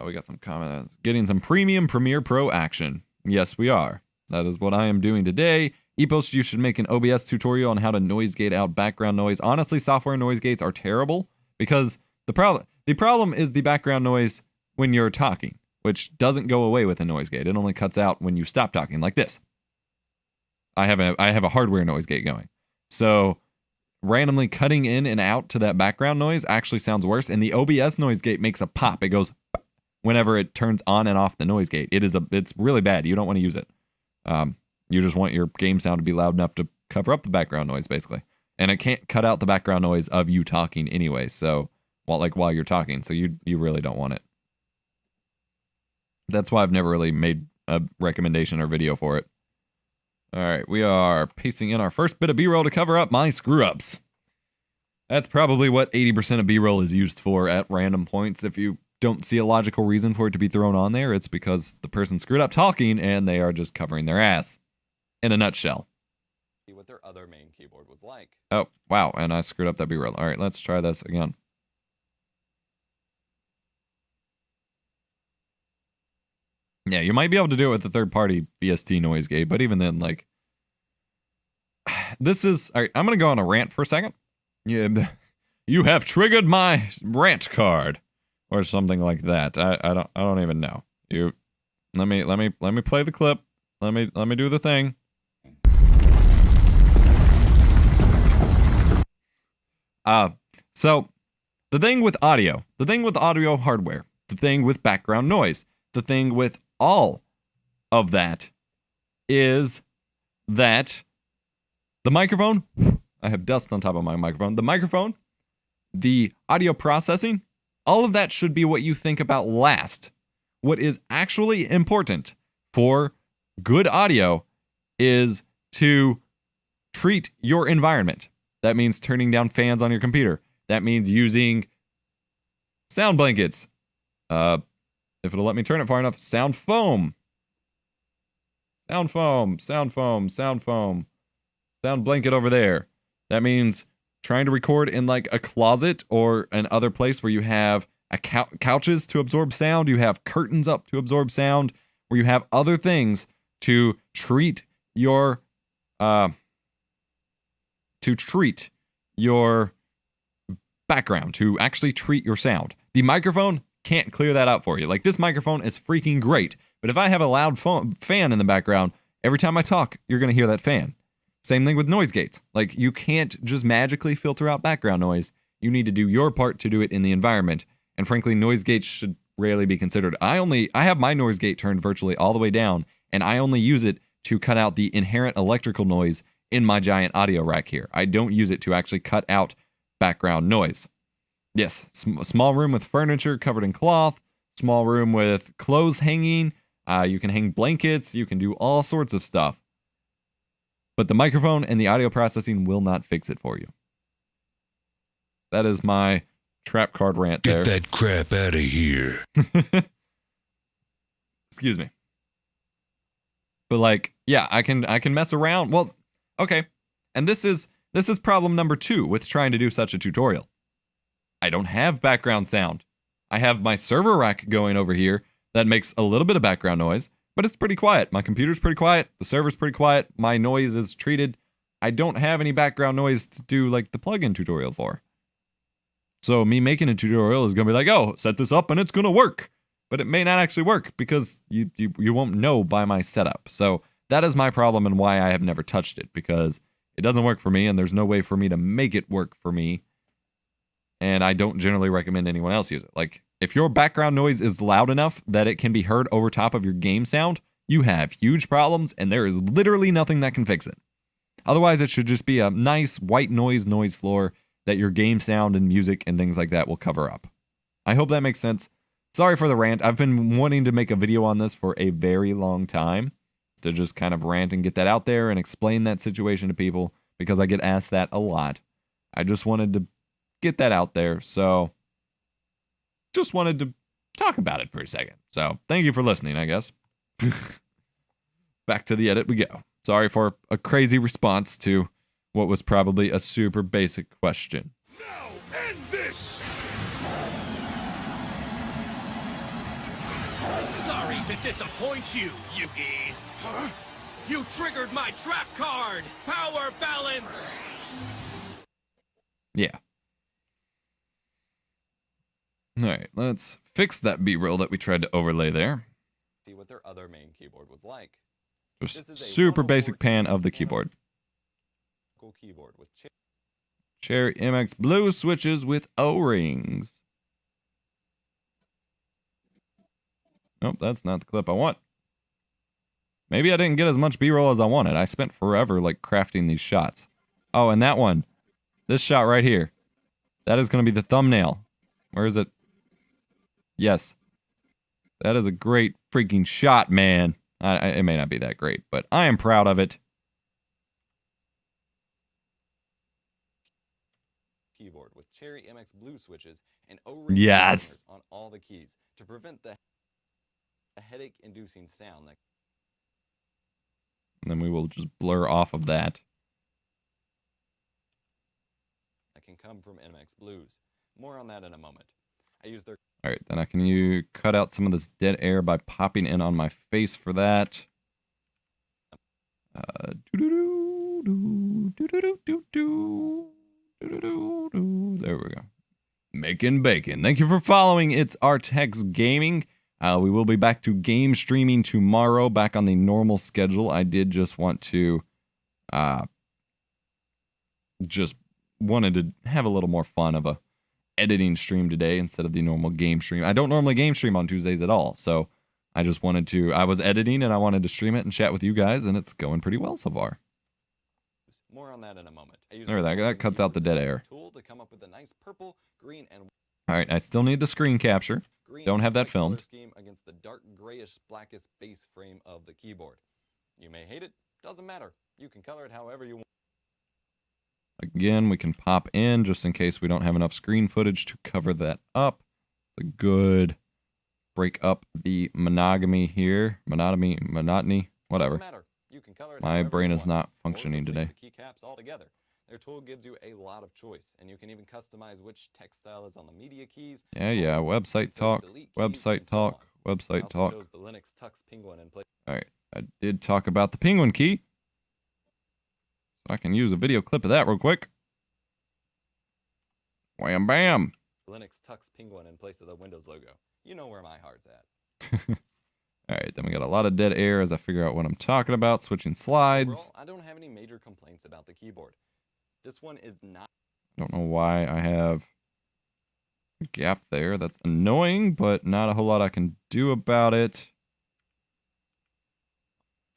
We got some comments. Getting some premium Premiere Pro action. Yes, we are. That is what I am doing today. Epos, you should make an OBS tutorial on how to noise gate out background noise. Honestly, software noise gates are terrible because the problem is the background noise when you're talking, which doesn't go away with a noise gate. It only cuts out when you stop talking, like this. I have a hardware noise gate going. So randomly cutting in and out to that background noise actually sounds worse, and the OBS noise gate makes a pop. It goes whenever it turns on and off the noise gate. It's really bad. You don't want to use it. You just want your game sound to be loud enough to cover up the background noise, basically. And it can't cut out the background noise of you talking anyway, so while you're talking, so you really don't want it. That's why I've never really made a recommendation or video for it. All right, we are pasting in our first bit of B-roll to cover up my screw-ups. That's probably what 80% of B-roll is used for at random points. If you don't see a logical reason for it to be thrown on there, it's because the person screwed up talking and they are just covering their ass. In a nutshell. See what their other main keyboard was like. Oh, wow, and I screwed up that B-roll. All right, let's try this again. Yeah, you might be able to do it with the third-party VST noise gate, but even then, like, this is... All right, I'm going to go on a rant for a second. Yeah, you have triggered my rant card. Or something like that. I don't even know. Let me play the clip. Let me do the thing. So the thing with audio hardware, the thing with background noise, the thing with all of that is that the microphone, I have dust on top of my microphone, the microphone, the audio processing, all of that should be what you think about last. What is actually important for good audio is to treat your environment. That means turning down fans on your computer. That means using sound blankets. If it'll let me turn it far enough, sound foam. Sound foam, sound foam, sound foam. Sound blanket over there. That means trying to record in like a closet or another place where you have couches to absorb sound, you have curtains up to absorb sound, where you have other things to treat your background, to actually treat your sound. The microphone can't clear that out for you. Like, this microphone is freaking great, but if I have a loud fan in the background, every time I talk, you're going to hear that fan. Same thing with noise gates. Like, you can't just magically filter out background noise. You need to do your part to do it in the environment. And frankly, noise gates should rarely be considered. I have my noise gate turned virtually all the way down, and I only use it to cut out the inherent electrical noise in my giant audio rack here. I don't use it to actually cut out background noise. Yes, small room with furniture covered in cloth, small room with clothes hanging, you can hang blankets, you can do all sorts of stuff. But the microphone and the audio processing will not fix it for you. That is my trap card rant there. Get that crap out of here. Excuse me. But like, yeah, I can mess around. Well, okay. And this is problem number 2 with trying to do such a tutorial. I don't have background sound. I have my server rack going over here that makes a little bit of background noise, but it's pretty quiet. My computer's pretty quiet. The server's pretty quiet. My noise is treated. I don't have any background noise to do like the plugin tutorial for. So me making a tutorial is going to be like, oh, set this up and it's going to work. But it may not actually work because you won't know by my setup. So that is my problem and why I have never touched it, because it doesn't work for me and there's no way for me to make it work for me. And I don't generally recommend anyone else use it. Like, if your background noise is loud enough that it can be heard over top of your game sound, you have huge problems and there is literally nothing that can fix it. Otherwise, it should just be a nice white noise floor that your game sound and music and things like that will cover up. I hope that makes sense. Sorry for the rant. I've been wanting to make a video on this for a very long time, to just kind of rant and get that out there and explain that situation to people, because I get asked that a lot. I just wanted to get that out there, so just wanted to talk about it for a second. So thank you for listening, I guess. Back to the edit we go. Sorry for a crazy response to what was probably a super basic question. Now end this! sorry to disappoint you, Yugi. Huh? You triggered my trap card! Power balance! Yeah. Alright, let's fix that B-roll that we tried to overlay there. See what their other main keyboard was like. Just This is a super 104 basic pan of the keyboard. keyboard with Cherry MX blue switches with O-rings. Nope, that's not the clip I want. Maybe I didn't get as much B-roll as I wanted. I spent forever, like, crafting these shots. Oh, and that one. This shot right here. That is going to be the thumbnail. Where is it? Yes. That is a great freaking shot, man. It may not be that great, but I am proud of it. keyboard with Cherry MX blue switches and O-ring Yes. on all the keys to prevent the headache-inducing sound that And then we will just blur off of that. can come from MX Blues. More on that in a moment. I use their Alright, then can you cut out some of this dead air by popping in on my face for that? There we go. Making bacon. Thank you for following. It's Artex Gaming. We will be back to game streaming tomorrow, back on the normal schedule. I did just want to, just wanted to have a little more fun of a editing stream today instead of the normal game stream. I don't normally game stream on Tuesdays at all, so I just wanted to, I was editing and I wanted to stream it and chat with you guys, and it's going pretty well so far. More on that in a moment. There, that cuts out the dead air. Tool to come up with a nice purple, green, and Alright, I still need the screen capture. green Don't have that white color filmed. scheme against the dark grayish blackest base frame of the keyboard. You may hate it, doesn't matter. You can color it however you want. Again, we can pop in just in case we don't have enough screen footage to cover that up. It's a good break up the monotony here. Monotony, whatever. Doesn't matter. You can color it My however brain you is want, not or functioning replace today. the keycaps altogether. Their tool gives you a lot of choice, and you can even customize which text style is on the media keys. Yeah, website insert talk, delete keys, website and so talk, on. I website also talk. chose the Linux Tux Penguin in place. Alright, I did talk about the penguin key. So I can use a video clip of that real quick. Wham bam! Linux Tux Penguin in place of the Windows logo. You know where my heart's at. Alright, then we got a lot of dead air as I figure out what I'm talking about. Switching slides. Overall, I don't have any major complaints about the keyboard. This one is not. I don't know why I have a gap there. That's annoying, but not a whole lot I can do about it.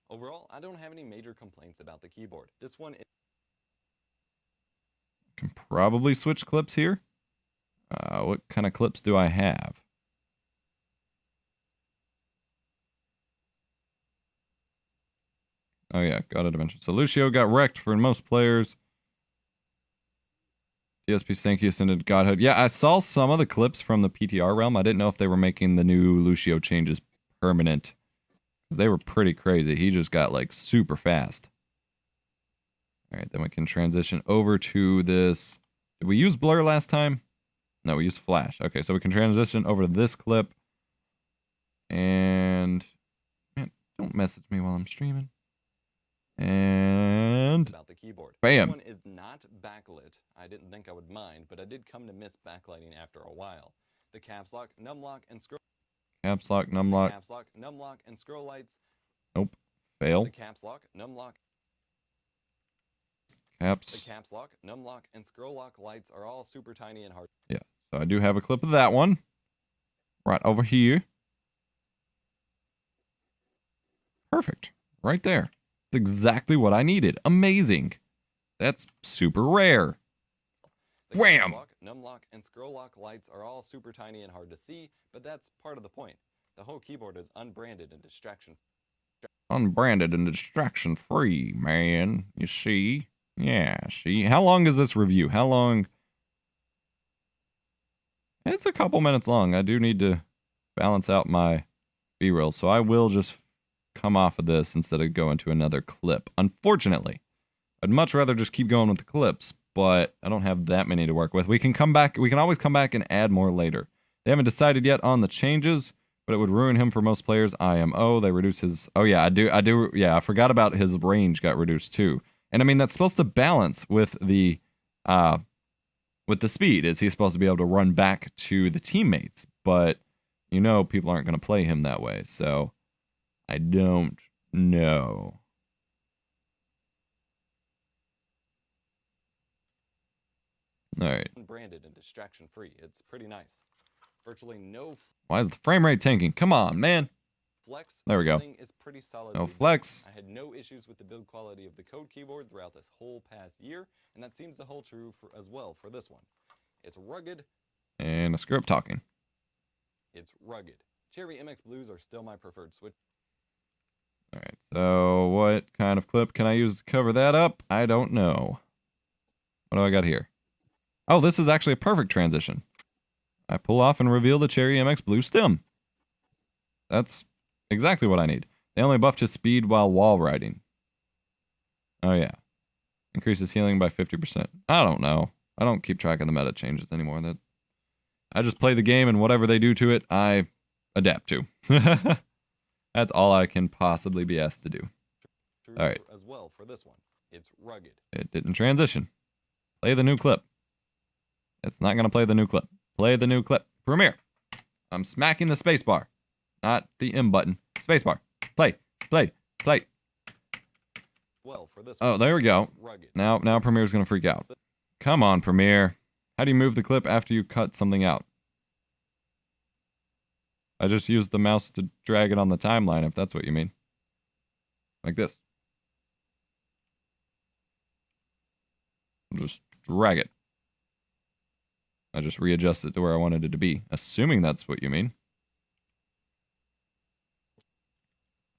Overall, I don't have any major complaints about the keyboard. This one is. Can probably switch clips here. What kind of clips do I have? Oh yeah, got a dimension. So Lucio got wrecked for most players. DSP Stanky ascended godhood. Yeah, I saw some of the clips from the PTR realm. I didn't know if they were making the new Lucio changes permanent. Because they were pretty crazy. He just got like super fast. Alright, then we can transition over to this. Did we use blur last time? No, we used flash. Okay, so we can transition over to this clip. And man, don't message me while I'm streaming. And About the keyboard. bam. This one is not backlit. I didn't think I would mind, but I did come to miss backlighting after a while. The caps lock, num lock, and scroll. Caps lock, num lock. Caps lock, num lock, and scroll lights. Nope. Fail. The caps lock, num lock. The Caps. caps lock, num lock, and scroll lock lights are all super tiny and hard. Yeah. So I do have a clip of that one. Right over here. Perfect. Right there. That's exactly what I needed. Amazing. That's super rare. The Wham! caps lock, num lock, and scroll lock lights are all super tiny and hard to see, but that's part of the point. The whole keyboard is unbranded and distraction. Unbranded and distraction free, man. You see? Yeah, see? How long is this review? How long? It's a couple minutes long. I do need to balance out my B-roll, so I will just come off of this instead of going to another clip. Unfortunately, I'd much rather just keep going with the clips, but I don't have that many to work with. We can come back. We can always come back and add more later. They haven't decided yet on the changes, but it would ruin him for most players. IMO, they reduce his... Oh, yeah, I do. Yeah, I forgot about his range got reduced, too. And, I mean, that's supposed to balance with the speed. Is he's supposed to be able to run back to the teammates? But, you know, people aren't going to play him that way, so I don't know. All right. Branded and distraction free. It's pretty nice. Virtually no Why is the frame rate tanking? Come on, man. flex. There we This go. thing is pretty solid. No flex. I had no issues with the build quality of the code keyboard throughout this whole past year, and that seems to hold true as well for this one. It's rugged. And a script talking. It's rugged. Cherry MX Blues are still my preferred switch. All right, so what kind of clip can I use to cover that up? I don't know. What do I got here? Oh, this is actually a perfect transition. I pull off and reveal the Cherry MX Blue stem. That's exactly what I need. They only buffed his speed while wall riding. Oh, yeah. Increases healing by 50%. I don't know. I don't keep track of the meta changes anymore. I just play the game, and whatever they do to it, I adapt to. That's all I can possibly be asked to do. All right. As well for this one. It's rugged. It didn't transition. Play the new clip. It's not going to play the new clip. Play the new clip. Premiere. I'm smacking the space bar. Not the M button. Space bar. Play. Play. Play. Well, for this Oh, one, there we go. it's rugged. Now Premiere's going to freak out. Come on, Premiere. How do you move the clip after you cut something out? I just used the mouse to drag it on the timeline, if that's what you mean. Like this. Just drag it. I just readjust it to where I wanted it to be, assuming that's what you mean.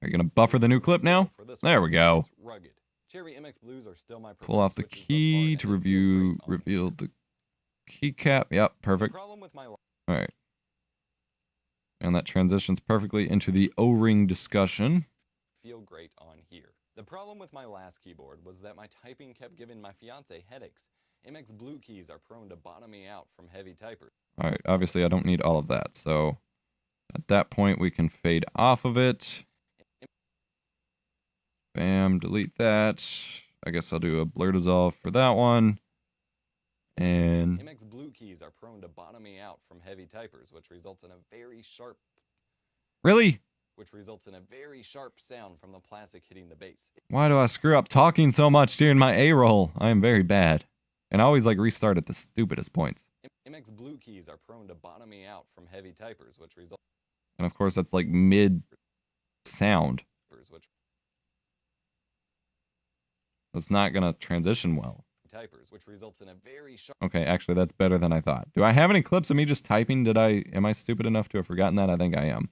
Are you going to buffer the new clip now? For this There one, we go. it's rugged. Cherry MX Blues are still my preferred Pull off the switches thus key far, to and they feel great on me. reveal the keycap. Yep, The perfect. problem with my All right. And that transitions perfectly into the O-ring discussion. feel great on here. The problem with my last keyboard was that my typing kept giving my fiance headaches. MX Blue keys are prone to bottoming out from heavy typers. All right, obviously I don't need all of that, so at that point we can fade off of it. Bam, delete that. I guess I'll do a blur dissolve for that one. And MX Blue keys are prone to bottoming out from heavy typers, which results in a very sharp sound from the plastic hitting the base. why do I screw up talking so much during my A-roll? I am very bad. And I always like restart at the stupidest points. MX Blue keys are prone to bottoming out from heavy typers, which results And of course that's like mid sound. It's not gonna transition well. Which results in a very sharp. Okay, actually that's better than I thought. Do I have any clips of me just typing? Am I stupid enough to have forgotten that? I think I am.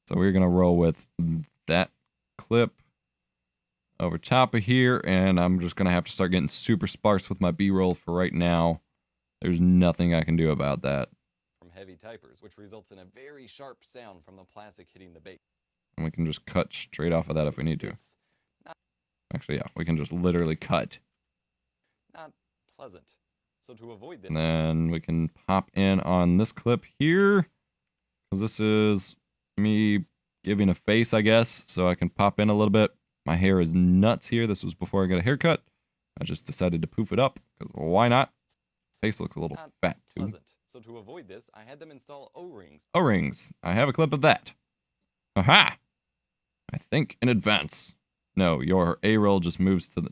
So we're gonna roll with that clip over top of here, and I'm just gonna have to start getting super sparse with my B-roll for right now. There's nothing I can do about that. From heavy typers, which results in a very sharp sound from the plastic hitting the base. And we can just cut straight off of that if we need to. It's Actually, yeah, we can just literally cut. not pleasant. So to avoid this, And then we can pop in on this clip here, because this is me giving a face, I guess, so I can pop in a little bit. My hair is nuts here. This was before I got a haircut. I just decided to poof it up, because why not? Face looks a little not fat, too. pleasant. So to avoid this, I had them install O-rings. O-rings. I have a clip of that. Aha! I think in advance. No, your A-roll just moves to the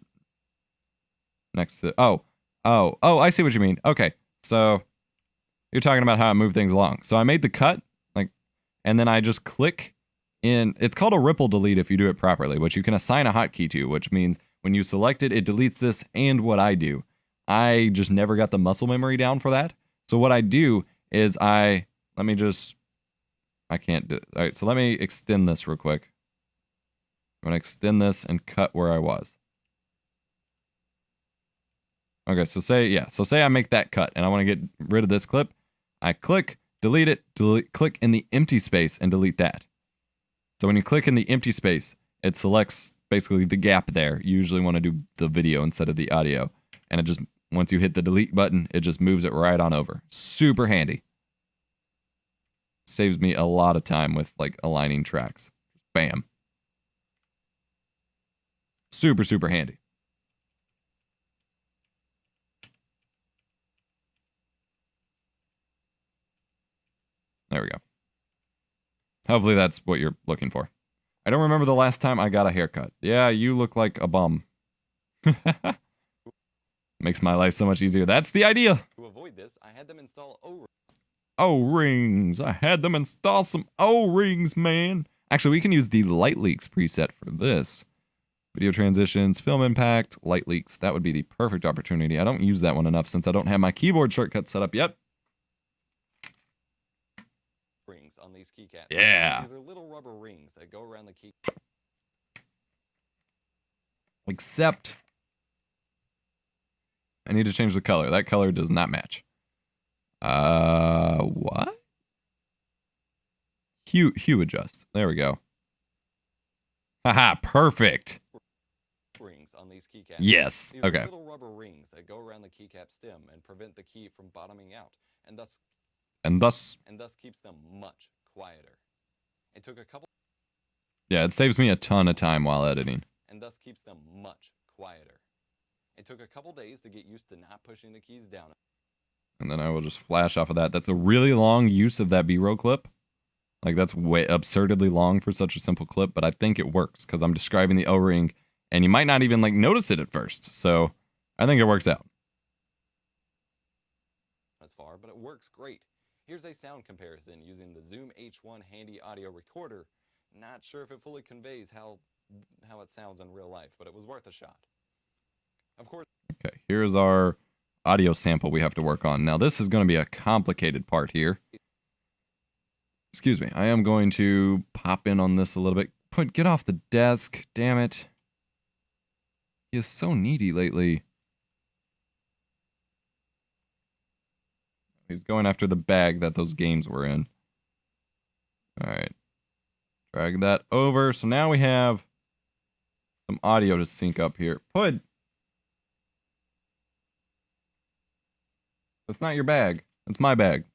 next to... Oh, I see what you mean. Okay, so you're talking about how I move things along. So I made the cut, and then I just click in... It's called a ripple delete if you do it properly, which you can assign a hotkey to, which means when you select it, it deletes this and what I do. I just never got the muscle memory down for that. So what I do is I can't do... All right, so let me extend this real quick. I'm going to extend this and cut where I was. Okay, so say I make that cut and I want to get rid of this clip. I click, delete it, click in the empty space and delete that. So when you click in the empty space, it selects basically the gap there. You usually want to do the video instead of the audio. And it just, once you hit the delete button, it just moves it right on over. Super handy. saves me a lot of time with like aligning tracks. Bam. Super, super handy. There we go. Hopefully that's what you're looking for. I don't remember the last time I got a haircut. Yeah, you look like a bum. Makes my life so much easier. That's the idea. To avoid this, I had them install O-rings. I had them install some O-rings, man. Actually, we can use the light leaks preset for this. Video transitions, film impact, light leaks. That would be the perfect opportunity. I don't use that one enough since I don't have my keyboard shortcut set up yet. rings on these keycaps. Yeah. These are little rubber rings that go around the key. Except I need to change the color. That color does not match. What? Hue adjust. There we go. Haha, perfect. Rings on these keycaps. Yes. These Okay. are little rubber rings that go around the keycap stem and prevent the key from bottoming out, and thus keeps them much quieter. It took a couple. Yeah, it saves me a ton of time while editing. And thus keeps them much quieter. It took a couple days to get used to not pushing the keys down. And then I will just flash off of that. That's a really long use of that B-roll clip. Like, that's way absurdly long for such a simple clip, but I think it works because I'm describing the O-ring, and you might not even, like, notice it at first. So I think it works out. As far, but it works great. Here's a sound comparison using the Zoom H1 handy audio recorder. Not sure if it fully conveys how it sounds in real life, but it was worth a shot. Of course. Okay, here's our audio sample we have to work on. Now, this is going to be a complicated part here. Excuse me. I am going to pop in on this a little bit. Get off the desk. Damn it. He is so needy lately. He's going after the bag that those games were in. All right. Drag that over. So now we have some audio to sync up here. That's not your bag. That's my bag.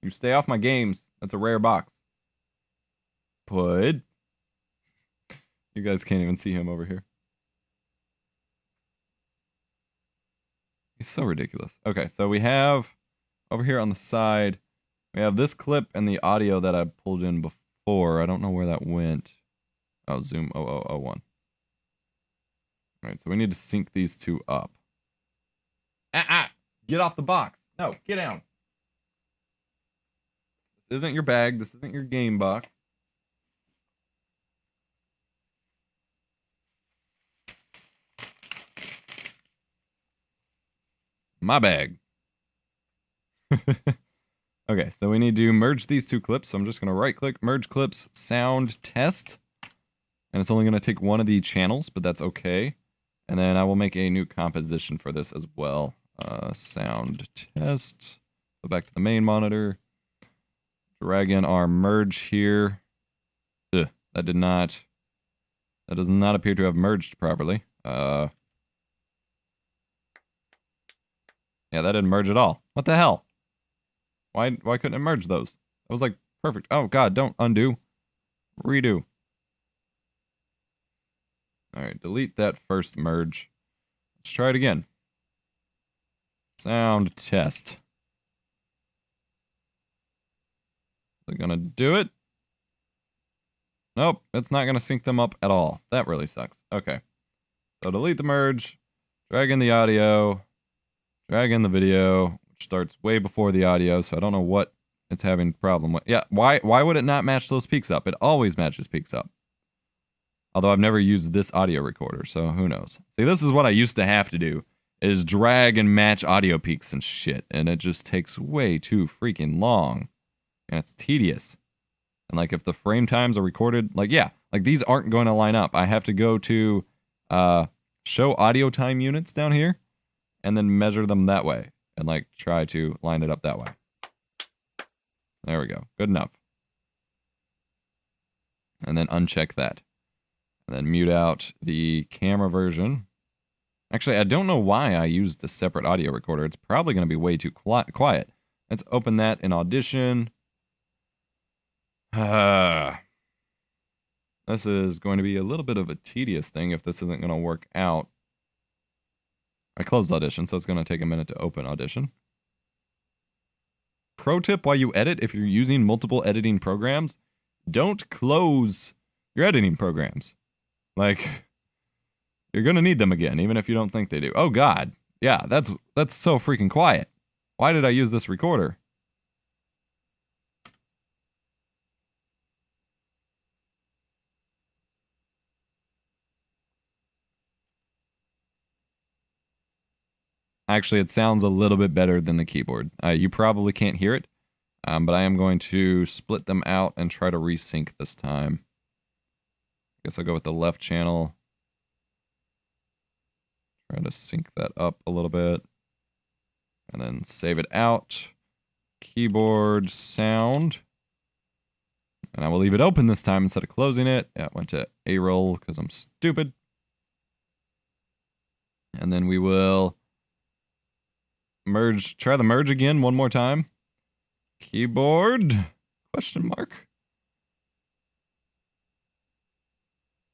You stay off my games. That's a rare box. You guys can't even see him over here. He's so ridiculous. Okay, so we have over here on the side, we have this clip and the audio that I pulled in before. I don't know where that went. Oh, Zoom 0001. All right, so we need to sync these two up. Get off the box. No, get down. This isn't your bag. This isn't your game box. My bag. Okay, so we need to merge these two clips. So I'm just going to right click, merge clips, sound test. And it's only going to take one of the channels, but that's okay. And then I will make a new composition for this as well. Sound test. Go back to the main monitor. Drag in our merge here. Ugh, that does not appear to have merged properly. Yeah, that didn't merge at all. What the hell? Why couldn't it merge those? That was like perfect. Oh god, don't undo. Redo. Alright, delete that first merge. Let's try it again. Sound test. Is it gonna do it? Nope, it's not gonna sync them up at all. That really sucks. Okay. So delete the merge, drag in the audio, drag in the video, which starts way before the audio, so I don't know what it's having a problem with. Yeah, why would it not match those peaks up? It always matches peaks up. Although I've never used this audio recorder, so who knows. See, this is what I used to have to do, is drag and match audio peaks and shit, and it just takes way too freaking long. And it's tedious. And like if the frame times are recorded, like yeah, like these aren't going to line up. I have to go to show audio time units down here and then measure them that way and like try to line it up that way. There we go. Good enough. And then uncheck that. And then mute out the camera version. Actually, I don't know why I used a separate audio recorder. It's probably going to be way too quiet. Let's open that in Audition. This is going to be a little bit of a tedious thing if this isn't going to work out. I closed Audition, so it's going to take a minute to open Audition. Pro tip while you edit, if you're using multiple editing programs, don't close your editing programs. Like, you're going to need them again, even if you don't think they do. Oh, God. Yeah, that's so freaking quiet. Why did I use this recorder? Actually, it sounds a little bit better than the keyboard. You probably can't hear it, but I am going to split them out and try to resync this time. I guess I'll go with the left channel. Try to sync that up a little bit. And then save it out. Keyboard sound. And I will leave it open this time instead of closing it. Yeah, it went to A-roll because I'm stupid. And then we will merge, try the merge again one more time. Keyboard, question mark.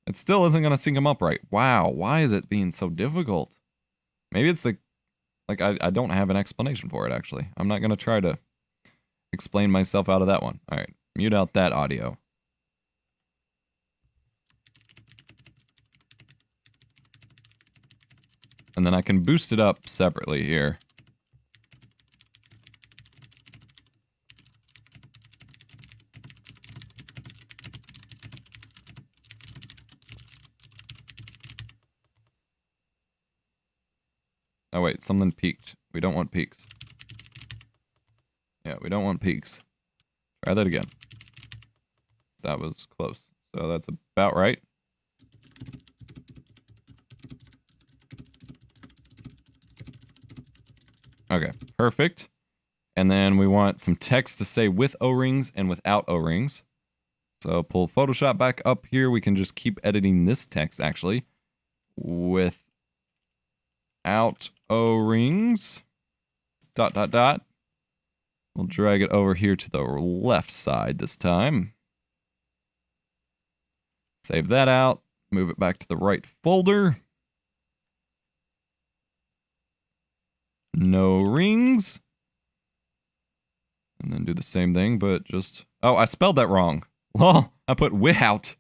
It still isn't going to sync them up right. Wow, why is it being so difficult? Maybe it's the, like, I don't have an explanation for it, actually. I'm not going to try to explain myself out of that one. All right, mute out that audio. And then I can boost it up separately here. Oh wait, something peaked. We don't want peaks. Yeah, we don't want peaks. Try that again. That was close. So that's about right. Okay, perfect. And then we want some text to say with O-rings and without O-rings. So pull Photoshop back up here. We can just keep editing this text, actually. Without O-rings. ... We'll drag it over here to the left side this time. Save that out. Move it back to the right folder. No rings. And then do the same thing, but just... Oh, I spelled that wrong. Well, I put without.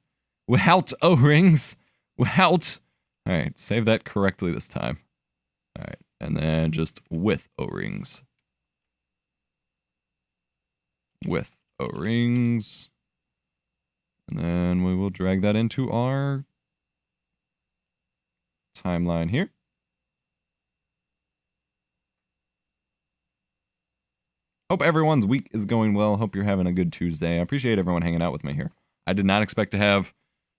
Without O-rings. Without. Alright, save that correctly this time. Alright, and then just with O-rings. With O-rings. And then we will drag that into our timeline here. Hope everyone's week is going well. Hope you're having a good Tuesday. I appreciate everyone hanging out with me here. I did not expect to have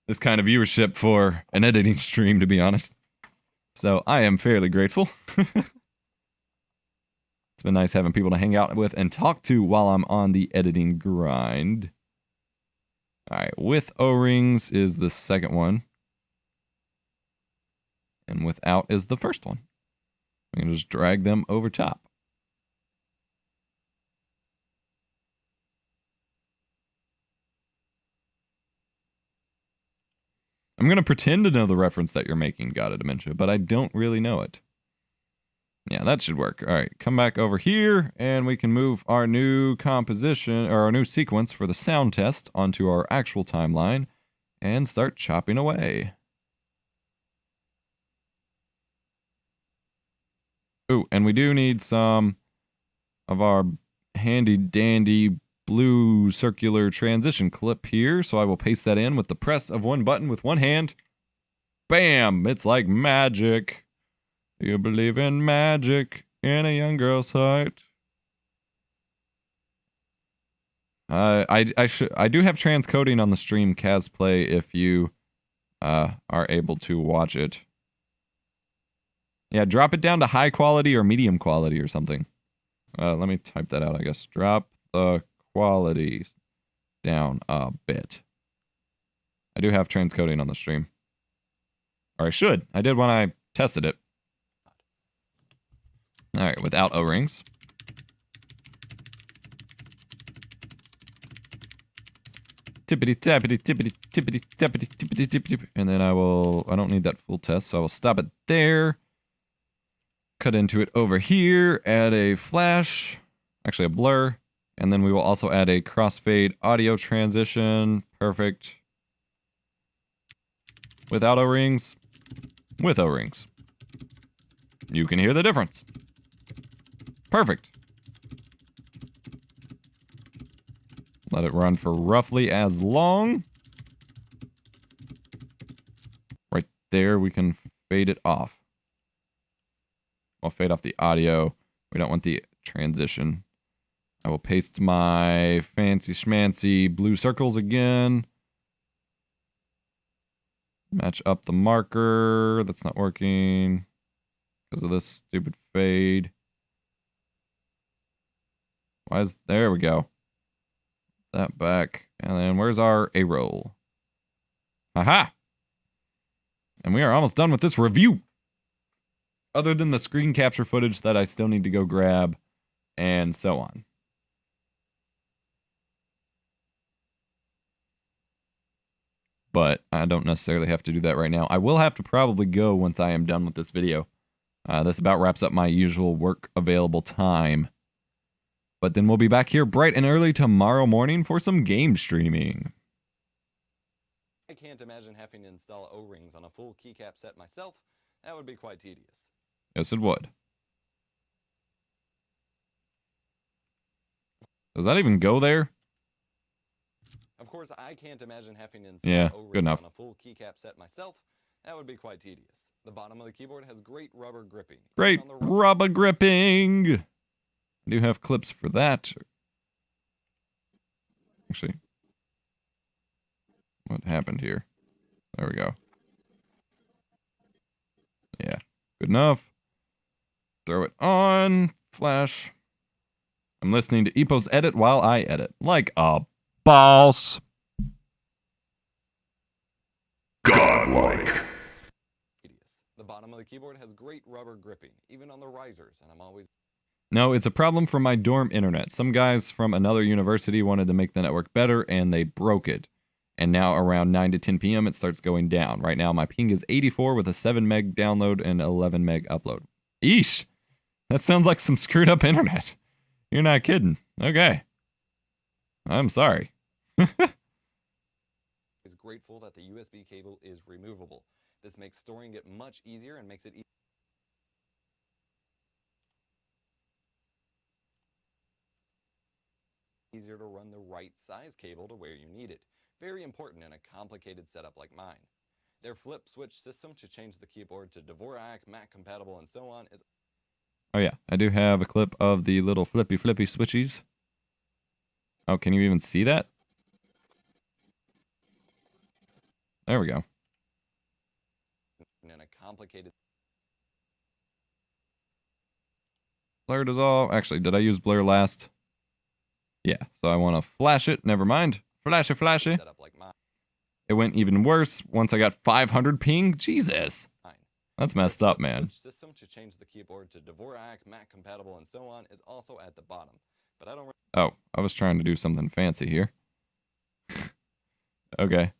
this kind of viewership for an editing stream, to be honest. So I am fairly grateful. It's been nice having people to hang out with and talk to while I'm on the editing grind. Alright, with O-rings is the second one. And without is the first one. We can just drag them over top. I'm going to pretend to know the reference that you're making, God of Dementia, but I don't really know it. Yeah, that should work. All right, come back over here, and we can move our new composition, or our new sequence for the sound test onto our actual timeline, and start chopping away. Ooh, and we do need some of our handy-dandy blue circular transition clip here, so I will paste that in with the press of one button with one hand. Bam! It's like magic. Do you believe in magic in a young girl's heart? I do have transcoding on the stream Casplay if you are able to watch it. Yeah, drop it down to high quality or medium quality or something. Let me type that out, I guess. Drop the quality down a bit. I do have transcoding on the stream. Or I should. I did when I tested it. Alright, without O-rings. tippity tappity tippity tippity tappity tippity tippity. And then I don't need that full test, so I will stop it there. Cut into it over here, add a flash, actually a blur, and then we will also add a crossfade audio transition. Perfect. Without O-rings, with O-rings. You can hear the difference. Perfect. Let it run for roughly as long. Right there, we can fade it off. I'll fade off the audio. We don't want the transition. I will paste my fancy schmancy blue circles again. Match up the marker. That's not working because of this stupid fade. There we go. That back. And then where's our A-roll? Aha! And we are almost done with this review. Other than the screen capture footage that I still need to go grab, and so on. But I don't necessarily have to do that right now. I will have to probably go once I am done with this video. This about wraps up my usual work available time. But then we'll be back here bright and early tomorrow morning for some game streaming. I can't imagine having to install O-rings on a full keycap set myself. That would be quite tedious. Yes, it would. Does that even go there? Of course, I can't imagine having to install Yeah, O-rings good enough. on a full keycap set myself. That would be quite tedious. The bottom of the keyboard has great rubber gripping. Great On the rubber- rubber gripping. I do have clips for that. Actually, what happened here? There we go. Yeah, good enough. Throw it on. Flash. I'm listening to Epos edit while I edit. Like a boss. Godlike. Tedious. The bottom of the keyboard has great rubber gripping, even on the risers, and I'm always... No, it's a problem from my dorm internet. Some guys from another university wanted to make the network better, and they broke it. And now around 9 to 10 p.m. it starts going down. Right now my ping is 84 with a 7 meg download and 11 meg upload. Eesh! That sounds like some screwed up internet. You're not kidding. Okay. I'm sorry. is grateful that the USB cable is removable. This makes storing it much easier and makes it easier to run the right size cable to where you need it. Very important in a complicated setup like mine. Their flip switch system to change the keyboard to Dvorak, Mac compatible, and so on is... Oh yeah, I do have a clip of the little flippy switchies. Oh, can you even see that? There we go. in a complicated... Blur dissolve. Actually, did I use blur last? Yeah, so I want to flash it. Never mind. Flashy. setup like mine. It went even worse once I got 500 ping. Jesus. That's messed up, man. Switch system to change the keyboard to Dvorak, Mac compatible, and so on is also at the bottom. But I don't... Oh, I was trying to do something fancy here. Okay.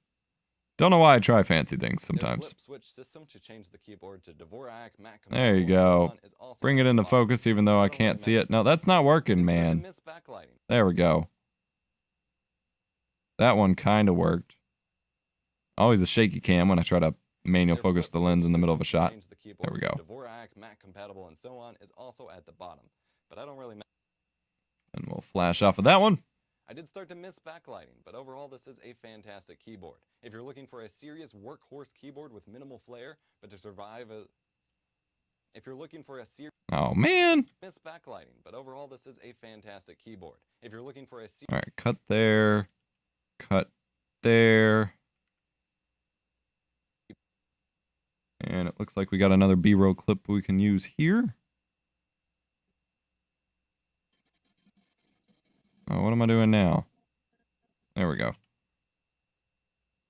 Don't know why I try fancy things sometimes. Flip switch system to change the keyboard to Dvorak, Mac There you compatible, and so go. on is also Bring at it the into bottom. focus even though I can't see it. No, that's not working, It's starting to man. miss backlighting. There we go. That one kind of worked. Always a shaky cam when I try to manual Their focus the flip lens switch in the middle of a system to shot. change the keyboard There we to go. Dvorak, Mac compatible, and so on is also at the bottom. But I don't really... And we'll flash off of that one. I did start to miss backlighting, but overall this is a fantastic keyboard. If you're looking for a serious workhorse keyboard with minimal flair, but to survive a... If you're looking for a serious... Oh, man. Miss backlighting, but overall this is a fantastic keyboard. If you're looking for a All right, cut there. Cut there. And it looks like we got another B-roll clip we can use here. Oh, what am I doing now? There we go.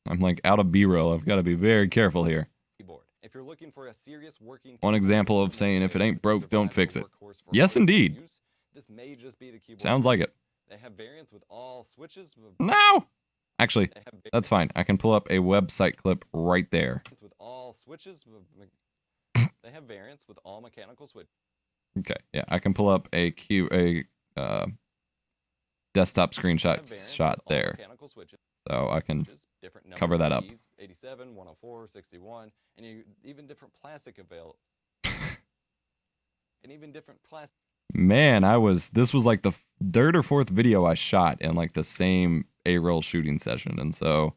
I'm like out of B-roll. I've got to be very careful here. keyboard. If you're looking for a serious working One example of saying if it ain't broke, don't fix it. Yes, indeed. This may just be the keyboard. Sounds like it. They have variants with all switches. No! Actually, They have that's fine. I can pull up a website clip right there. variants with all switches. They have variants with all mechanical switches. Okay, yeah, I can pull up a desktop screenshot shot there. Mechanical switches. So I can Different numbers cover that up. keys, 87, 104, 61, and even different plastic available. And even different plastic. Man, this was like the third or fourth video I shot in like the same A-roll shooting session, and so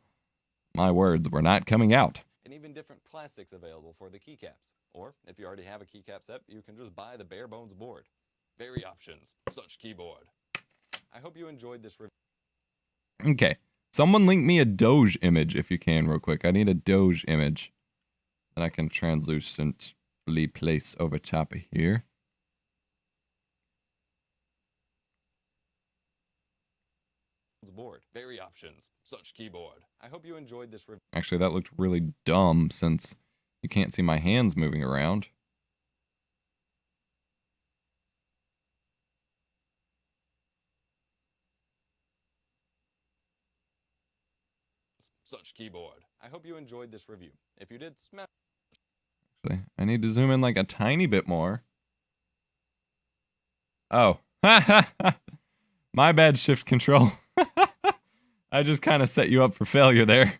my words were not coming out. And even different plastics available for the keycaps. Or if you already have a keycap set, you can just buy the bare bones board. Very options, such keyboard. I hope you enjoyed this review. Okay, someone link me a Doge image if you can real quick. I need a Doge image that I can translucently place over top of here. Board. Very options, such keyboard. I hope you enjoyed this review. Actually, that looked really dumb since you can't see my hands moving around. Such keyboard. I hope you enjoyed this review. If you did, smash. Actually, I need to zoom in like a tiny bit more. Oh. My bad, shift control. I just kind of set you up for failure there.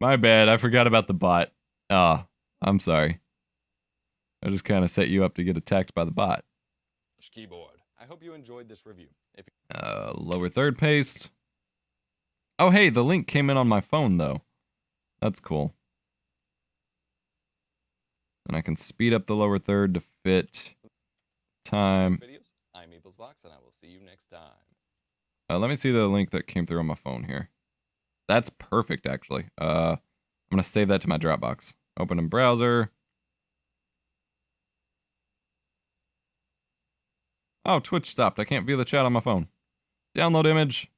My bad, I forgot about the bot. Oh, I'm sorry. I just kind of set you up to get attacked by the bot. Keyboard. I hope you enjoyed this review. If Lower third paste. Oh, hey, the link came in on my phone, though. That's cool. And I can speed up the lower third to fit time. videos, I'm EposVox, and I will see you next time. Let me see the link that came through on my phone here. That's perfect, actually. I'm going to save that to my Dropbox. Open in browser. Oh, Twitch stopped. I can't view the chat on my phone. Download image.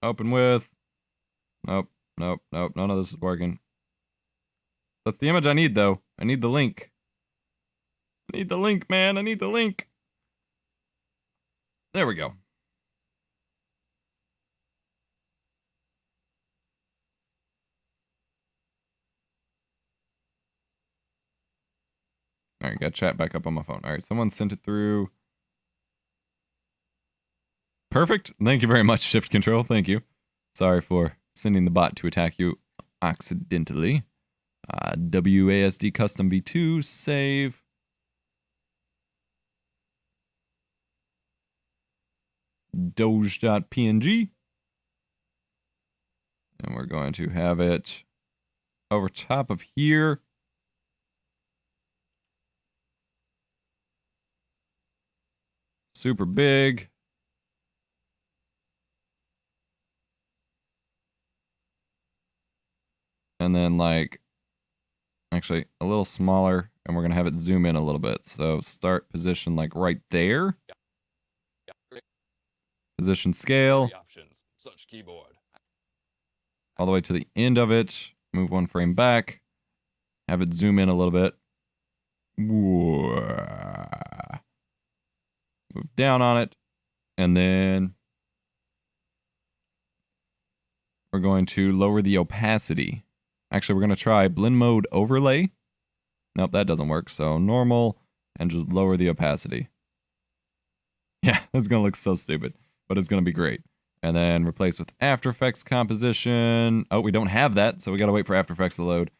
Open with. Nope, nope, nope. None of this is working. That's the image I need, though. I need the link. I need the link, man. I need the link. There we go. All right, got chat back up on my phone. All right, someone sent it through. Perfect. Thank you very much, Shift Control. Thank you. Sorry for sending the bot to attack you accidentally. WASD custom v2 save. Doge.png. And we're going to have it over top of here. Super big. And then like, actually a little smaller, and we're going to have it zoom in a little bit. So start position like right there. Position scale. Options, such keyboard. All the way to the end of it. Move one frame back. Have it zoom in a little bit. Move down on it. And then we're going to lower the opacity. Actually, we're going to try blend mode overlay. Nope, that doesn't work. So normal and just lower the opacity. Yeah, that's going to look so stupid, but it's going to be great. And then replace with After Effects composition. Oh, we don't have that, so we got to wait for After Effects to load.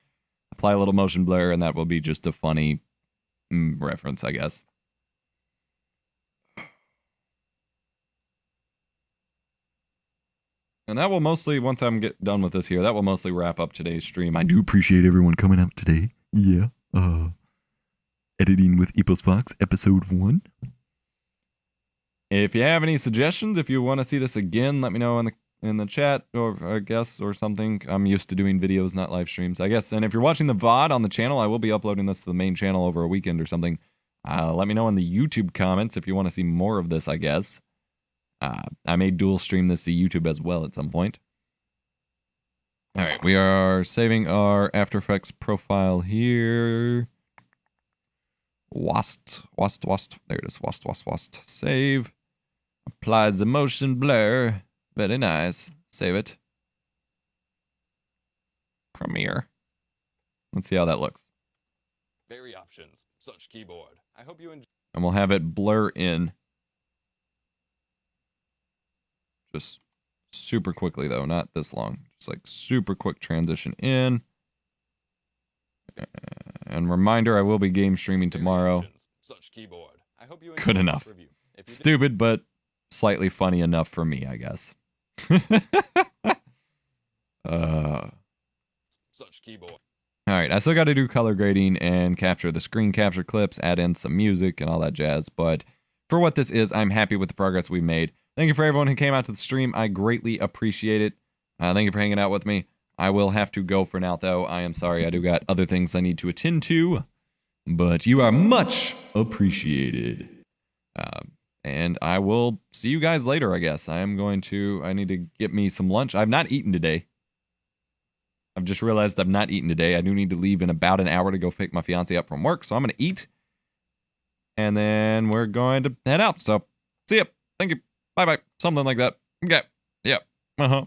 Apply a little motion blur, and that will be just a funny reference, I guess. And that will mostly, once I'm done with this here, that will mostly wrap up today's stream. I do appreciate everyone coming out today. Yeah. Editing with EposVox, episode 1. If you have any suggestions, if you want to see this again, let me know in the chat, or I guess, or something. I'm used to doing videos, not live streams, I guess. And if you're watching the VOD on the channel, I will be uploading this to the main channel over a weekend or something. Let me know in the YouTube comments if you want to see more of this, I guess. I may dual stream this to YouTube as well at some point. All right, we are saving our After Effects profile here. There it is. Save. Apply the motion blur. Very nice. Save it. Premiere. Let's see how that looks. Very options. Such keyboard. I hope you enjoy. And we'll have it blur in. Just super quickly, though. Not this long. Just like super quick transition in. And reminder, I will be game streaming tomorrow. Such keyboard. I hope you Good enough. Stupid, but slightly funny enough for me, I guess. Such keyboard. All right, I still got to do color grading and capture the screen capture clips, add in some music and all that jazz. But for what this is, I'm happy with the progress we've made. Thank you for everyone who came out to the stream. I greatly appreciate it. Thank you for hanging out with me. I will have to go for now, though. I am sorry. I do got other things I need to attend to. But you are much appreciated. And I will see you guys later, I guess. I need to get me some lunch. I've not eaten today. I've just realized I've not eaten today. I do need to leave in about an hour to go pick my fiance up from work. So I'm going to eat. And then we're going to head out. So see ya. Thank you. Bye-bye. Something like that. Okay. Yep. Uh-huh.